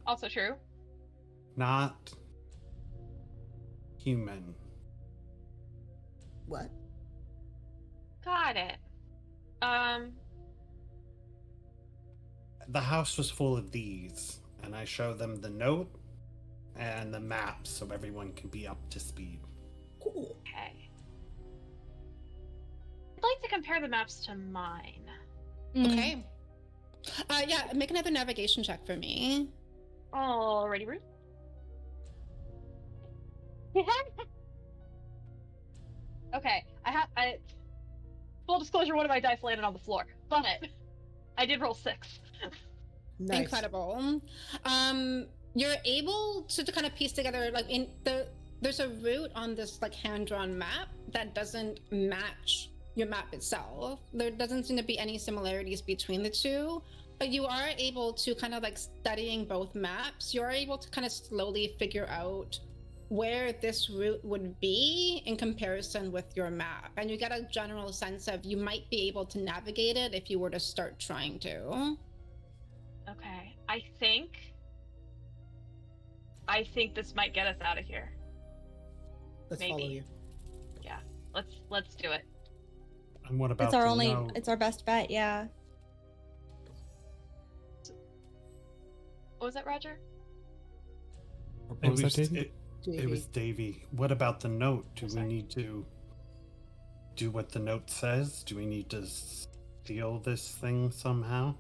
also true. Not human. What? Got it. The house was full of these, and I show them the note and the map so everyone can be up to speed. Cool. Okay. I'd like to compare the maps to mine. Okay. Yeah, make another navigation check for me. Alrighty, Ruth. Okay, full disclosure, one of my dice landed on the floor, but I did roll 6. Nice. Incredible. You're able to kind of piece together like there's a route on this like hand-drawn map that doesn't match your map itself. There doesn't seem to be any similarities between the two, but you are able to kind of like studying both maps, you're able to kind of slowly figure out where this route would be in comparison with your map. And you get a general sense of you might be able to navigate it if you were to start trying to. Okay, I think this might get us out of here. Let's Maybe. follow you. Yeah, let's do it. And what about It's our the only. note? It's our best bet. Yeah. What was that, Roger? What was that, Davey? It was Davy. What about the note? Do we sorry. need to do what the note says? Do we need to steal this thing somehow?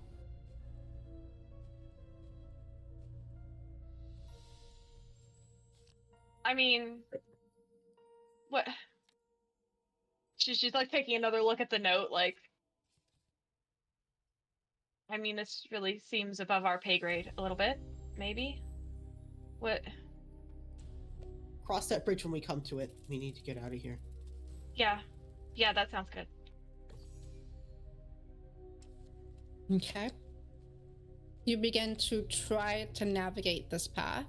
I mean, what? She's like taking another look at the note, like. I mean, this really seems above our pay grade a little bit, maybe. What? Cross that bridge when we come to it. We need to get out of here. Yeah, that sounds good. Okay. You begin to try to navigate this path.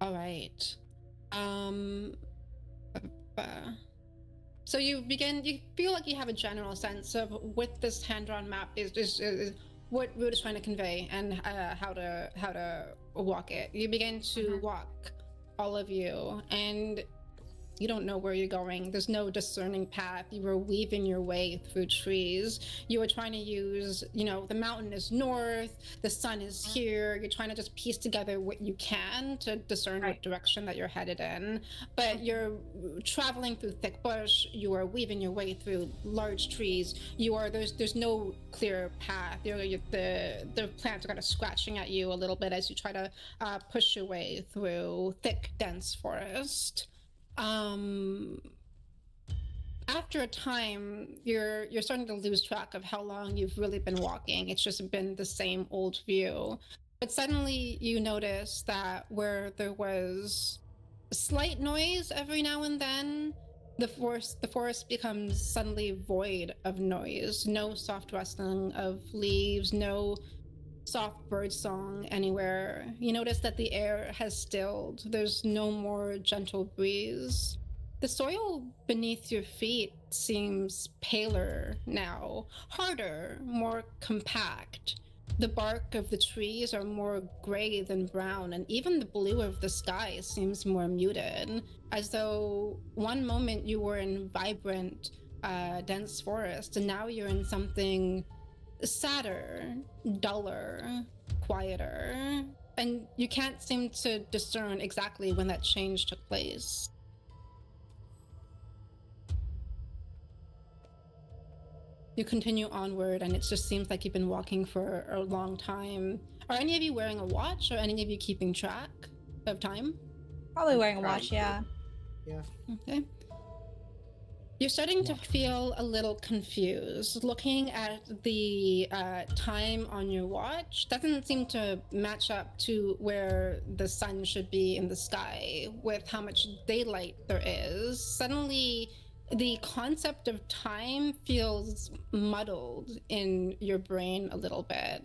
All right. So you feel like you have a general sense of what this hand-drawn map is what route is trying to convey and how to walk it. You begin to walk, all of you, and You don't know where you're going. There's no discerning path. You were weaving your way through trees. You were trying to use, the mountain is north, the sun is here. You're trying to just piece together what you can to discern what direction that you're headed in. But you're traveling through thick bush. You are weaving your way through large trees. There's no clear path. The plants are kind of scratching at you a little bit as you try to push your way through thick, dense forest. After a time, you're starting to lose track of how long you've really been walking. It's just been the same old view. But suddenly you notice that where there was a slight noise every now and then, the forest becomes suddenly void of noise. No soft rustling of leaves, no soft bird song anywhere. You notice that the air has stilled. There's no more gentle breeze. The soil beneath your feet seems paler now, harder, more compact. The bark of the trees are more gray than brown, and even the blue of the sky seems more muted, as though one moment you were in vibrant, dense forest, and now you're in something sadder, duller, quieter, and you can't seem to discern exactly when that change took place. You continue onward, and it just seems like you've been walking for a long time. Are any of you wearing a watch, or any of you keeping track of time? Probably wearing a watch, yeah. Yeah. Okay. You're starting to feel a little confused. Looking at the time on your watch doesn't seem to match up to where the sun should be in the sky with how much daylight there is. Suddenly, the concept of time feels muddled in your brain a little bit.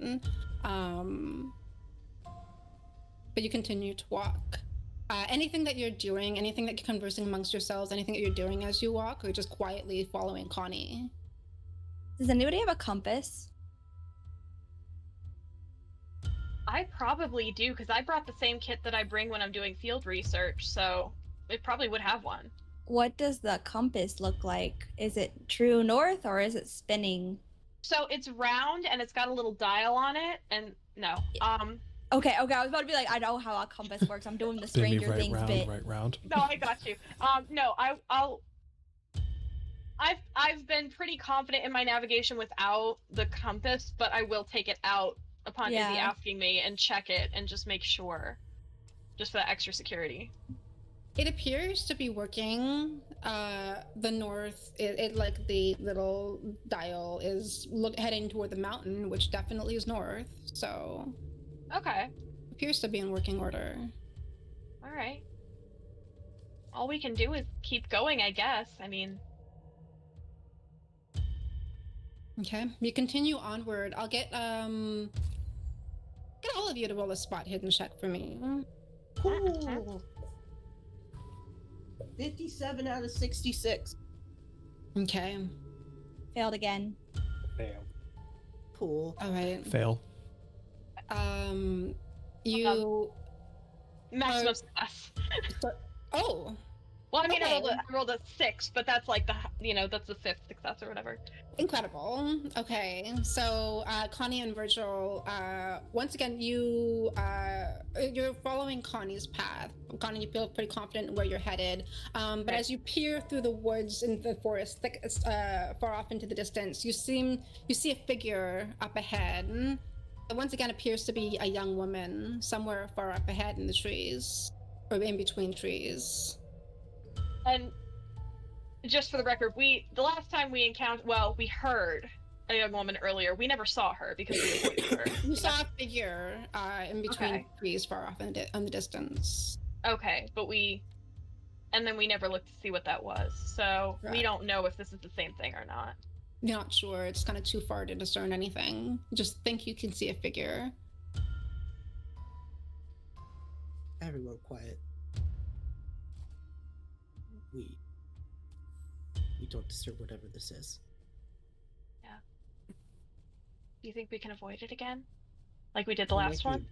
But you continue to walk. Anything that you're doing, anything that you're conversing amongst yourselves, anything that you're doing as you walk, or just quietly following Connie? Does anybody have a compass? I probably do, because I brought the same kit that I bring when I'm doing field research, so it probably would have one. What does the compass look like? Is it true north or is it spinning? So it's round and it's got a little dial on it, and no. Okay, I was about to be like, I know how a compass works. I'm doing the Spin me Stranger right Things round, bit. right round. No, I got you. No, I've been pretty confident in my navigation without the compass, but I will take it out upon Izzy asking me and check it and just make sure, just for that extra security. It appears to be working. The north, it like the little dial is heading toward the mountain, which definitely is north. So, okay, appears to be in working order. All right. All we can do is keep going, I guess. I mean. Okay, you continue onward. I'll get all of you to roll a spot hidden check for me. Cool. 57 out of 66. Okay. Failed again. Fail. Cool. All right. Fail. You maximum success. Oh. Well, I mean, Okay. I rolled a 6, but that's like that's the 5th success or whatever. Incredible. Okay, so Connie and Virgil, once again, you're following Connie's path. Connie, you feel pretty confident in where you're headed. But as you peer through the woods in the forest, far off into the distance, you see a figure up ahead. It once again appears to be a young woman somewhere far up ahead in the trees, or in between trees. And just for the record, the last time we we heard a young woman earlier. We never saw her because we avoided her. You saw a figure in between trees far off in the distance. Okay, but and then we never looked to see what that was. So we don't know if this is the same thing or not. You're not sure. It's kind of too far to discern anything. You just think you can see a figure. Everyone quiet. We don't disturb whatever this is. Yeah. Do you think we can avoid it again? Like we did the last one?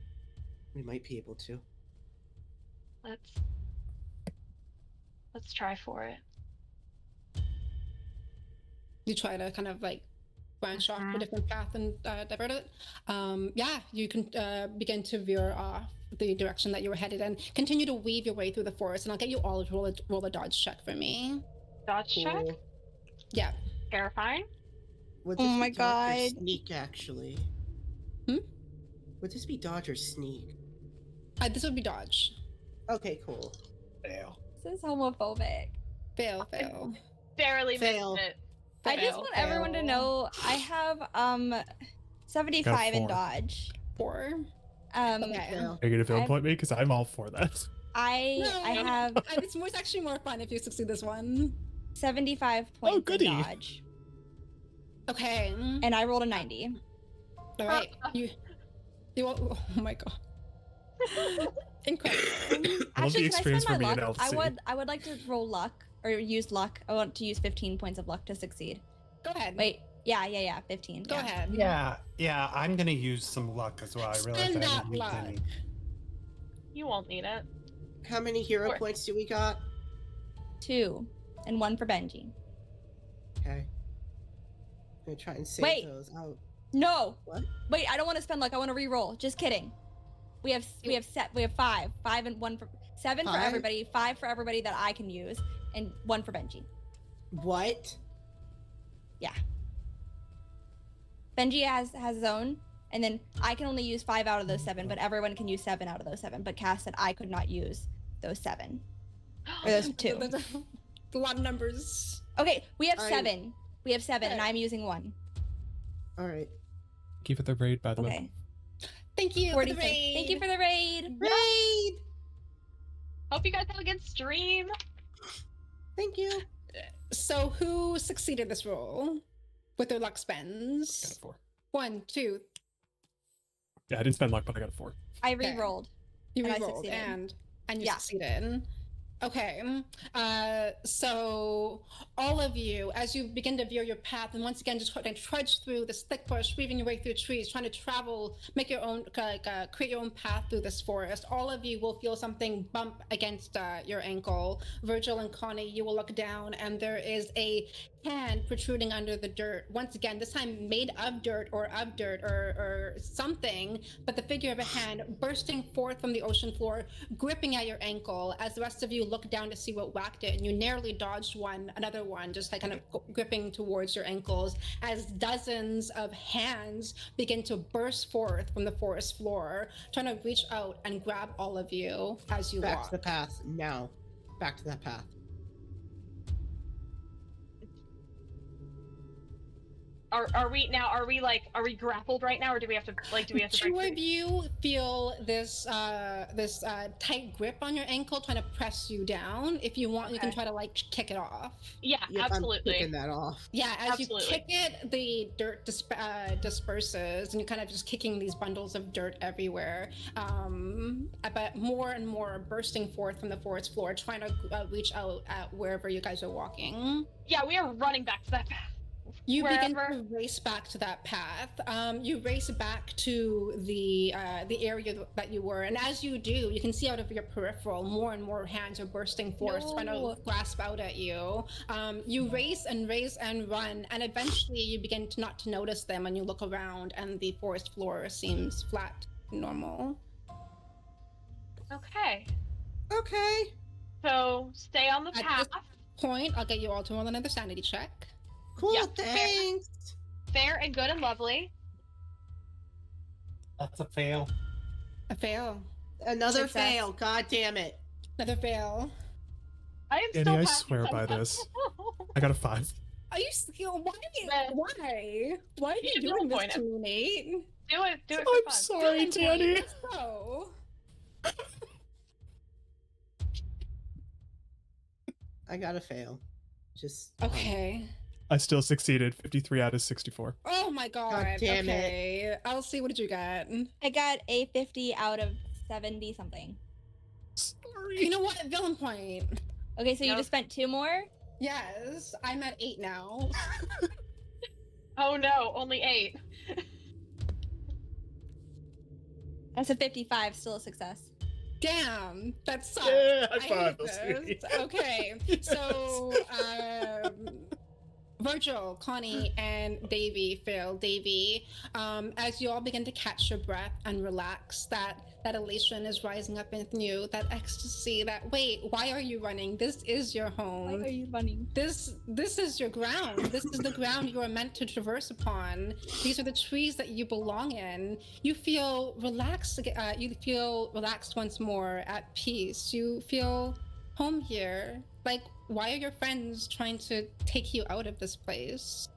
We might be able to. Let's Let's try for it. You try to kind of like branch off a different path and divert it. Yeah, you can begin to veer off the direction that you were headed and continue to weave your way through the forest. And I'll get you all to roll a dodge check for me. Dodge check? Cool. Yeah. Terrifying. Would Oh this my be dodge or God. sneak, actually? Hmm? Would this be dodge or sneak? This would be dodge. Okay, cool. Fail. This is homophobic. Fail, fail. Barely Fail. missed it. I just Fail, want everyone to fail. know I have 75 in four. dodge. 4. Okay. Fail. Are you gonna I've- villain point me? Because I'm all for that. I have It's actually more fun if you succeed this one. 75 points of goody. dodge. Okay. And I rolled a 90. All right. You. Oh my god. Incredible. I love the Actually, can I experience spend for my me luck? and LC. I would like to roll luck or use luck. I want to use 15 points of luck to succeed. Go ahead. Wait, yeah, 15. Go yeah. ahead. Yeah, I'm gonna use some luck as well. I realize Spend I that haven't used luck. any. You won't need it. How many hero Four. points do we got? 2 and 1 for Benji. Okay. I'm gonna try and save Wait. those out. No. What? Wait, I don't want to spend luck. I want to re-roll. Just kidding. We have 5 and 1 for 7 for 5? everybody, 5 for everybody that I can use, and 1 for Benji. What? Yeah. Benji has his own, and then I can only use 5 out of those 7, but everyone can use 7 out of those 7. But Cass said I could not use those 7 or those 2. That's a lot of numbers. Okay, we have I- 7. We have 7, and I'm using 1. All right. Give it the raid, by the way. Okay. Thank you for the 46. raid. Thank you for the raid. Raid! Hope you guys have a good stream. Thank you. So who succeeded this roll with their luck Got a spends? 4. 1, 2. Yeah, I didn't spend luck, but I got a 4. I Okay. re-rolled. You And I re-rolled succeeded. and you Yeah. succeeded. Okay. So all of you, as you begin to veer your path, and once again just trudge through this thick forest, weaving your way through trees, trying to travel, make your own, create your own path through this forest. All of you will feel something bump against your ankle. Virgil and Connie, you will look down, and there is a hand protruding under the dirt. Once again, this time made of dirt or something, but the figure of a hand bursting forth from the ocean floor, gripping at your ankle as the rest of you look down to see what whacked it, and you narrowly dodged another one, just like kind of gripping towards your ankles as dozens of hands begin to burst forth from the forest floor, trying to reach out and grab all of you as you Back walk. to the path now. Back to that path. Are we grappled right now, or do we have to break Two free? of you feel this tight grip on your ankle trying to press you down. If you want, you can Okay. try to like kick it off. Yeah, Yep, I'm absolutely. kicking that off. Yeah, as you Absolutely. kick it, the dirt disperses, and you're kind of just kicking these bundles of dirt everywhere. But more and more are bursting forth from the forest floor, trying to reach out at wherever you guys are walking. Yeah, we are running back to that path. You begin Wherever. to race back to that path. You race back to the area that you were, and as you do, you can see out of your peripheral more and more hands are bursting forth, trying No. to grasp out at you. You race and run, and eventually you begin to not to notice them, and you look around, and the forest floor seems flat, normal. Okay. Okay. So stay on the At path. this point, I'll get you all to roll another sanity check. Cool. Yeah, Thanks. Fair and good and lovely. That's a fail. A fail. Another Success. fail. God damn it. Another fail. I am Danny, still I passing swear by somehow. this. I got a 5. Are you still? Why? Man. Why are You you should doing this point to me, Nate? Do it for I'm fun. sorry, Danny. So. I gotta fail. Just Okay. I still succeeded. 53 out of 64. Oh my god. God damn it. Okay. I'll see. What did you get? I got a 50 out of 70 something. Sorry. You know what? Villain point. Okay, so you No. just spent 2 more? Yes, I'm at 8 now. Oh no, only 8. That's a 55, still a success. Damn, that sucks. Yeah, high I five, hate those this. three. Okay, so Virgil, Connie, and Davy fail. Davy, as you all begin to catch your breath and relax, that elation is rising up in you, that ecstasy, that wait, why are you running? This is your home. Why are you running? This is your ground. This is the ground you are meant to traverse upon. These are the trees that you belong in. You feel relaxed. You feel relaxed once more, at peace. You feel home here. Like, why are your friends trying to take you out of this place?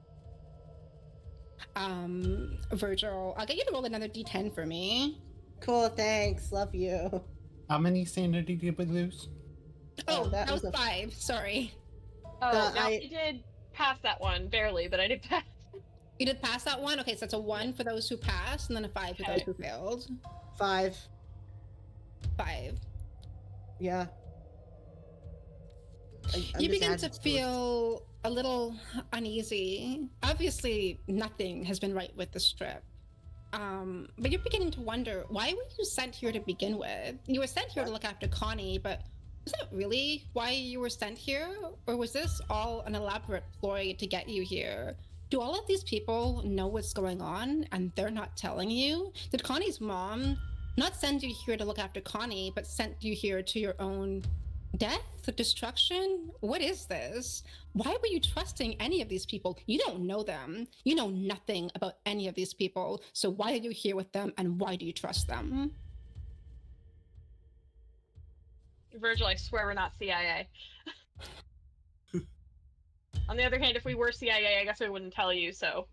Virgil, I'll get you to roll another d10 for me. Cool, thanks. Love you. How many sanity did we lose? Oh, that that was was a- 5. Sorry. Oh, now I- I did pass that one barely, but I did pass. You did pass that one? Okay, so that's a 1 for those who passed, and then a 5 for those who failed. 5. 5. Yeah. I'm You just begin adding to it. feel a little uneasy. Obviously, nothing has been right with this trip. But you're beginning to wonder, why were you sent here to begin with? You were sent here to look after Connie, but was that really why you were sent here? Or was this all an elaborate ploy to get you here? Do all of these people know what's going on and they're not telling you? Did Connie's mom not send you here to look after Connie, but sent you here to your own death, destruction? What is this? Why were you trusting any of these people? You don't know them. You know nothing about any of these people. So why are you here with them, and why do you trust them? Virgil, I swear we're not CIA. On the other hand, if we were CIA, I guess I wouldn't tell you, so.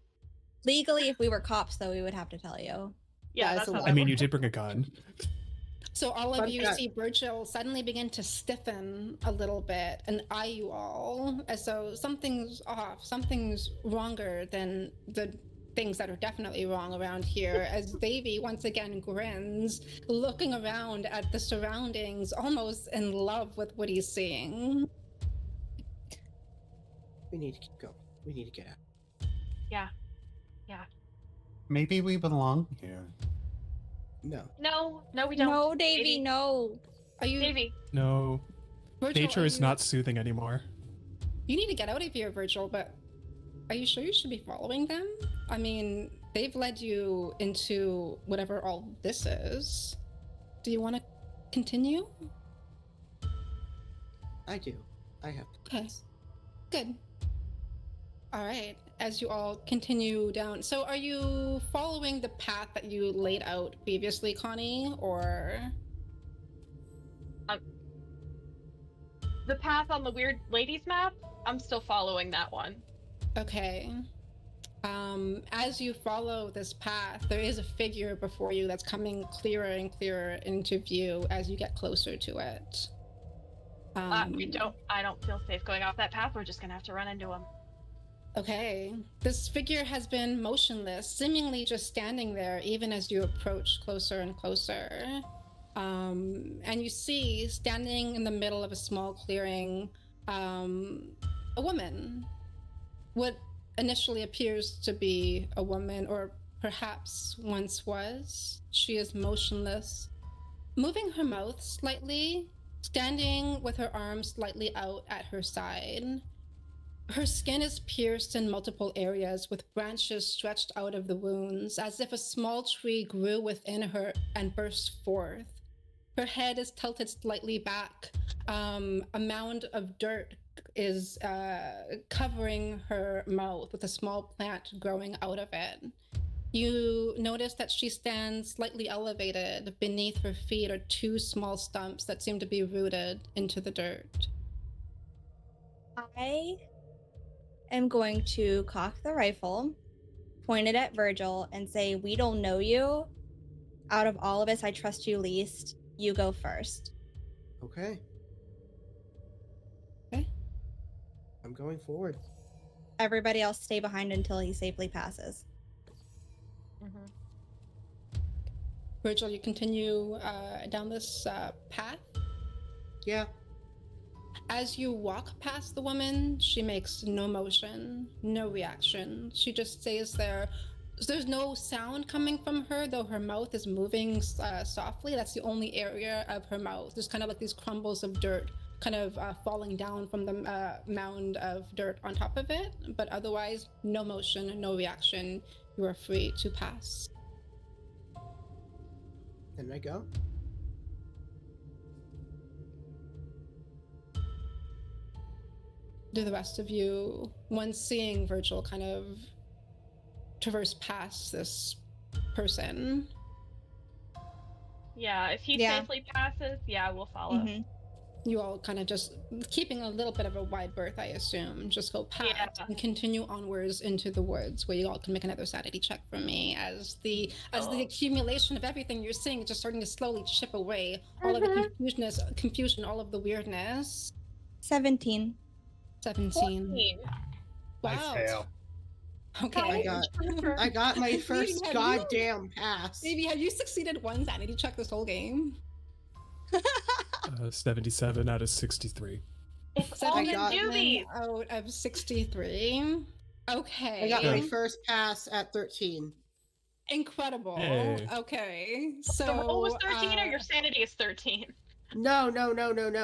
Legally, if we were cops, though, we would have to tell you. Yeah, That's that's a how lot. that I mean, you works. did bring a gun. So all of Fun you fact. see Virgil suddenly begin to stiffen a little bit and eye you all as though something's off, something's wronger than the things that are definitely wrong around here. As Davy once again grins, looking around at the surroundings, almost in love with what he's seeing. We need to keep going. We need to get out. Maybe we belong here. No. No, we don't. No, Davy, no. Are you, Davy, No, Virgil? nature are is you- not soothing anymore. You need to get out of here, Virgil, but are you sure you should be following them? I mean, they've led you into whatever all this is. Do you want to continue? I do. I have. Okay. Good. All right. As you all continue down. So are you following the path that you laid out previously, Connie, or? the path on the weird ladies map, I'm still following that one. Okay. As you follow this path, there is a figure before you that's coming clearer and clearer into view as you get closer to it. I don't feel safe going off that path. We're just gonna have to run into him. Okay. This figure has been motionless, seemingly just standing there even as you approach closer and closer. And you see, standing in the middle of a small clearing, a woman. What initially appears to be a woman, or perhaps once was. She is motionless, moving her mouth slightly, standing with her arms slightly out at her side. Her skin is pierced in multiple areas with branches stretched out of the wounds, as if a small tree grew within her and burst forth. Her head is tilted slightly back. A mound of dirt is covering her mouth with a small plant growing out of it. You notice that she stands slightly elevated. Beneath her feet are two small stumps that seem to be rooted into the dirt. I am going to cock the rifle, point it at Virgil, and say, "We don't know you. Out of all of us, I trust you least. You go first." Okay. Okay. I'm going forward. Everybody else stay behind until he safely passes. Virgil, you continue down this path. Yeah. As you walk past the woman, she makes no motion, no reaction. She just stays there, there's no sound coming from her, though her mouth is moving softly. That's the only area of her mouth. There's kind of like these crumbles of dirt kind of falling down from the mound of dirt on top of it. But otherwise, no motion, no reaction. You are free to pass. Can I go? Do the rest of you, once seeing Virgil kind of traverse past this person? Yeah, if he Yeah. safely passes, yeah, we'll follow. Mm-hmm. You all kind of just keeping a little bit of a wide berth, I assume. Just go past Yeah. and continue onwards into the woods, where you all can make another sanity check for me as the accumulation of everything you're seeing is just starting to slowly chip away. All of the confusion, all of the weirdness. 17. 17. 14. I Wow. fail. Okay. I got my first Have you- goddamn pass. Baby, have you succeeded one sanity check this whole game? 77 out of 63. It's all I the got- newbies. Out of 63. Okay. I got my first pass at 13. Incredible. Hey. Okay. So The roll was 13 or your sanity is 13? No.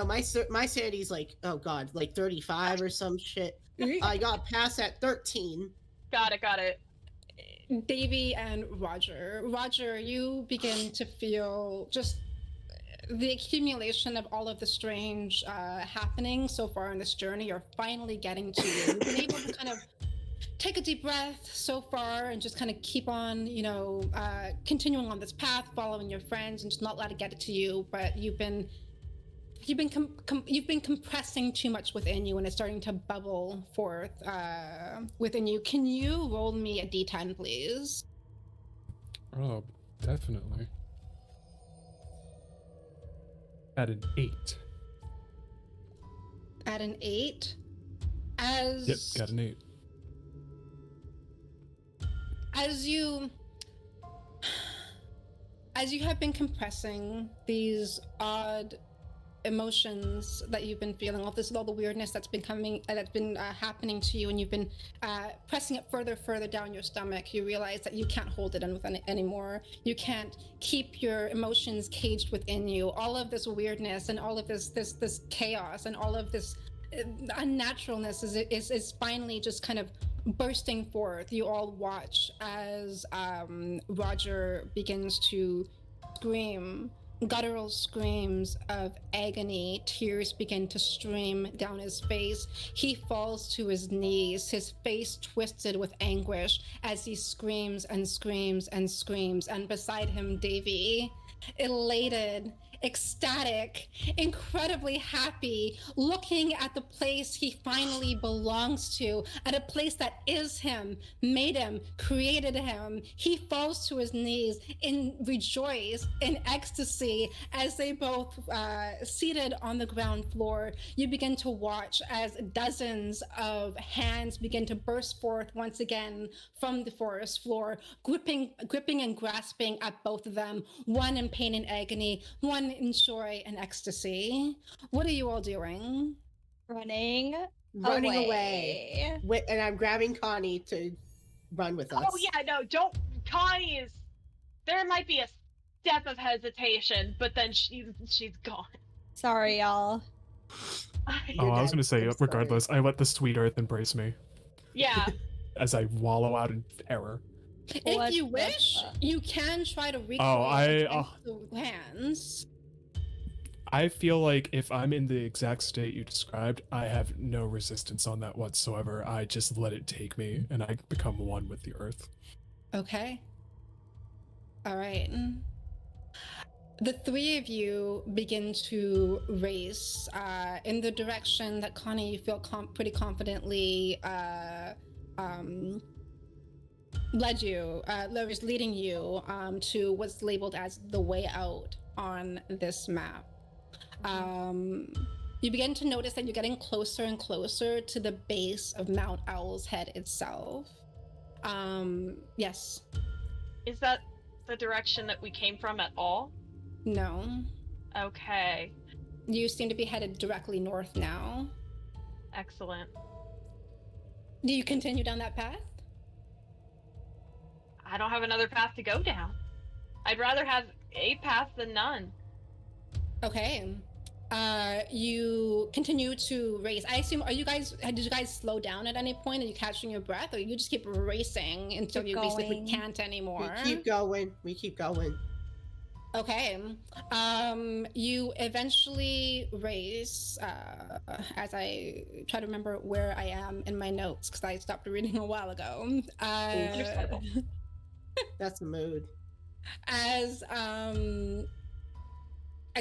My sanity's like, oh god, like 35 or some shit. I got pass at 13. Got it. Davy and Roger. Roger, you begin to feel just the accumulation of all of the strange happenings so far in this journey. You're finally getting to you. You've been able to kind of take a deep breath so far and just kind of keep on, continuing on this path, following your friends, and just not let it get to you. But you've been compressing too much within you, and it's starting to bubble forth within you. Can you roll me a d10, please? Oh, definitely. At an 8. At an 8, as Yep, got an 8. as you have been compressing these odd emotions that you've been feeling, all the weirdness that's been happening to you, and you've been pressing it further down your stomach, you realize that you can't hold it in anymore. You can't keep your emotions caged within you. All of this weirdness and all of this chaos and all of this unnaturalness is finally just kind of bursting forth. You all watch as Roger begins to scream guttural screams of agony. Tears begin to stream down his face. He falls to his knees, his face twisted with anguish as he screams and screams and screams. And beside him, Davy, elated, ecstatic, incredibly happy, looking at the place he finally belongs to, at a place that is him, made him, created him. He falls to his knees in rejoice, in ecstasy, as they both seated on the ground floor. You begin to watch as dozens of hands begin to burst forth once again from the forest floor, gripping and grasping at both of them, one in pain and agony, one in joy and ecstasy. What are you all doing? Running away. And I'm grabbing Connie to run with us. Oh yeah, no, don't. Connie is. There might be a step of hesitation, but then she's gone. Sorry, y'all. Oh, I was gonna say, I'm regardless, I let the sweet earth embrace me Yeah. as I wallow out in terror. If What you the wish, fuck? you can try to reach the hands. I feel like if I'm in the exact state you described, I have no resistance on that whatsoever. I just let it take me, and I become one with the earth. Okay. All right. The three of you begin to race in the direction that Connie, you feel pretty confidently is leading you to what's labeled as the way out on this map. You begin to notice that you're getting closer and closer to the base of Mount Owl's Head itself. Yes. Is that the direction that we came from at all? No. Okay. You seem to be headed directly north now. Excellent. Do you continue down that path? I don't have another path to go down. I'd rather have a path than none. Okay. You continue to race. I assume, did you guys slow down at any point? Are you catching your breath, or you just keep racing until Keep you basically going. can't anymore? We keep going. We keep going. Okay. You eventually race, as I try to remember where I am in my notes, because I stopped reading a while ago. Understandable. That's the mood. As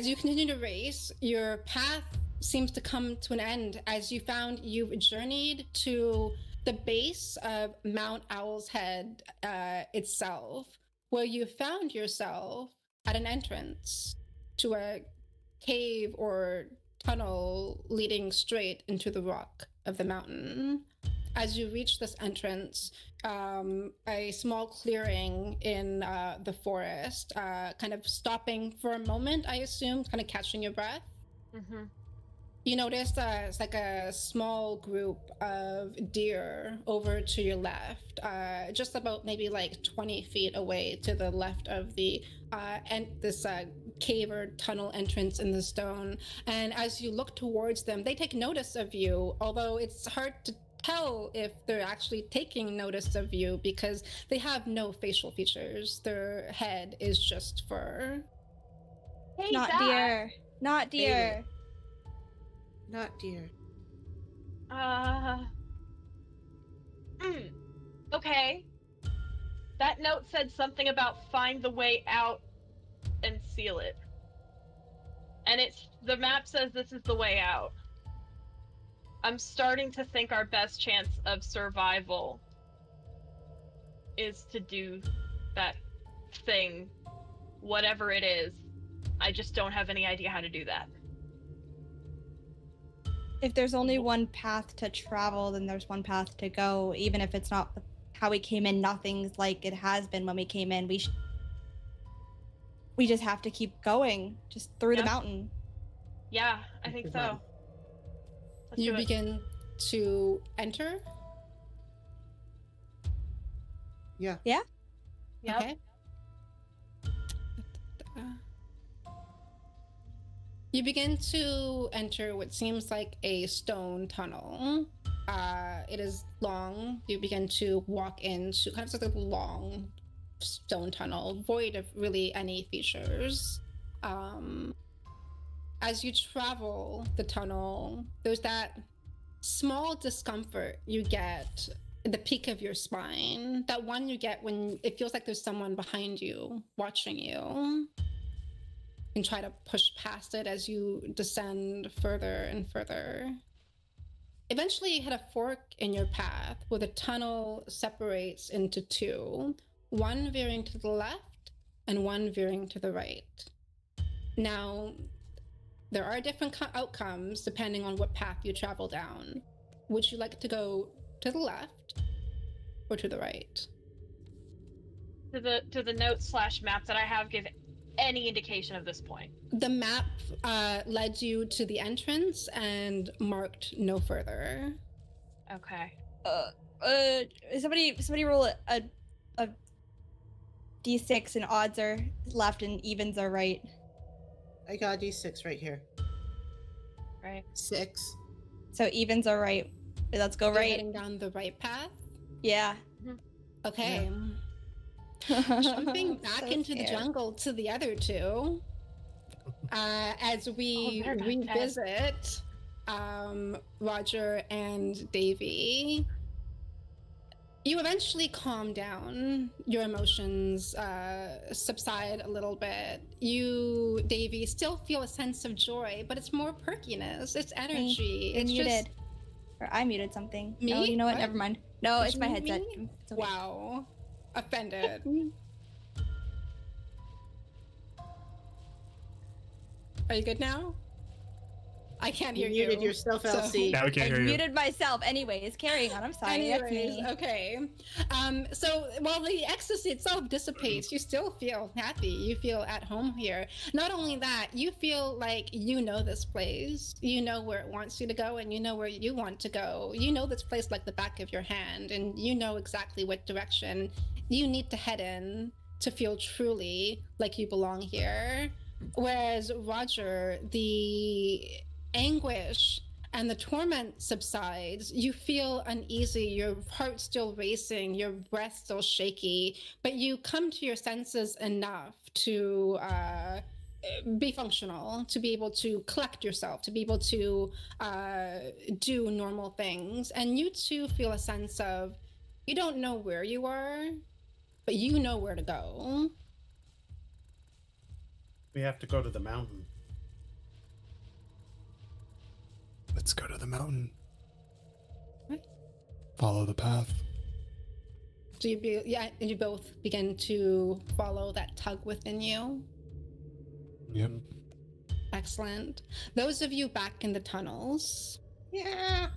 you continue to race, your path seems to come to an end as you found you've journeyed to the base of Mount Owl's Head itself, where you found yourself at an entrance to a cave or tunnel leading straight into the rock of the mountain. As you reach this entrance, a small clearing in the forest, kind of stopping for a moment, I assume, kind of catching your breath. Mm-hmm. You notice it's like a small group of deer over to your left, just about maybe like 20 feet away to the left of the this cave or tunnel entrance in the stone. And as you look towards them, they take notice of you, although it's hard to tell if they're actually taking notice of you because they have no facial features. Their head is just fur. Hey, Not Zach. deer. Not deer. Not dear. Okay. That note said something about find the way out and seal it. And the map says this is the way out. I'm starting to think our best chance of survival is to do that thing, whatever it is. I just don't have any idea how to do that. If there's only one path to travel, then there's one path to go. Even if it's not how we came in, nothing's like it has been when we came in. We just have to keep going, just through the mountain. Yeah, I think so. Let's You do it. begin to enter. Yeah. Yeah. Yep. Okay. You begin to enter what seems like a stone tunnel. It is long. You begin to walk into kind of like a long stone tunnel, void of really any features. As you travel the tunnel, there's that small discomfort you get at the peak of your spine, that one you get when it feels like there's someone behind you watching you. And try to push past it as you descend further and further. Eventually, you hit a fork in your path where the tunnel separates into two, one veering to the left and one veering to the right. Now, there are different outcomes depending on what path you travel down. Would you like to go to the left or to the right? Do the note/map that I have give any indication of this point? The map led you to the entrance and marked no further. Okay. Somebody roll a d6 and odds are left and evens are right. I got a D6 right here. Right. 6. So evens are right. Let's go You're right. heading down the right path. Yeah. Okay. Jumping back So into the scared. jungle to the other two, as we they're not revisit Roger and Davy. You eventually calm down. Your emotions subside a little bit. You, Davy, still feel a sense of joy, but it's more perkiness. It's energy. You're It's muted. just Or I muted something. Me? No, you know what? What? Never mind. No, Did it's you my mute headset. me? It's okay. Wow. Offended. Are you good now? I can't hear you. muted yourself, Elsie. Now we I can't hear you. muted myself. Anyways, carrying on. I'm sorry. That's Anyways, me. okay. So while the ecstasy itself dissipates, you still feel happy. You feel at home here. Not only that, you feel like you know this place. You know where it wants you to go, and you know where you want to go. You know this place like the back of your hand, and you know exactly what direction you need to head in to feel truly like you belong here. Whereas Roger, the anguish and the torment subsides, you feel uneasy, your heart still racing, your breath still shaky, but you come to your senses enough to be functional, to be able to collect yourself, to be able to do normal things. And you too feel a sense of, you don't know where you are, but you know where to go. We have to go to the mountain. Let's go to the mountain. Right. Follow the path. So you both begin to follow that tug within you. Yep. Excellent. Those of you back in the tunnels, Yeah.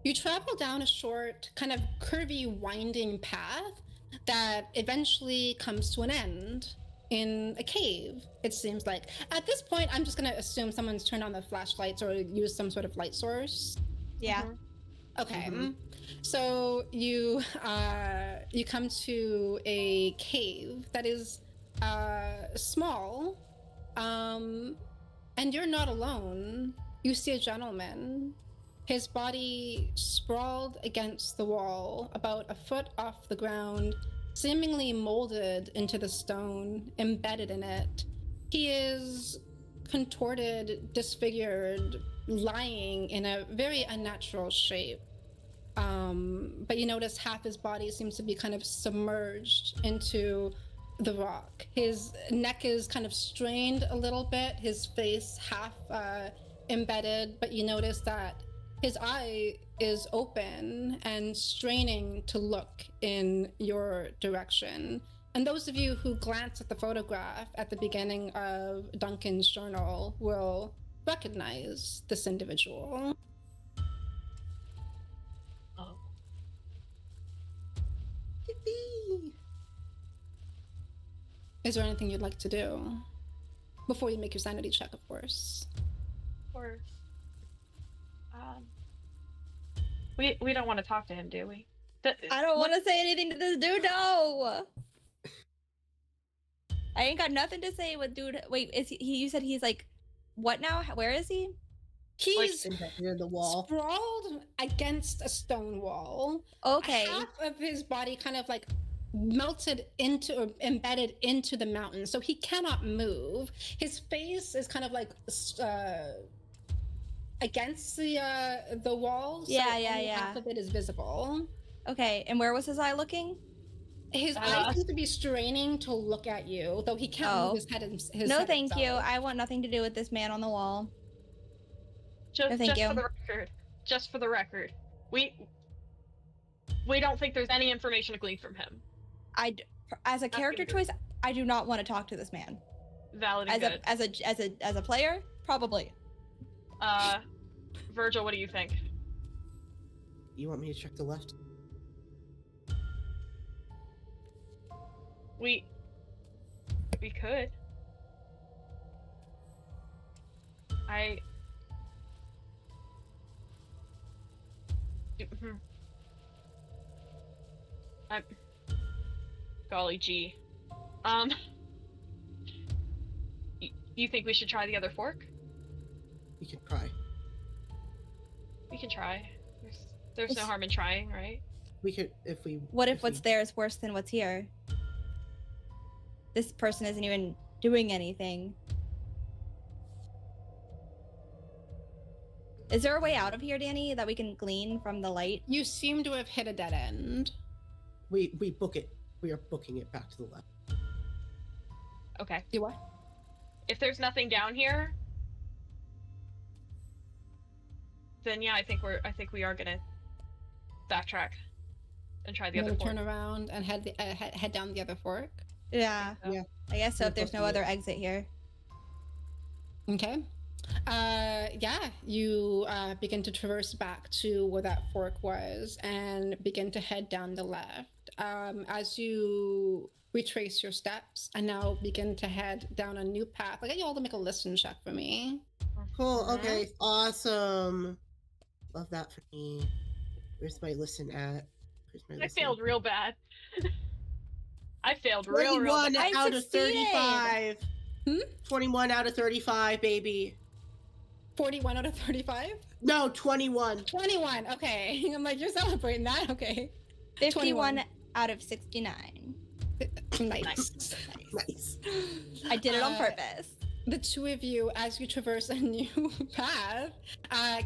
you travel down a short, kind of curvy, winding path that eventually comes to an end in a cave, it seems like. At this point, I'm just going to assume someone's turned on the flashlights or used some sort of light source. Yeah. Mhm. Okay. Mhm. So you come to a cave that is small, and you're not alone. You see a gentleman, his body sprawled against the wall, about a foot off the ground, seemingly molded into the stone, embedded in it. He is contorted, disfigured, lying in a very unnatural shape. But you notice half his body seems to be kind of submerged into the rock. His neck is kind of strained a little bit, his face half embedded, but you notice that his eye is open and straining to look in your direction. And those of you who glance at the photograph at the beginning of Duncan's journal will recognize this individual. Oh. Yippee. Is there anything you'd like to do? Before you make your sanity check, of course. Of course. We don't want to talk to him, do we? I don't want to say anything to this dude. No. I ain't got nothing to say with dude. Wait, is he? You said he's like, what now? Where is he? He's Embedded in the wall. sprawled against a stone wall. Okay. Half of his body kind of like melted into or embedded into the mountain, so he cannot move. His face is kind of like against the wall. So Yeah, only half of it is visible. Okay. And where was his eye looking? His eyes seem to be straining to look at you, though he can't move his head. No, head thank you. itself. I want nothing to do with this man on the wall. Just, thank you. For the record. Just for the record. We don't think there's any information to glean from him. As a character choice, I do not want to talk to this man. Valid and good. As a player, probably. Virgil, what do you think? You want me to check the left? We could. Golly gee. You think we should try the other fork? We can try. We can try. There's no harm in trying, right? We could if we. What if what's there is worse than what's here? This person isn't even doing anything. Is there a way out of here, Danny, that we can glean from the light? You seem to have hit a dead end. We book it. We are booking it back to the left. Okay. Do what? If there's nothing down here, then yeah, I think we are gonna backtrack and try the other fork. Turn around and head down the other fork. Yeah. So. Yeah. I guess so. We're If there's no booking it. other exit here. Okay. Yeah, you begin to traverse back to where that fork was and begin to head down the left. As you retrace your steps and now begin to head down a new path, I get you all to make a listen check for me. Cool. Okay. Awesome. Love that for me. Where's my listen at? I failed real bad. I failed real 21 bad. out I of succeeded. 35. Hmm? 21 out of 35, baby. 41 out of 35? No, 21. 21. Okay. I'm like, you're celebrating that? Okay. 51 21. out of 69. Nice. Nice. I did it on Uh, purpose. The two of you, as you traverse a new path,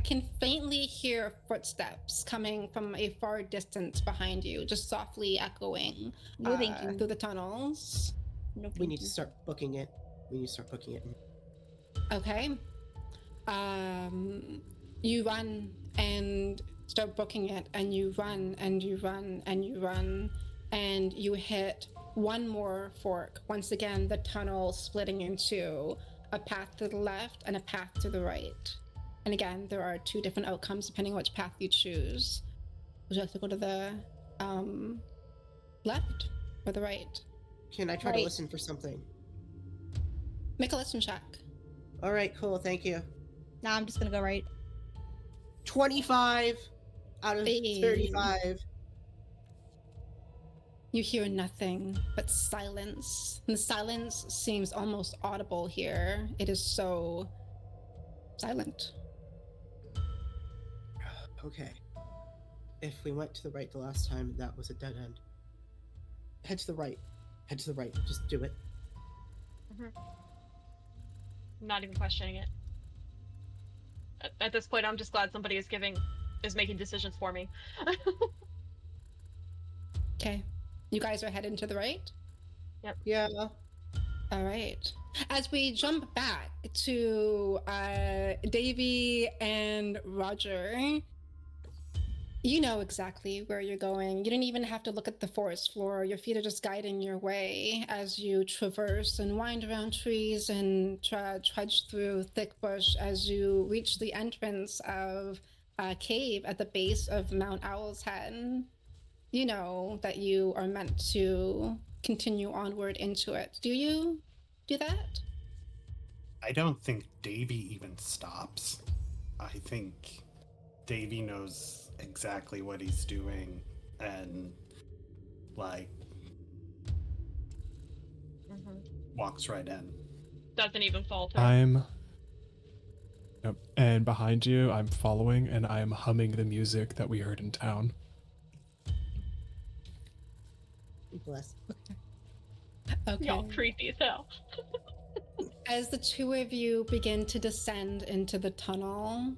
can faintly hear footsteps coming from a far distance behind you, just softly echoing No, thank you. through the tunnels. No, We thank need to you. start booking it. Okay. You run and start booking it, and you run and you run and you run, and you hit one more fork. Once again, the tunnel splitting into a path to the left and a path to the right. And again, there are two different outcomes depending on which path you choose. Would you like to go to the left or the right? Can I try to Right. listen for something? Make a listen check. All right, cool. Thank you. Now I'm just gonna go right. 25 out of Hey. 35. You hear nothing but silence. And the silence seems almost audible here. It is so silent. Okay. If we went to the right the last time, that was a dead end. Head to the right. Head to the right. Just do it. I'm not even questioning it. At this point, I'm just glad somebody is making decisions for me. Okay. You guys are heading to the right? Yeah. All right. As we jump back to Davy and Roger, you know exactly where you're going. You didn't even have to look at the forest floor. Your feet are just guiding your way as you traverse and wind around trees and trudge through thick bush as you reach the entrance of a cave at the base of Mount Owl's Head. You know that you are meant to continue onward into it. Do you do that? I don't think Davy even stops. I think Davy knows exactly what he's doing and, like, walks right in. Doesn't even falter. Yep. And behind you, I'm following, and I am humming the music that we heard in town. Bless. Okay. Y'all creepy as hell. As the two of you begin to descend into the tunnel,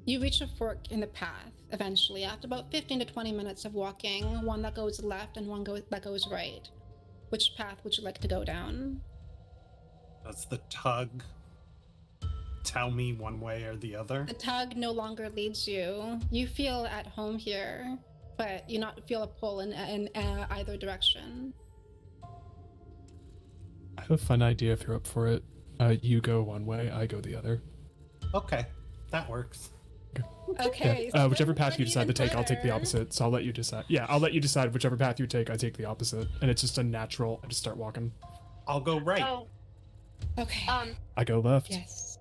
you reach a fork in the path eventually after about 15 to 20 minutes of walking, one that goes left and one that goes right. Which path would you like to go down? Does the tug tell me one way or the other? The tug no longer leads you. You feel at home here, but you not feel a pull in either direction. I have a fun idea if you're up for it. You go one way, I go the other. Okay, that works. Okay. Yeah. so Whichever this path is you decide to even take, I'll take the further. opposite. So I'll let you decide. Yeah, I'll let you decide whichever path you take, I take the opposite. And it's just a natural, I just start walking. I'll go right. Oh, Okay. I go left. Yes.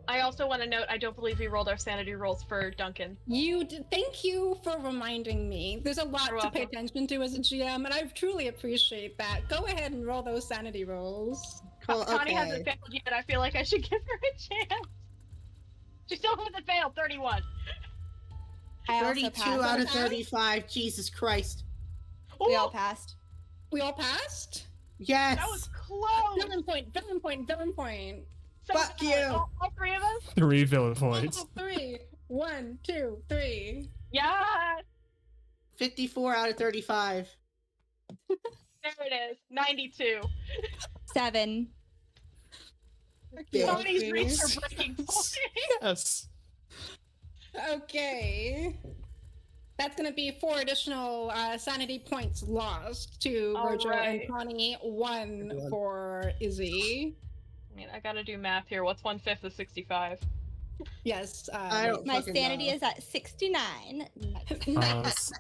I also want to note I don't believe we rolled our sanity rolls for Duncan. You did. Thank you for reminding me. There's a lot You're to pay welcome. attention to as a GM, and I truly appreciate that. Go ahead and roll those sanity rolls. Cool, Connie okay. hasn't failed yet. I feel like I should give her a chance. She still hasn't failed. 31. I also 32 passed. out of Passed? 35. Jesus Christ. We all Ooh, passed. We all passed? Yes. that was close. Villain point, villain point, villain point. So, Fuck you. All three of us? 3 villain points. Oh, 3. 1, 2, 3. Yeah. 54 out of 35. There it is. 92. 7. Yeah. Connie's reached her breaking point. Yes. Okay. That's going to be 4 additional sanity points lost to All Roger right. and Connie, 1 Everyone. for Izzy. I mean, I gotta do math here. What's 1/5 of 65? Yes. I don't My fucking sanity know. is at 69. Nice.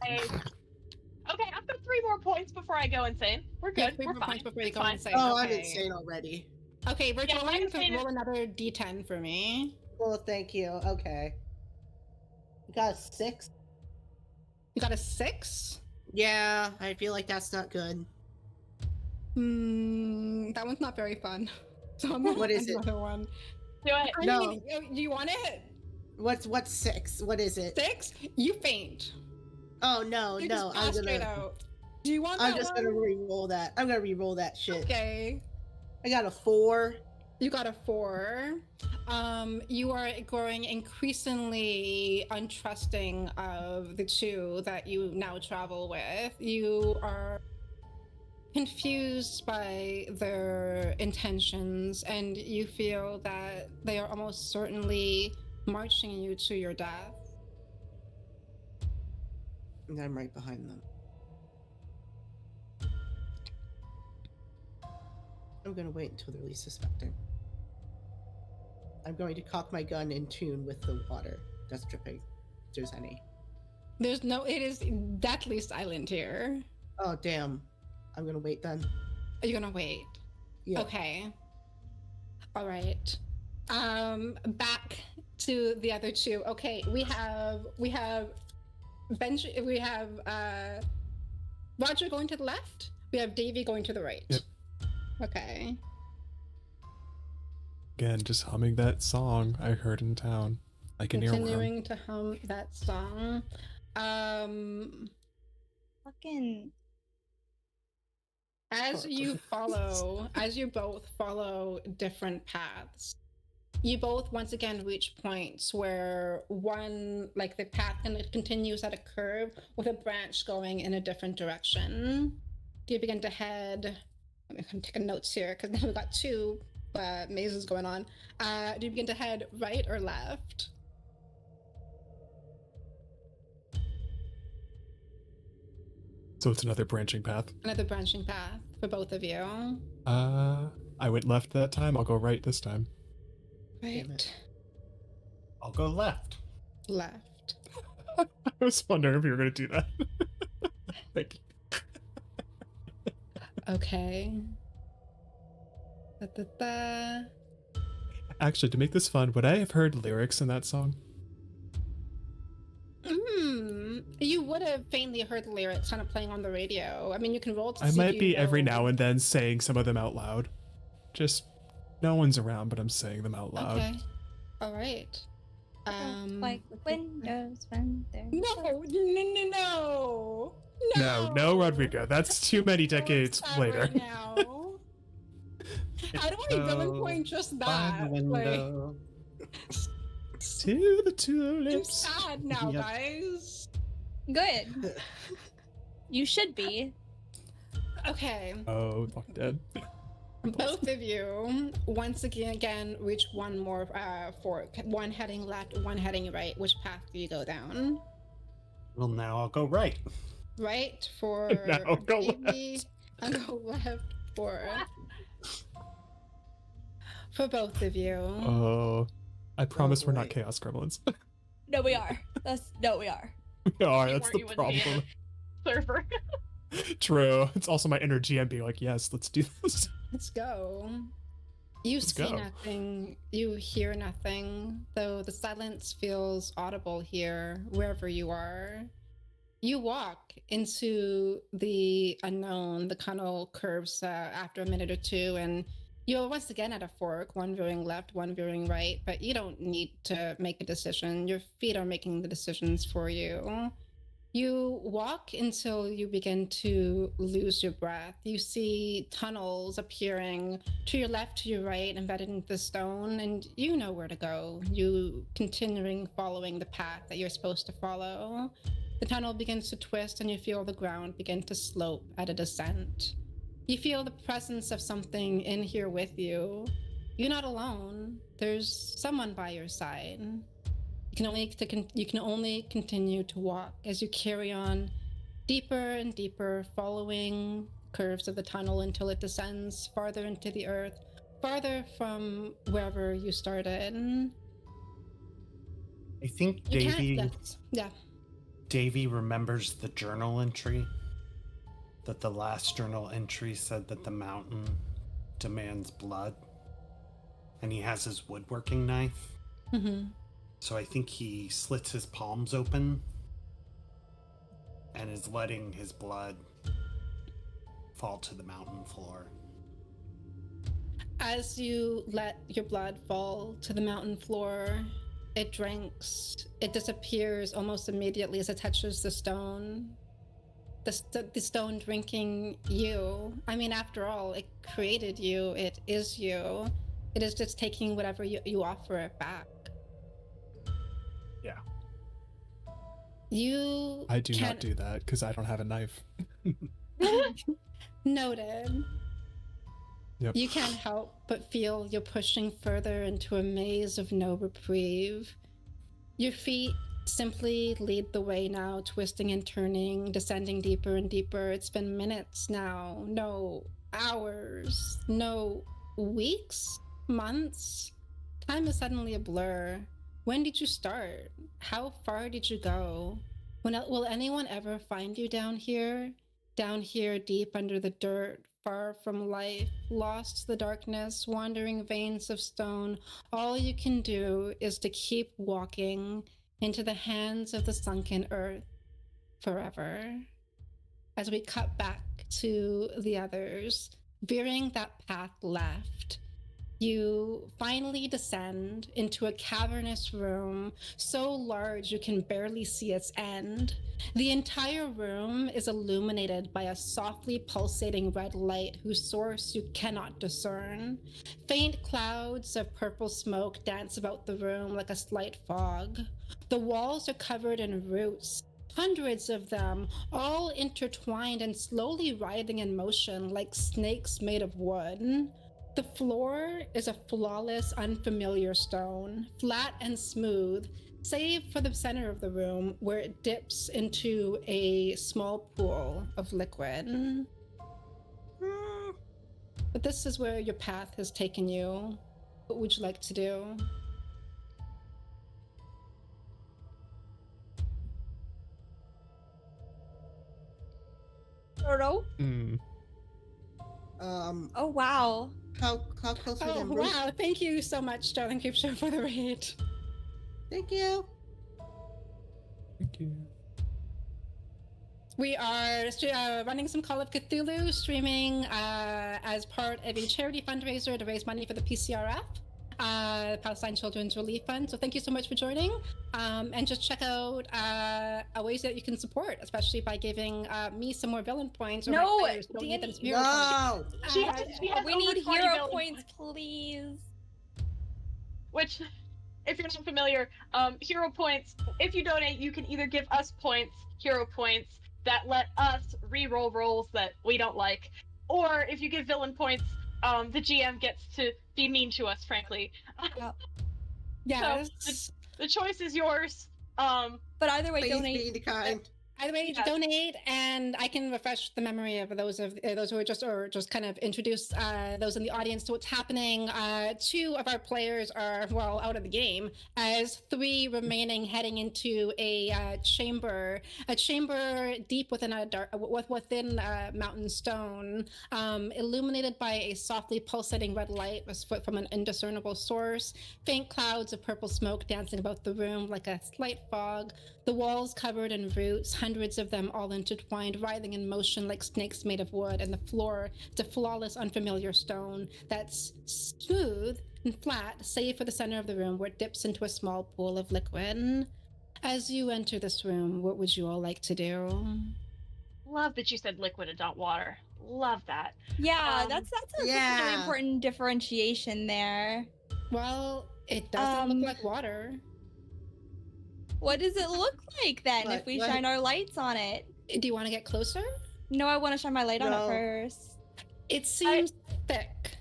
Okay, I've got 3 more points before I go insane. We're Yeah, good. 3 We're more fine. points before you It's go fine. insane. Oh, I'm Okay. insane already. Okay, Virgil, Yeah, go my ahead and insane is- roll another d10 for me. Well, thank you. Okay. You got a 6? You got a 6? Yeah, I feel like that's not good. That one's not very fun. So I'm gonna What is find it? another one. Do it. I No. mean, do you want it? What's 6? What is it? 6? You faint. Oh no, You no, just pass straight out. Do you want I'm that just one? gonna re-roll that. I'm gonna re-roll that shit. Okay. I got a 4. You got a 4. You are growing increasingly untrusting of the two that you now travel with. You are confused by their intentions, and you feel that they are almost certainly marching you to your death. And I'm right behind them. I'm gonna wait until they're least suspecting. I'm going to cock my gun in tune with the water that's dripping, if there's any. It is deathly silent here. Oh damn. I'm gonna wait then. Are you gonna wait? Yeah. Okay. All right. Back to the other two. Okay, we have Roger going to the left. We have Davy going to the right. Yep. Okay. Again, just humming that song I heard in town. Like an earworm. Continuing to hum that song. Fucking. As you both follow different paths, you both once again reach points where one, like the path continues at a curve with a branch going in a different direction. Do you begin to head? I'm taking notes here because now we've got two mazes going on. Do you begin to head right or left? So it's another branching path. Another branching path for both of you. I went left that time. I'll go right this time. Damn Right. it. I'll go left. Left. I was wondering if you were going to do that. Thank you. Okay. Da-da-da. Actually, to make this fun, would I have heard lyrics in that song? You would have faintly heard the lyrics kind of playing on the radio. I mean, you can roll to I see might if you be every know- now and then saying some of them out loud. Just no one's around, but I'm saying them out loud. Okay. All right. Like windows when they're. No, Rodrigo. That's too many decades What's that later. right now? How do I villain point just By that? the window. To the I'm tulips. sad now, Yep. guys. Good. You should be. Okay. Oh, fuck dead. Both of you once again reach one more fork. One heading left, one heading right. Which path do you go down? Well, now I'll go right. Right for Now go Davey, and go left for both of you. Oh, I promise we're not boy. chaos gremlins. No, we are. We are. We are. You That's weren't, the you wouldn't be problem. Server. True. It's also my inner GM being like, yes, let's do this. Let's go. You Let's see go. nothing, you hear nothing, though the silence feels audible here, wherever you are. You walk into the unknown, the tunnel curves after a minute or two, and you're once again at a fork, one veering left, one veering right, but you don't need to make a decision. Your feet are making the decisions for you. You walk until you begin to lose your breath. You see tunnels appearing to your left, to your right, embedded into the stone, and you know where to go. You continuing following the path that you're supposed to follow. The tunnel begins to twist, and you feel the ground begin to slope at a descent. You feel the presence of something in here with you. You're not alone. There's someone by your side. You can only continue to walk as you carry on deeper and deeper, following curves of the tunnel until it descends farther into the earth, farther from wherever you started. I think You can't- Davy yeah. Davy remembers the journal entry. That the last journal entry said that the mountain demands blood. And he has his woodworking knife. Mm-hmm. So I think he slits his palms open and is letting his blood fall to the mountain floor. As you let your blood fall to the mountain floor, it drinks. It disappears almost immediately as it touches the stone. The stone drinking you. I mean, after all, it created you. It is you. It is just taking whatever you offer it back. Yeah. You I do not can't... do that because I don't have a knife. Noted. Yep. You can't help but feel you're pushing further into a maze of no reprieve. Your feet simply lead the way now, twisting and turning, descending deeper and deeper. It's been minutes now, no hours, no weeks, months. Time is suddenly a blur. When did you start? How far did you go? Will anyone ever find you down here? Down here, deep under the dirt, far from life, lost to the darkness, wandering veins of stone. All you can do is to keep walking into the hands of the sunken earth forever. As we cut back to the others, veering that path left, you finally descend into a cavernous room so large you can barely see its end. The entire room is illuminated by a softly pulsating red light whose source you cannot discern. Faint clouds of purple smoke dance about the room like a slight fog. The walls are covered in roots, hundreds of them, all intertwined and slowly writhing in motion like snakes made of wood. The floor is a flawless, unfamiliar stone, flat and smooth, save for the center of the room where it dips into a small pool of liquid. But this is where your path has taken you. What would you like to do? Turtle? Oh, wow. how close are Oh, them? Bruce? wow. Thank you so much, Darling Creepshow, for the raid. Thank you. Thank you. We are running some Call of Cthulhu, streaming as part of a charity fundraiser to raise money for the PCRF, Palestine Children's Relief Fund. So thank you so much for joining. And just check out ways that you can support, especially by giving me some more villain points. Or my No, players who don't need them Danny. as hero points. No. She has We over need 20 hero villain points, please. Which, if you're not familiar, hero points, if you donate, you can either give us points, hero points, that let us re-roll rolls that we don't like, or if you give villain points, the GM gets to be mean to us, frankly. Yes. So, the choice is yours. But either way, Please donate. be kind. Either way, Yes. donate, and I can refresh the memory of those who are just kind of introduce those in the audience to what's happening. 2 of our players are out of the game, as 3 remaining heading into a chamber deep within within mountain stone, illuminated by a softly pulsating red light from an indiscernible source. Faint clouds of purple smoke dancing about the room like a slight fog. The walls covered in roots, hundreds of them all intertwined, writhing in motion like snakes made of wood, and the floor is a flawless, unfamiliar stone that's smooth and flat, save for the center of the room where it dips into a small pool of liquid. As you enter this room, what would you all like to do? Love that you said liquid and not water. Love that. Yeah, that's a Yeah. really important differentiation there. Well, it doesn't look like water. What does it look like then if What- we what? shine our lights on it? Do you want to get closer? No, I want to shine my light on No. it first. It seems thick,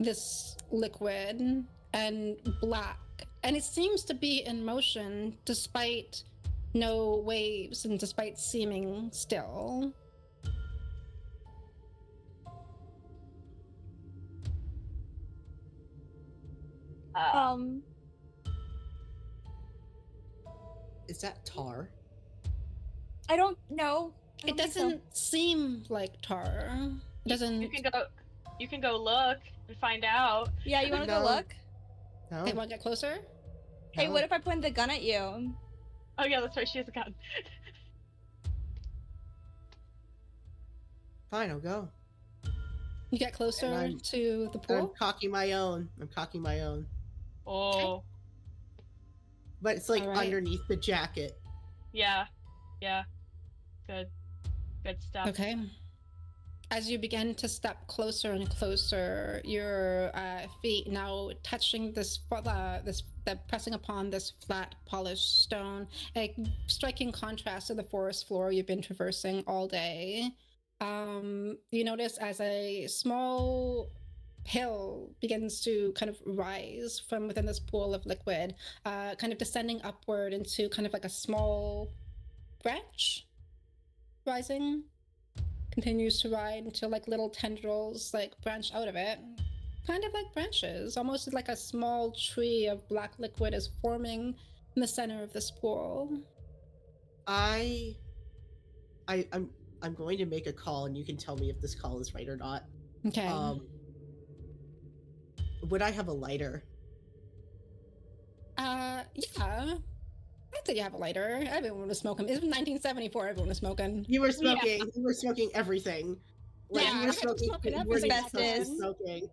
this liquid, and black. And it seems to be in motion despite no waves and despite seeming still. Is that tar? I don't know. I It don't think so. doesn't seem like tar. It doesn't. You can go look and find out. Yeah, you want to go No. look? No. Hey, want to get closer? Hey, No. what if I point the gun at you? Oh yeah, that's right. She has a gun. Fine, I'll go. You get closer I'm- to the I'm pool. cocking my own. I'm cocking my own. Oh, But it's like All right. underneath the jacket. yeah. Yeah. Good. Good stuff. Okay. As you begin to step closer and closer, your feet now touching pressing upon this flat, polished stone, a striking contrast to the forest floor you've been traversing all day. You notice as a small hill begins to kind of rise from within this pool of liquid, kind of descending upward into kind of like a small branch rising. Continues to ride until like little tendrils like branch out of it, kind of like branches, almost like a small tree of black liquid is forming in the center of this pool. I'm going to make a call, and you can tell me if this call is right or not. Okay. Would I have a lighter? Yeah. I think you have a lighter. Everyone was smoking. It was 1974. Everyone was smoking. You were smoking. You were smoking everything. Like Yeah, you I were was smoking. smoking You weren't everything. even supposed to be Bestest. smoking.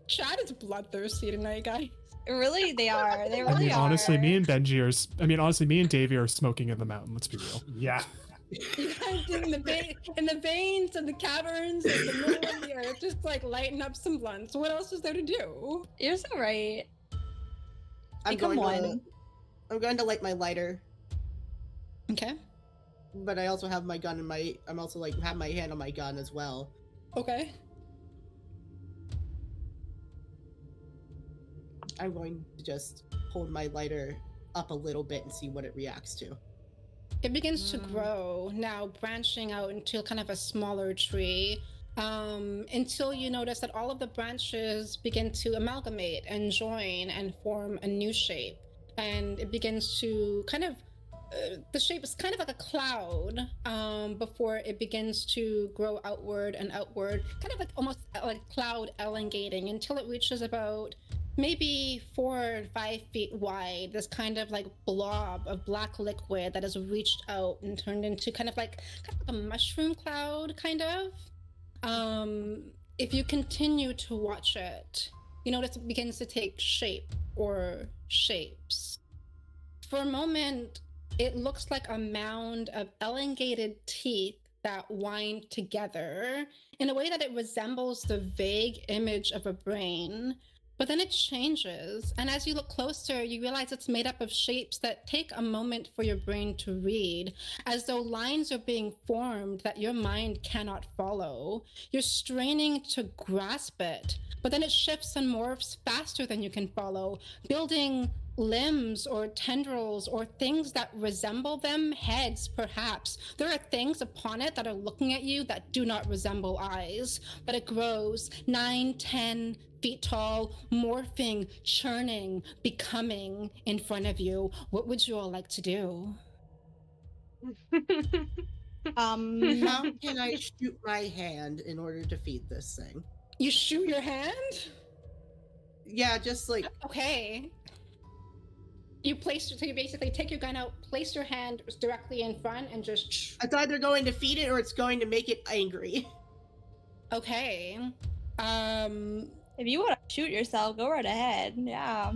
Chad is bloodthirsty tonight, guys. Really, they are. They I really mean, are. honestly, me and Benji are. Honestly, me and Davey are smoking in the mountain. Let's be real. Yeah. You guys in the veins and the caverns in the middle of the earth, just like lighting up some blunts. What else is there to do? You're so right. I'm Become going to. one. I'm going to light my lighter, Okay. but I also have my gun in my. I'm also like have my hand on my gun as well. Okay. I'm going to just hold my lighter up a little bit and see what it reacts to. It begins to grow, now branching out into kind of a smaller tree, until you notice that all of the branches begin to amalgamate and join and form a new shape. And it begins to kind of, the shape is kind of like a cloud, before it begins to grow outward and outward, kind of like almost like cloud elongating until it reaches about maybe 4 or 5 feet wide, this kind of like blob of black liquid that has reached out and turned into kind of like a mushroom cloud, kind of. If you continue to watch it, you notice it begins to take shape or shapes. For a moment, it looks like a mound of elongated teeth that wind together in a way that it resembles the vague image of a brain. But then it changes, and as you look closer, you realize it's made up of shapes that take a moment for your brain to read, as though lines are being formed that your mind cannot follow. You're straining to grasp it, but then it shifts and morphs faster than you can follow, building limbs or tendrils or things that resemble them, heads perhaps. There are things upon it that are looking at you that do not resemble eyes, but it grows 9, 10 feet tall, morphing, churning, becoming in front of you. What would you all like to do? How can I shoot my hand in order to feed this thing? You shoot your hand? Yeah, just like Okay. You basically take your gun out, place your hand directly in front, and just. it's either going to feed it or it's going to make it angry. Okay. If you want to shoot yourself, go right ahead. Yeah.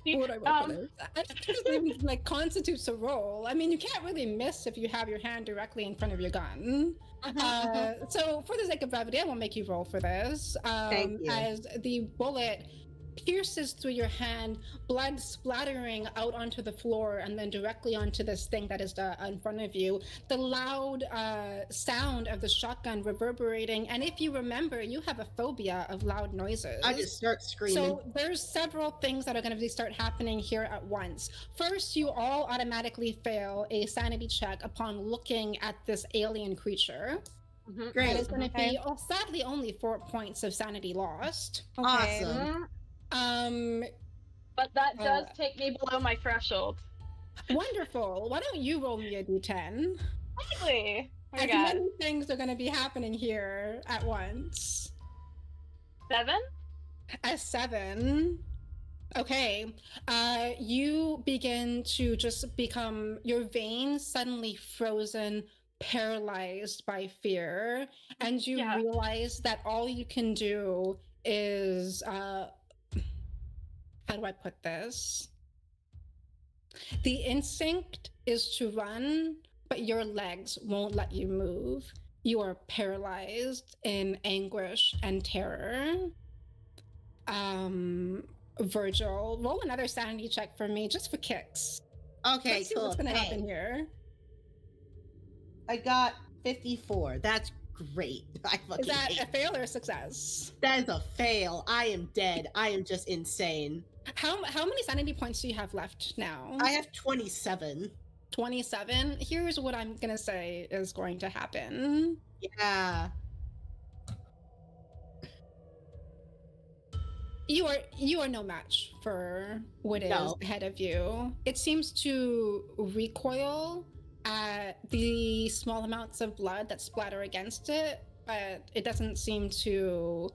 What would I roll for this? I think this even, like constitutes a roll. I mean, you can't really miss if you have your hand directly in front of your gun. So for the sake of brevity, I won't make you roll for this. Thank you. As the bullet pierces through your hand, blood splattering out onto the floor and then directly onto this thing that is in front of you. The loud sound of the shotgun reverberating. And if you remember, you have a phobia of loud noises. I just start screaming. So there's several things that are going to start happening here at once. First, you all automatically fail a sanity check upon looking at this alien creature. Great. That is going to Okay. be, sadly, only 4 points of sanity lost. Okay. Awesome. But that does take me below my threshold. Wonderful. Why don't you roll me a d10? Really? Oh my As god. many things are going to be happening here at once. 7? A 7. Okay. You begin to just become, your veins suddenly frozen paralyzed by fear, and you Yeah. realize that all you can do is how do I put this? The instinct is to run, but your legs won't let you move. You are paralyzed in anguish and terror. Virgil, roll another sanity check for me, just for kicks. Okay, Let's see cool. what's gonna Hey, happen here. I got 54. That's great. I fucking Is that hate a fail or a success? that is a fail. I am dead. I am just insane. How many sanity points do you have left now? I have 27. 27. Here's what I'm gonna say is going to happen. Yeah. You are no match for what is No. ahead of you. It seems to recoil at the small amounts of blood that splatter against it, but it doesn't seem to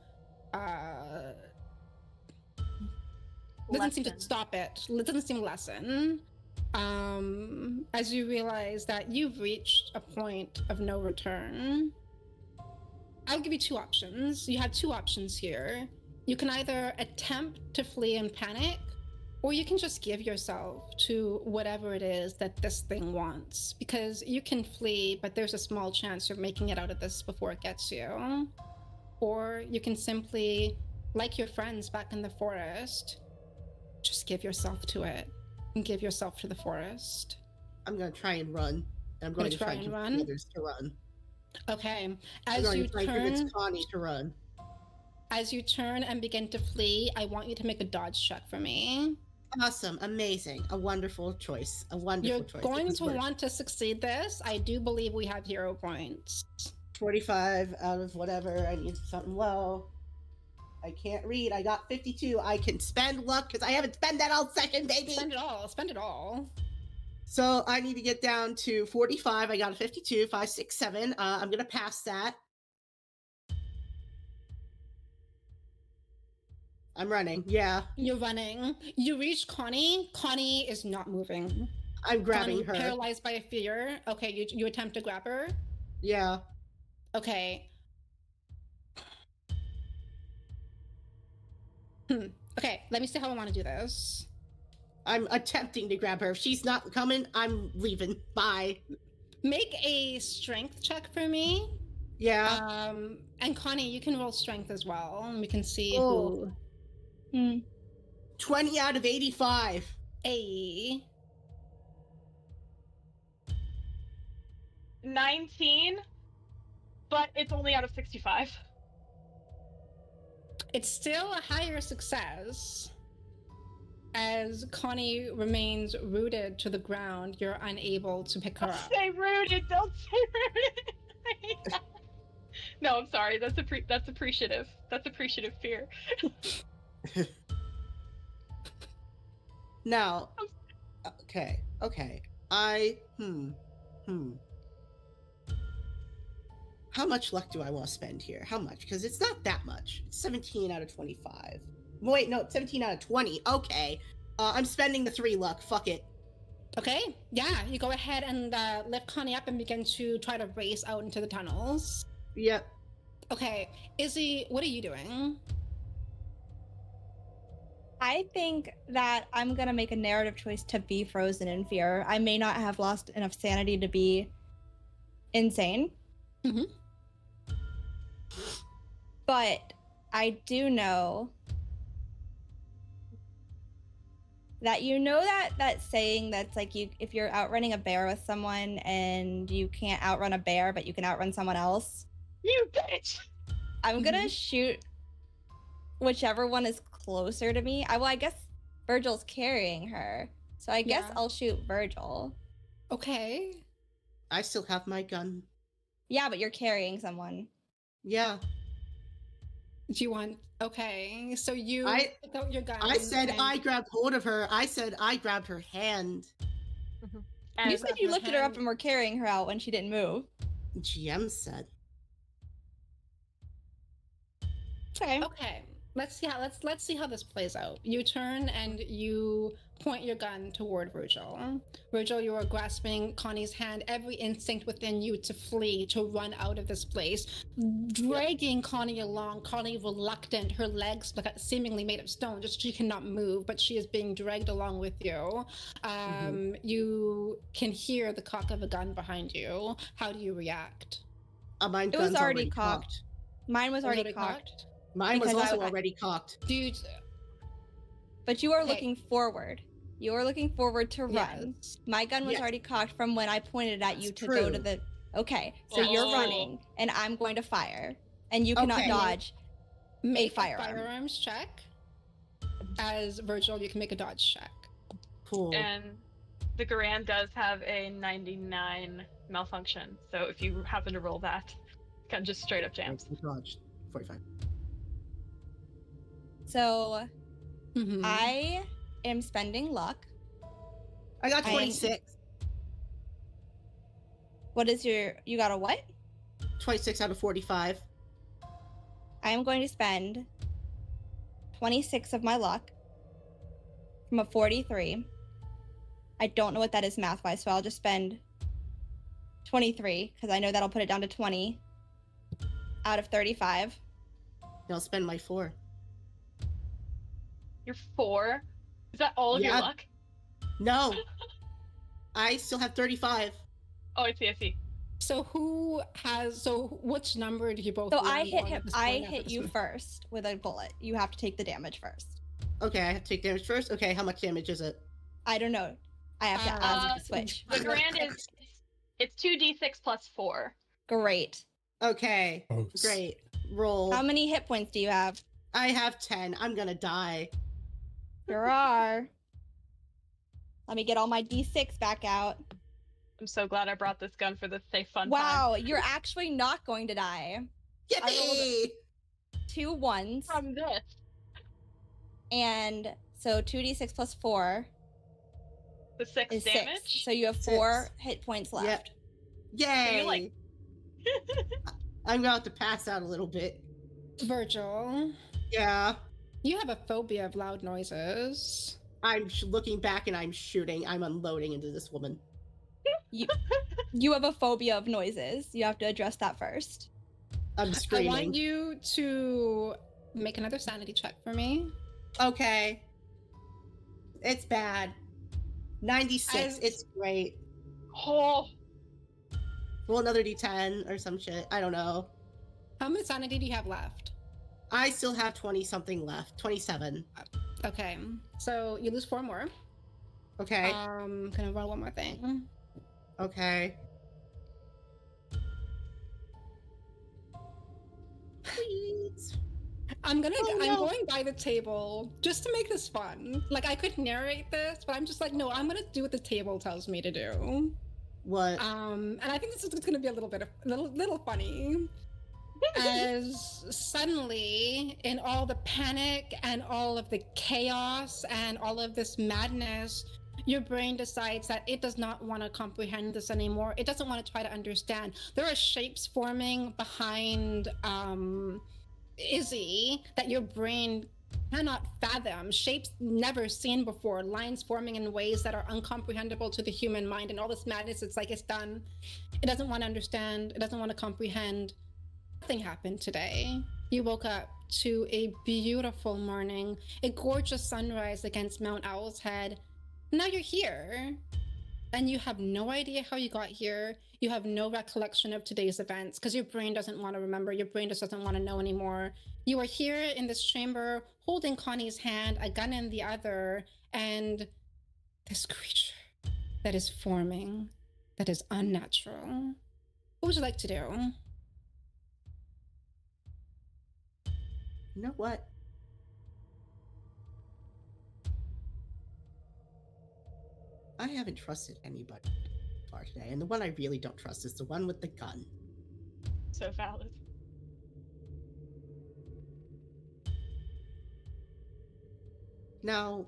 Lessen. stop it. It doesn't seem to lessen. As you realize that you've reached a point of no return, I'll give you two options. You have two options here. You can either attempt to flee in panic, or you can just give yourself to whatever it is that this thing wants. Because you can flee, but there's a small chance you're making it out of this before it gets you. Or you can simply, like your friends back in the forest, just give yourself to it and give yourself to the forest. I'm gonna try and run. And I'm going to try and run? get the others to run. Okay. I'm As going you to try and convince turn, Connie to run. as you turn and begin to flee, I want you to make a dodge check for me. Awesome, amazing, a wonderful choice. A wonderful You're choice. going This to works. want to succeed this. I do believe we have hero points. 45 out of whatever. I need something low. I can't read. I got 52. I can spend luck because I haven't spent that all second, baby. Spend it all. Spend it all. So I need to get down to 45. I got a 52, 5, 6, 7. I'm gonna pass that. I'm running. Yeah, You're running. You reach Connie. Connie is not moving. I'm grabbing Connie, her. paralyzed by fear. Okay, you attempt to grab her. Yeah, Okay. Okay, let me see how I want to do this. I'm attempting to grab her. If she's not coming, I'm leaving. Bye. Make a strength check for me. Yeah. And Connie, you can roll strength as well. And we can see Oh. who. 20 out of 85. A. 19, but it's only out of 65. It's still a higher success. As Connie remains rooted to the ground, you're unable to pick her Don't up. say rooted. Don't say rooted. No, I'm sorry. That's appreciative. That's appreciative fear. Now, okay. How much luck do I want to spend here? How much? Because it's not that much. It's 17 out of 25. Wait, no, 17 out of 20. Okay. I'm spending the 3 luck. Fuck it. Okay, yeah, you go ahead and lift Connie up and begin to try to race out into the tunnels. Yep. Okay, Izzy, what are you doing? I think that I'm gonna make a narrative choice to be frozen in fear. I may not have lost enough sanity to be insane. Mhm. But I do know that that saying that's like if you're outrunning a bear with someone and you can't outrun a bear, but you can outrun someone else. You bitch! I'm gonna shoot whichever one is closer to me. I guess Virgil's carrying her. So I guess Yeah. I'll shoot Virgil. Okay. I still have my gun. Yeah, but you're carrying someone. Yeah. Do you want? Okay, so you I- pick out your gun. I said and- I grabbed hold of her. I said I grabbed her hand. And You said you her lifted her up hand- and were carrying her out when she didn't move. GM said. Okay. Okay, let's see how this plays out. You turn and you point your gun toward Virgil. Virgil, you are grasping Connie's hand, every instinct within you to flee, to run out of this place, dragging Connie along. Connie reluctant, her legs seemingly made of stone, just she cannot move, but she is being dragged along with you. You can hear the cock of a gun behind you. How do you react? Mine It was gun's already cocked. Mine was already Already cocked. Mine was Because also already cocked. Dude, But you are Hey. looking forward. You are looking forward to run. yes. My gun was Yes. already cocked from when I pointed at you That's to go to true. the. Okay, so That's you're true. running, and I'm going to fire, and you cannot Okay. dodge. Make a firearm. firearms check. As Virgil, you can make a dodge check. Cool. And the Garand does have a 99 malfunction, so if you happen to roll that, kind of just straight up jams. Dodge. 45. So Mhm. I am spending luck. I got I- 26. What is your? You got a what? 26 out of 45. I am going to spend 26 of my luck from a 43. I don't know what that is math-wise, so I'll just spend 23 because I know that'll put it down to 20 out of 35. I'll spend my 4. You're 4. Is that all of your Yeah. luck? No. I still have 35. Oh, I see. So which number do you both? So I land hit on him. at this I point after hit this you one? first with a bullet. You have to take the damage first. Okay, I have to take damage first. Okay, how much damage is it? I don't know. I have to ask the switch. The Garand is it's 2d6 plus 4. Great. Okay, Oh, great. Roll. How many hit points do you have? I have 10. I'm gonna die. There are. Let me get all my d6 back out. I'm so glad I brought this gun for this safe fun time. Wow, you're actually not going to die. Yippee! 2 ones. From this. And so 2d6 plus 4 The 6 is damage. 6. So you have 4 hit points left. Yay! you, like- I'm going to have to pass out a little bit. Virgil, Yeah. you have a phobia of loud noises. I'm looking back and I'm shooting. I'm unloading into this woman. You have a phobia of noises. You have to address that first. I'm I screaming. want you to make another sanity check for me. Okay. It's bad. 96. As- It's great. Oh, Roll another d10 or some shit. I don't know. How much sanity do you have left? I still have 20 something left. 27. Okay, so you lose 4 more. Okay. Gonna roll one more thing. Okay. Please. I'm Oh, I'm no. going by the table just to make this fun. Like I could narrate this, but I'm just like, no, I'm gonna do what the table tells me to do. What? And I think this is gonna be a little funny. As suddenly, in all the panic and all of the chaos and all of this madness, your brain decides that it does not want to comprehend this anymore. It doesn't want to try to understand. There are shapes forming behind Izzy that your brain cannot fathom, shapes never seen before, lines forming in ways that are uncomprehendable to the human mind, and all this madness, it's like it's done. It doesn't want to understand, it doesn't want to comprehend. Nothing happened today. You woke up to a beautiful morning, a gorgeous sunrise against Mount Owl's Head. Now you're here, and you have no idea how you got here. You have no recollection of today's events because your brain doesn't want to remember. Your brain just doesn't want to know anymore. You are here in this chamber holding Connie's hand, a gun in the other, and this creature that is forming, that is unnatural. What would you like to do? You know what? I haven't trusted anybody far today, and the one I really don't trust is the one with the gun. so valid. Now,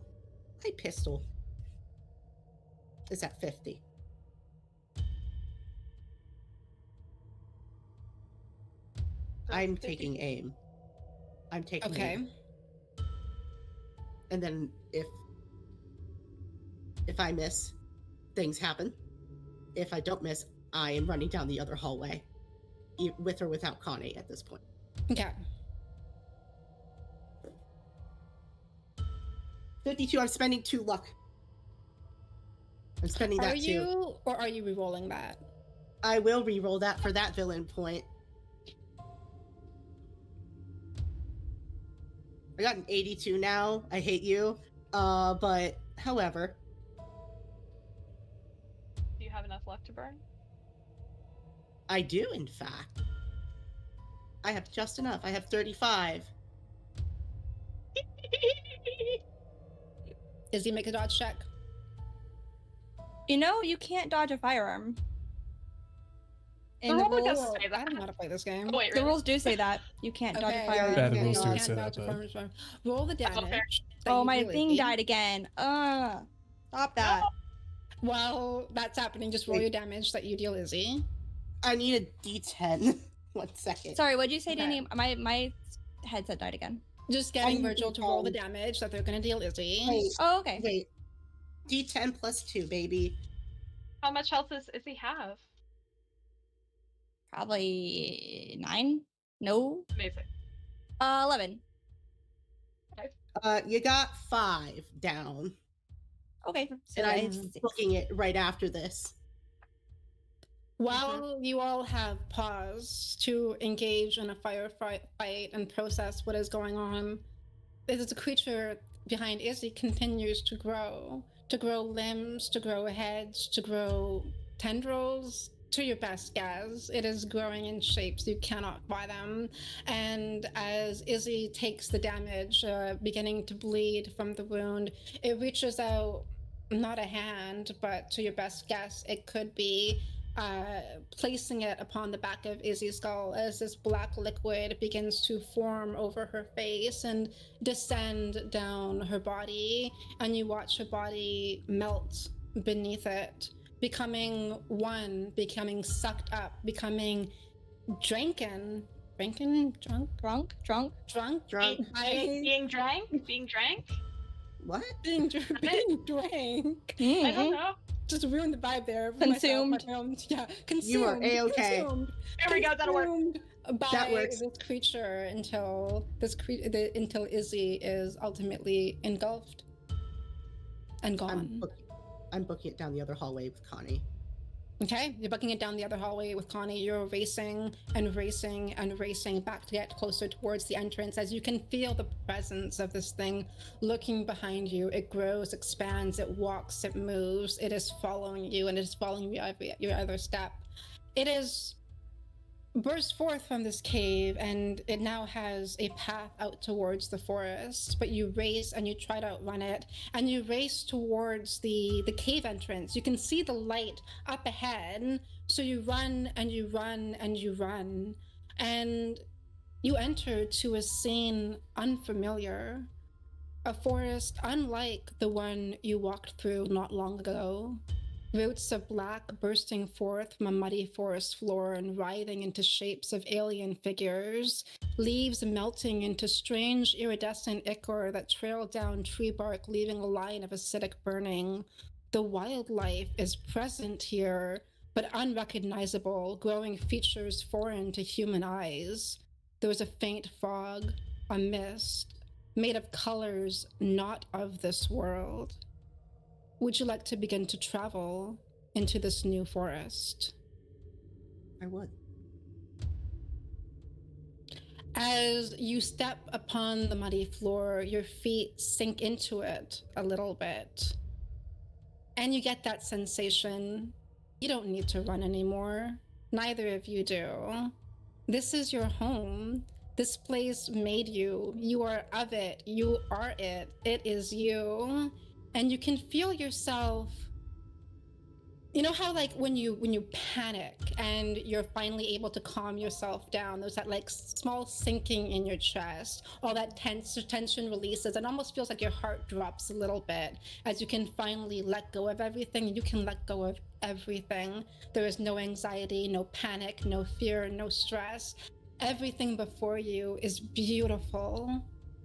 my pistol is at 50. I'm taking aim. I'm taking Okay. aim. And then if I miss, things happen. If I don't miss, I am running down the other hallway, with or without Connie at this point. Okay. 52, I'm spending 2 luck. I'm spending Are that too. you, or are you re-rolling that? I will re-roll that for that villain point. I got an 82 now. I hate you. But however, Do you have enough luck to burn? I do in fact. I have just enough. I have 35. Izzy, make a dodge check. You know, you can't dodge a firearm. The In the rule does rules, say that. I don't know how to play this game. Oh, wait, the really? rules do say that you can't dodge a Okay, firearm. Bad okay, rules you do can't say that, dodge a but- firearm. Roll the That's not fair. damage. that Oh, you my deal, thing Izzy. died again. Stop that. While that's happening, just roll Wait. your damage that you deal, Izzy. I need a D10. 1 second. Sorry, what'd you say, Okay. Danny? My headset died again. Just getting need Virgil to roll the D10. damage that they're gonna deal, Izzy. Wait, Oh, okay. wait. D10 plus 2, baby. How much health does he have? Probably 9. No. Amazing. 11. You got 5 down. Okay. So And I I'm have 6. booking it right after this. While you all have pause to engage in a firefight and process what is going on, the creature behind Izzy continues to grow limbs, to grow heads, to grow tendrils. To your best guess, it is growing in shapes you cannot fathom. And as Izzy takes the damage, beginning to bleed from the wound, it reaches out, not a hand, but to your best guess, it could be placing it upon the back of Izzy's skull as this black liquid begins to form over her face and descend down her body, and you watch her body melt beneath it, becoming one, becoming sucked up, becoming drunk, Drunk? Being drank? What? being drank. I don't know. Just ruined the vibe there. for Consumed. myself, my own- yeah, consumed. You are A-okay. Consumed. There we go, that'll work. Consumed by That works. this creature until until Izzy is ultimately engulfed and gone. I'm booking it down the other hallway with Connie. Okay, you're bucking it down the other hallway with Connie. You're racing and racing and racing back to get closer towards the entrance as you can feel the presence of this thing looking behind you. It grows, expands, it walks, it moves. It is following you, and it is following your other step. It is burst forth from this cave, and it now has a path out towards the forest, but you race and you try to outrun it, and you race towards the cave entrance. You can see the light up ahead, so you run and you run and you run, and you enter to a scene unfamiliar, a forest unlike the one you walked through not long ago. Roots of black bursting forth from a muddy forest floor and writhing into shapes of alien figures, leaves melting into strange iridescent ichor that trail down tree bark, leaving a line of acidic burning. The wildlife is present here, but unrecognizable, growing features foreign to human eyes. There is a faint fog, a mist, made of colors not of this world. Would you like to begin to travel into this new forest? I would. As you step upon the muddy floor, your feet sink into it a little bit. And you get that sensation. You don't need to run anymore. Neither of you do. This is your home. This place made you. You are of it. You are it. It is you. And you can feel yourself. You know how like when you panic and you're finally able to calm yourself down, there's that like small sinking in your chest, all that tension releases, and almost feels like your heart drops a little bit as you can finally let go of everything. You can let go of everything. There is no anxiety, no panic, no fear, no stress. Everything before you is beautiful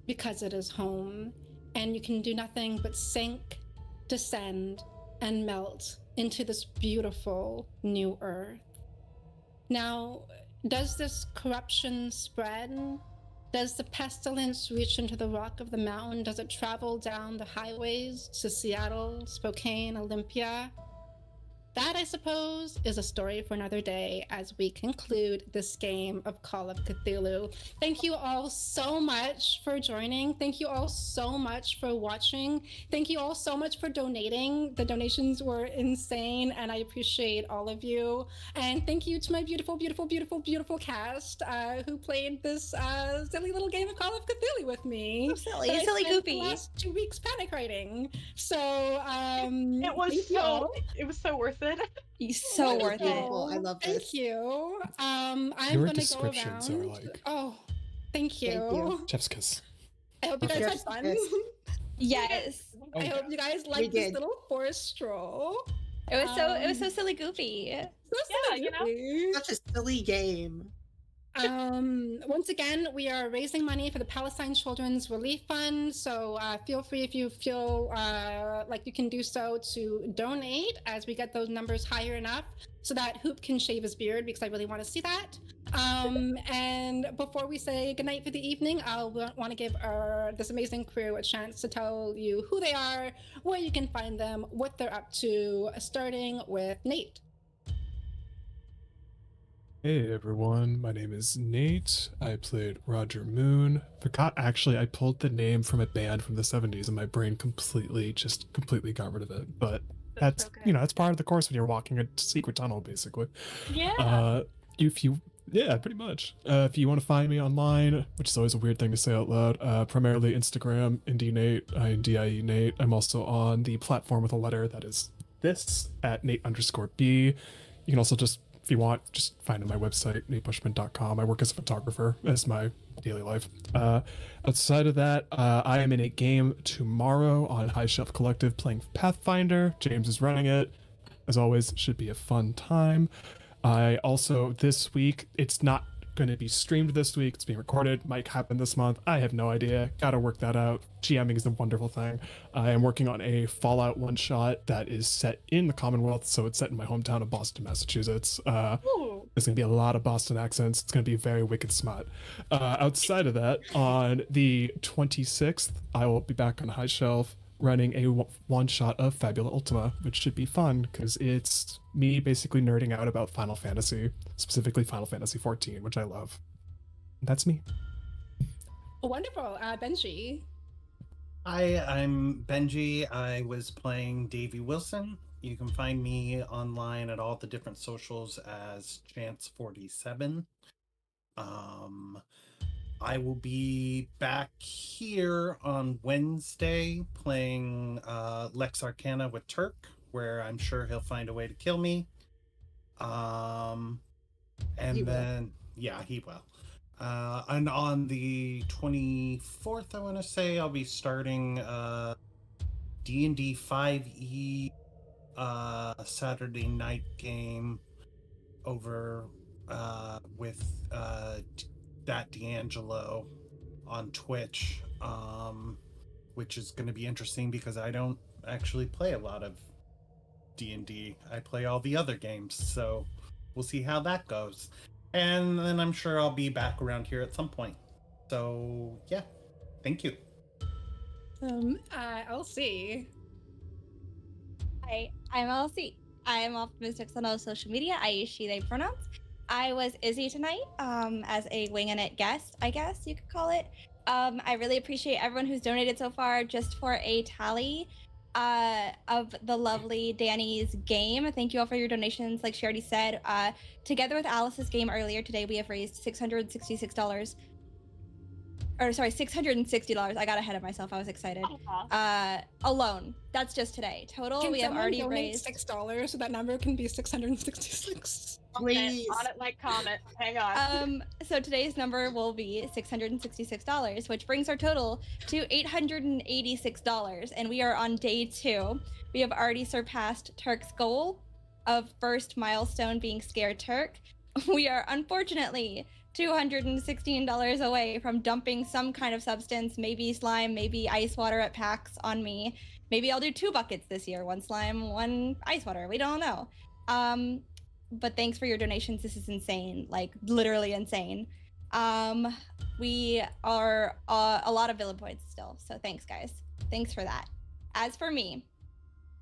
because it is home. and you can do nothing but sink, descend, and melt into this beautiful new earth. Now, does this corruption spread? Does the pestilence reach into the rock of the mountain? Does it travel down the highways to Seattle, Spokane, Olympia? That, I suppose, is a story for another day as we conclude this game of Call of Cthulhu. Thank you all so much for joining. Thank you all so much for watching. Thank you all so much for donating. The donations were insane, and I appreciate all of you. And thank you to my beautiful, beautiful, beautiful, beautiful cast who played this silly little game of Call of Cthulhu with me. So silly, that I silly spent goofy. The last 2 weeks panic writing. So It was thank you so all. it was so worth it. He's so That was worth it. beautiful. I love this. Thank you. I'm Your gonna go descriptions are around. like Oh, thank you. Thank you. chef's kiss. I hope you guys had Yes, fun. yes. Yes. Oh, I yeah. hope you guys We liked this did. little forest stroll. It was so silly goofy. So Yeah, silly, you know. goofy. Such a silly game. Once again, we are raising money for the Palestine Children's Relief Fund. So feel free, if you feel like you can do so, to donate as we get those numbers higher enough so that Hoop can shave his beard, because I really want to see that. And before we say goodnight for the evening, I'll want to give this amazing crew a chance to tell you who they are, where you can find them, what they're up to, starting with Nate. Hey everyone, my name is Nate. I played Roger Moon. Forgot actually, I pulled the name from a band from the 70s and my brain completely got rid of it. But that's so good. you know, that's part of the course when you're walking a secret tunnel, basically. Yeah. Yeah, pretty much. If you want to find me online, which is always a weird thing to say out loud, primarily Instagram, IndieNate, INDIE Nate. I'm also on the platform with a letter that is this, at Nate_B. You can also just, if you want, just find on my website, natebushman.com. I work as a photographer as my daily life. Outside of that, I am in a game tomorrow on High Shelf Collective playing Pathfinder. James is running it. As always, should be a fun time. I also, this week, it's not going to be streamed this week. It's being recorded. Might happen this month. I have no idea. Gotta work that out. GMing is a wonderful thing. I am working on a Fallout one-shot that is set in the Commonwealth, so it's set in my hometown of Boston, Massachusetts. Ooh. There's going to be a lot of Boston accents. It's going to be very wicked smart. Outside of that, on the 26th, I will be back on High Shelf running a one-shot of Fabula Ultima, which should be fun because it's me basically nerding out about Final Fantasy, specifically Final Fantasy 14, which I love. That's me. Wonderful. Benji. Hi, I'm Benji. I was playing Davy Wilson. You can find me online at all the different socials as Chance47. I will be back here on Wednesday playing Lex Arcana with Turk, where I'm sure he'll find a way to kill me. And He will. then, yeah, he will. And on the 24th, I want to say, I'll be starting D&D 5e Saturday night game over with that D'Angelo on Twitch, which is going to be interesting because I don't actually play a lot of D&D. I play all the other games, so we'll see how that goes. And then I'm sure I'll be back around here at some point. So yeah, thank you. LC. Hi, I'm LC. I am optimistic on all social media. I use she, they pronouns. I was Izzy tonight as a winging it guest, I guess you could call it. I really appreciate everyone who's donated so far. Just for a tally of the lovely Danny's game. Thank you all for your donations. Like she already said, together with Alice's game earlier today, we have raised $666. Or sorry, $660. I got ahead of myself. I was excited. Alone. That's just today. Total, Can we have someone already donate raised $6 so that number can be 666? Please. On it like Comet. Hang on. So today's number will be $666, which brings our total to $886, and we are on day 2. We have already surpassed Turk's goal of first milestone being Scared Turk. We are unfortunately $216 away from dumping some kind of substance, maybe slime, maybe ice water at PAX on me. Maybe I'll do 2 buckets this year, 1 slime, 1 ice water. We don't know. But thanks for your donations. This is insane, like literally insane. We are a lot of villain points still, so thanks guys. Thanks for that. As for me,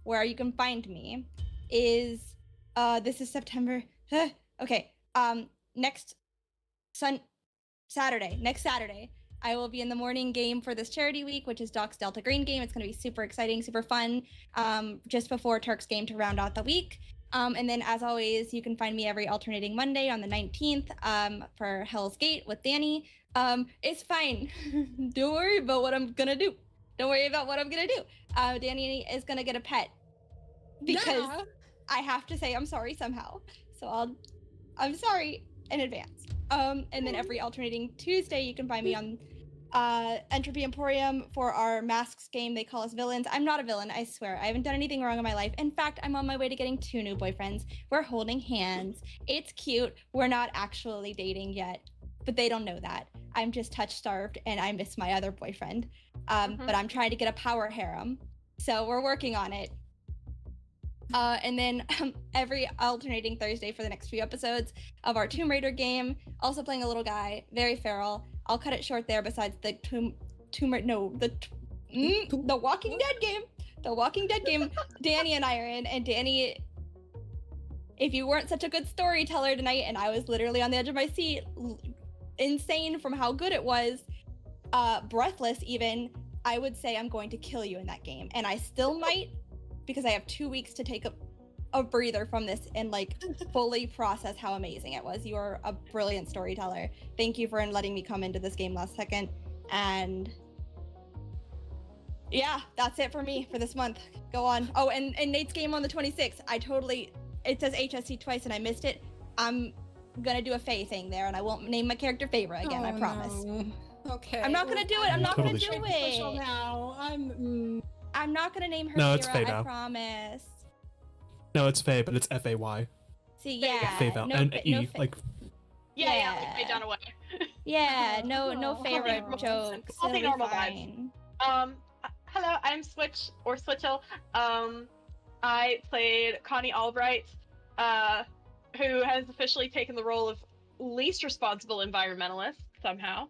where you can find me is this is September. Okay. Next Saturday, I will be in the morning game for this charity week, which is Doc's Delta Green game. It's going to be super exciting, super fun, just before Turk's game to round out the week. And then, as always, you can find me every alternating Monday on the 19th for Hell's Gate with Danny. It's fine. Don't worry about what I'm going to do. Don't worry about what I'm going to do. Danny is going to get a pet because I have to say I'm sorry somehow. So I'm sorry in advance. And then every alternating Tuesday, you can find me on Entropy Emporium for our masks game. They call us villains. I'm not a villain, I swear. I haven't done anything wrong in my life. In fact, I'm on my way to getting 2 new boyfriends. We're holding hands. It's cute. We're not actually dating yet, but they don't know that. I'm just touch-starved and I miss my other boyfriend. But I'm trying to get a power harem. So we're working on it. And then every alternating Thursday for the next few episodes of our Tomb Raider game, also playing a little guy, very feral. I'll cut it short there. Besides the the Walking Dead game, the Walking Dead game, Danny and I are in. And Danny, if you weren't such a good storyteller tonight, and I was literally on the edge of my seat, insane from how good it was, breathless even, I would say I'm going to kill you in that game, and I still might. Because I have 2 weeks to take a breather from this and like fully process how amazing it was. You are a brilliant storyteller. Thank you for letting me come into this game last second. And yeah, that's it for me for this month. Go on. Oh, and Nate's game on the 26th. It says HSC twice and I missed it. I'm gonna do a Faye thing there and I won't name my character Favor again, I promise. No. Okay. I'm not gonna do it. I'm not Totally gonna do Official it. now. I'm not gonna name her No, Vera, it's Faye I now. promise. No, it's Faye, but it's F-A-Y. See, yeah. Faye Val. no And fa- E, no fa- like, Yeah, like Faye Dunaway. Yeah, no Oh, favorite oh. jokes. I'll be It'll normal vibes. fine. Hello, I'm Switch or Switchel. I played Connie Albright, who has officially taken the role of least responsible environmentalist somehow.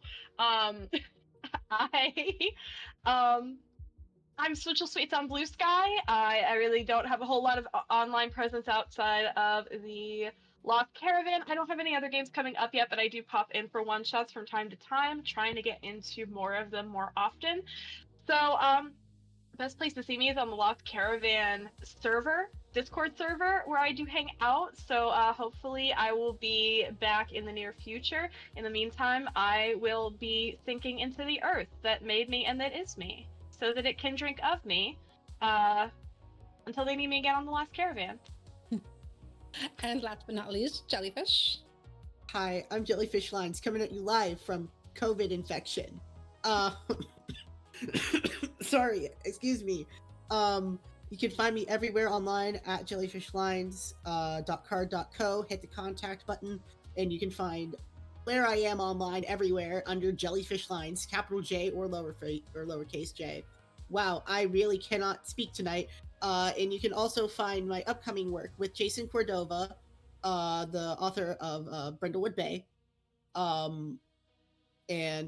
I'm Switchel Sweets on Blue Sky. I really don't have a whole lot of online presence outside of the Lost Caravan. I don't have any other games coming up yet, but I do pop in for one-shots from time to time, trying to get into more of them more often. So, best place to see me is on the Lost Caravan server, Discord server, where I do hang out. So hopefully I will be back in the near future. In the meantime, I will be sinking into the earth that made me and that is me, so that it can drink of me until they need me again on the Last Caravan. And last but not least, Jellyfish. Hi, I'm Jellyfish Lines coming at you live from COVID infection. Sorry, excuse me. You can find me everywhere online at jellyfishlines.card.co. Hit the contact button, and you can find where I am online everywhere under Jellyfish Lines, capital J or lowercase j. Wow, I really cannot speak tonight. And you can also find my upcoming work with Jason Cordova, the author of Brindlewood Bay. And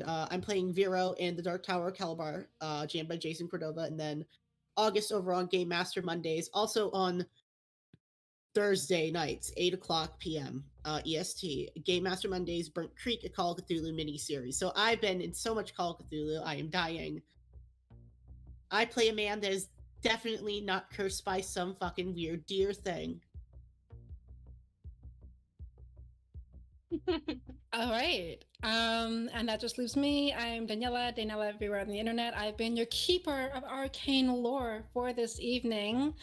I'm playing Vero in the Dark Tower of Calabar, jammed by Jason Cordova. And then August over on Game Master Mondays, also on Thursday nights, 8:00 p.m. EST. Game Master Mondays, Burnt Creek, a Call of Cthulhu mini-series. So I've been in so much Call of Cthulhu, I am dying. I play a man that is definitely not cursed by some fucking weird deer thing. All right. And that just leaves me. I'm Daniela everywhere on the internet. I've been your keeper of arcane lore for this evening.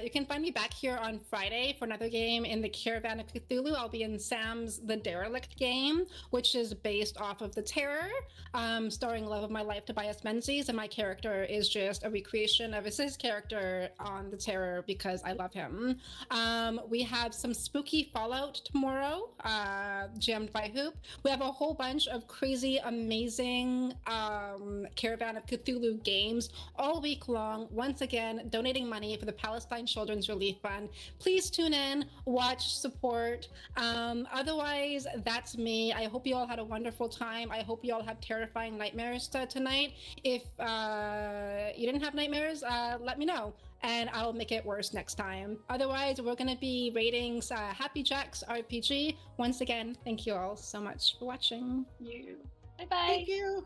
You can find me back here on Friday for another game in the Caravan of Cthulhu. I'll be in Sam's The Derelict game, which is based off of The Terror, starring love of my life Tobias Menzies, and my character is just a recreation of his character on The Terror because I love him. We have some spooky Fallout tomorrow, jammed by Skyhoop. We have a whole bunch of crazy, amazing Caravan of Cthulhu games all week long. Once again, donating money for the Palestine Children's Relief Fund. Please tune in, watch, support. Otherwise, that's me. I hope you all had a wonderful time. I hope you all have terrifying nightmares tonight. If you didn't have nightmares, let me know, and I'll make it worse next time. Otherwise, we're going to be rating Happy Jacks RPG. Once again, thank you all so much for watching. Bye bye. Thank you.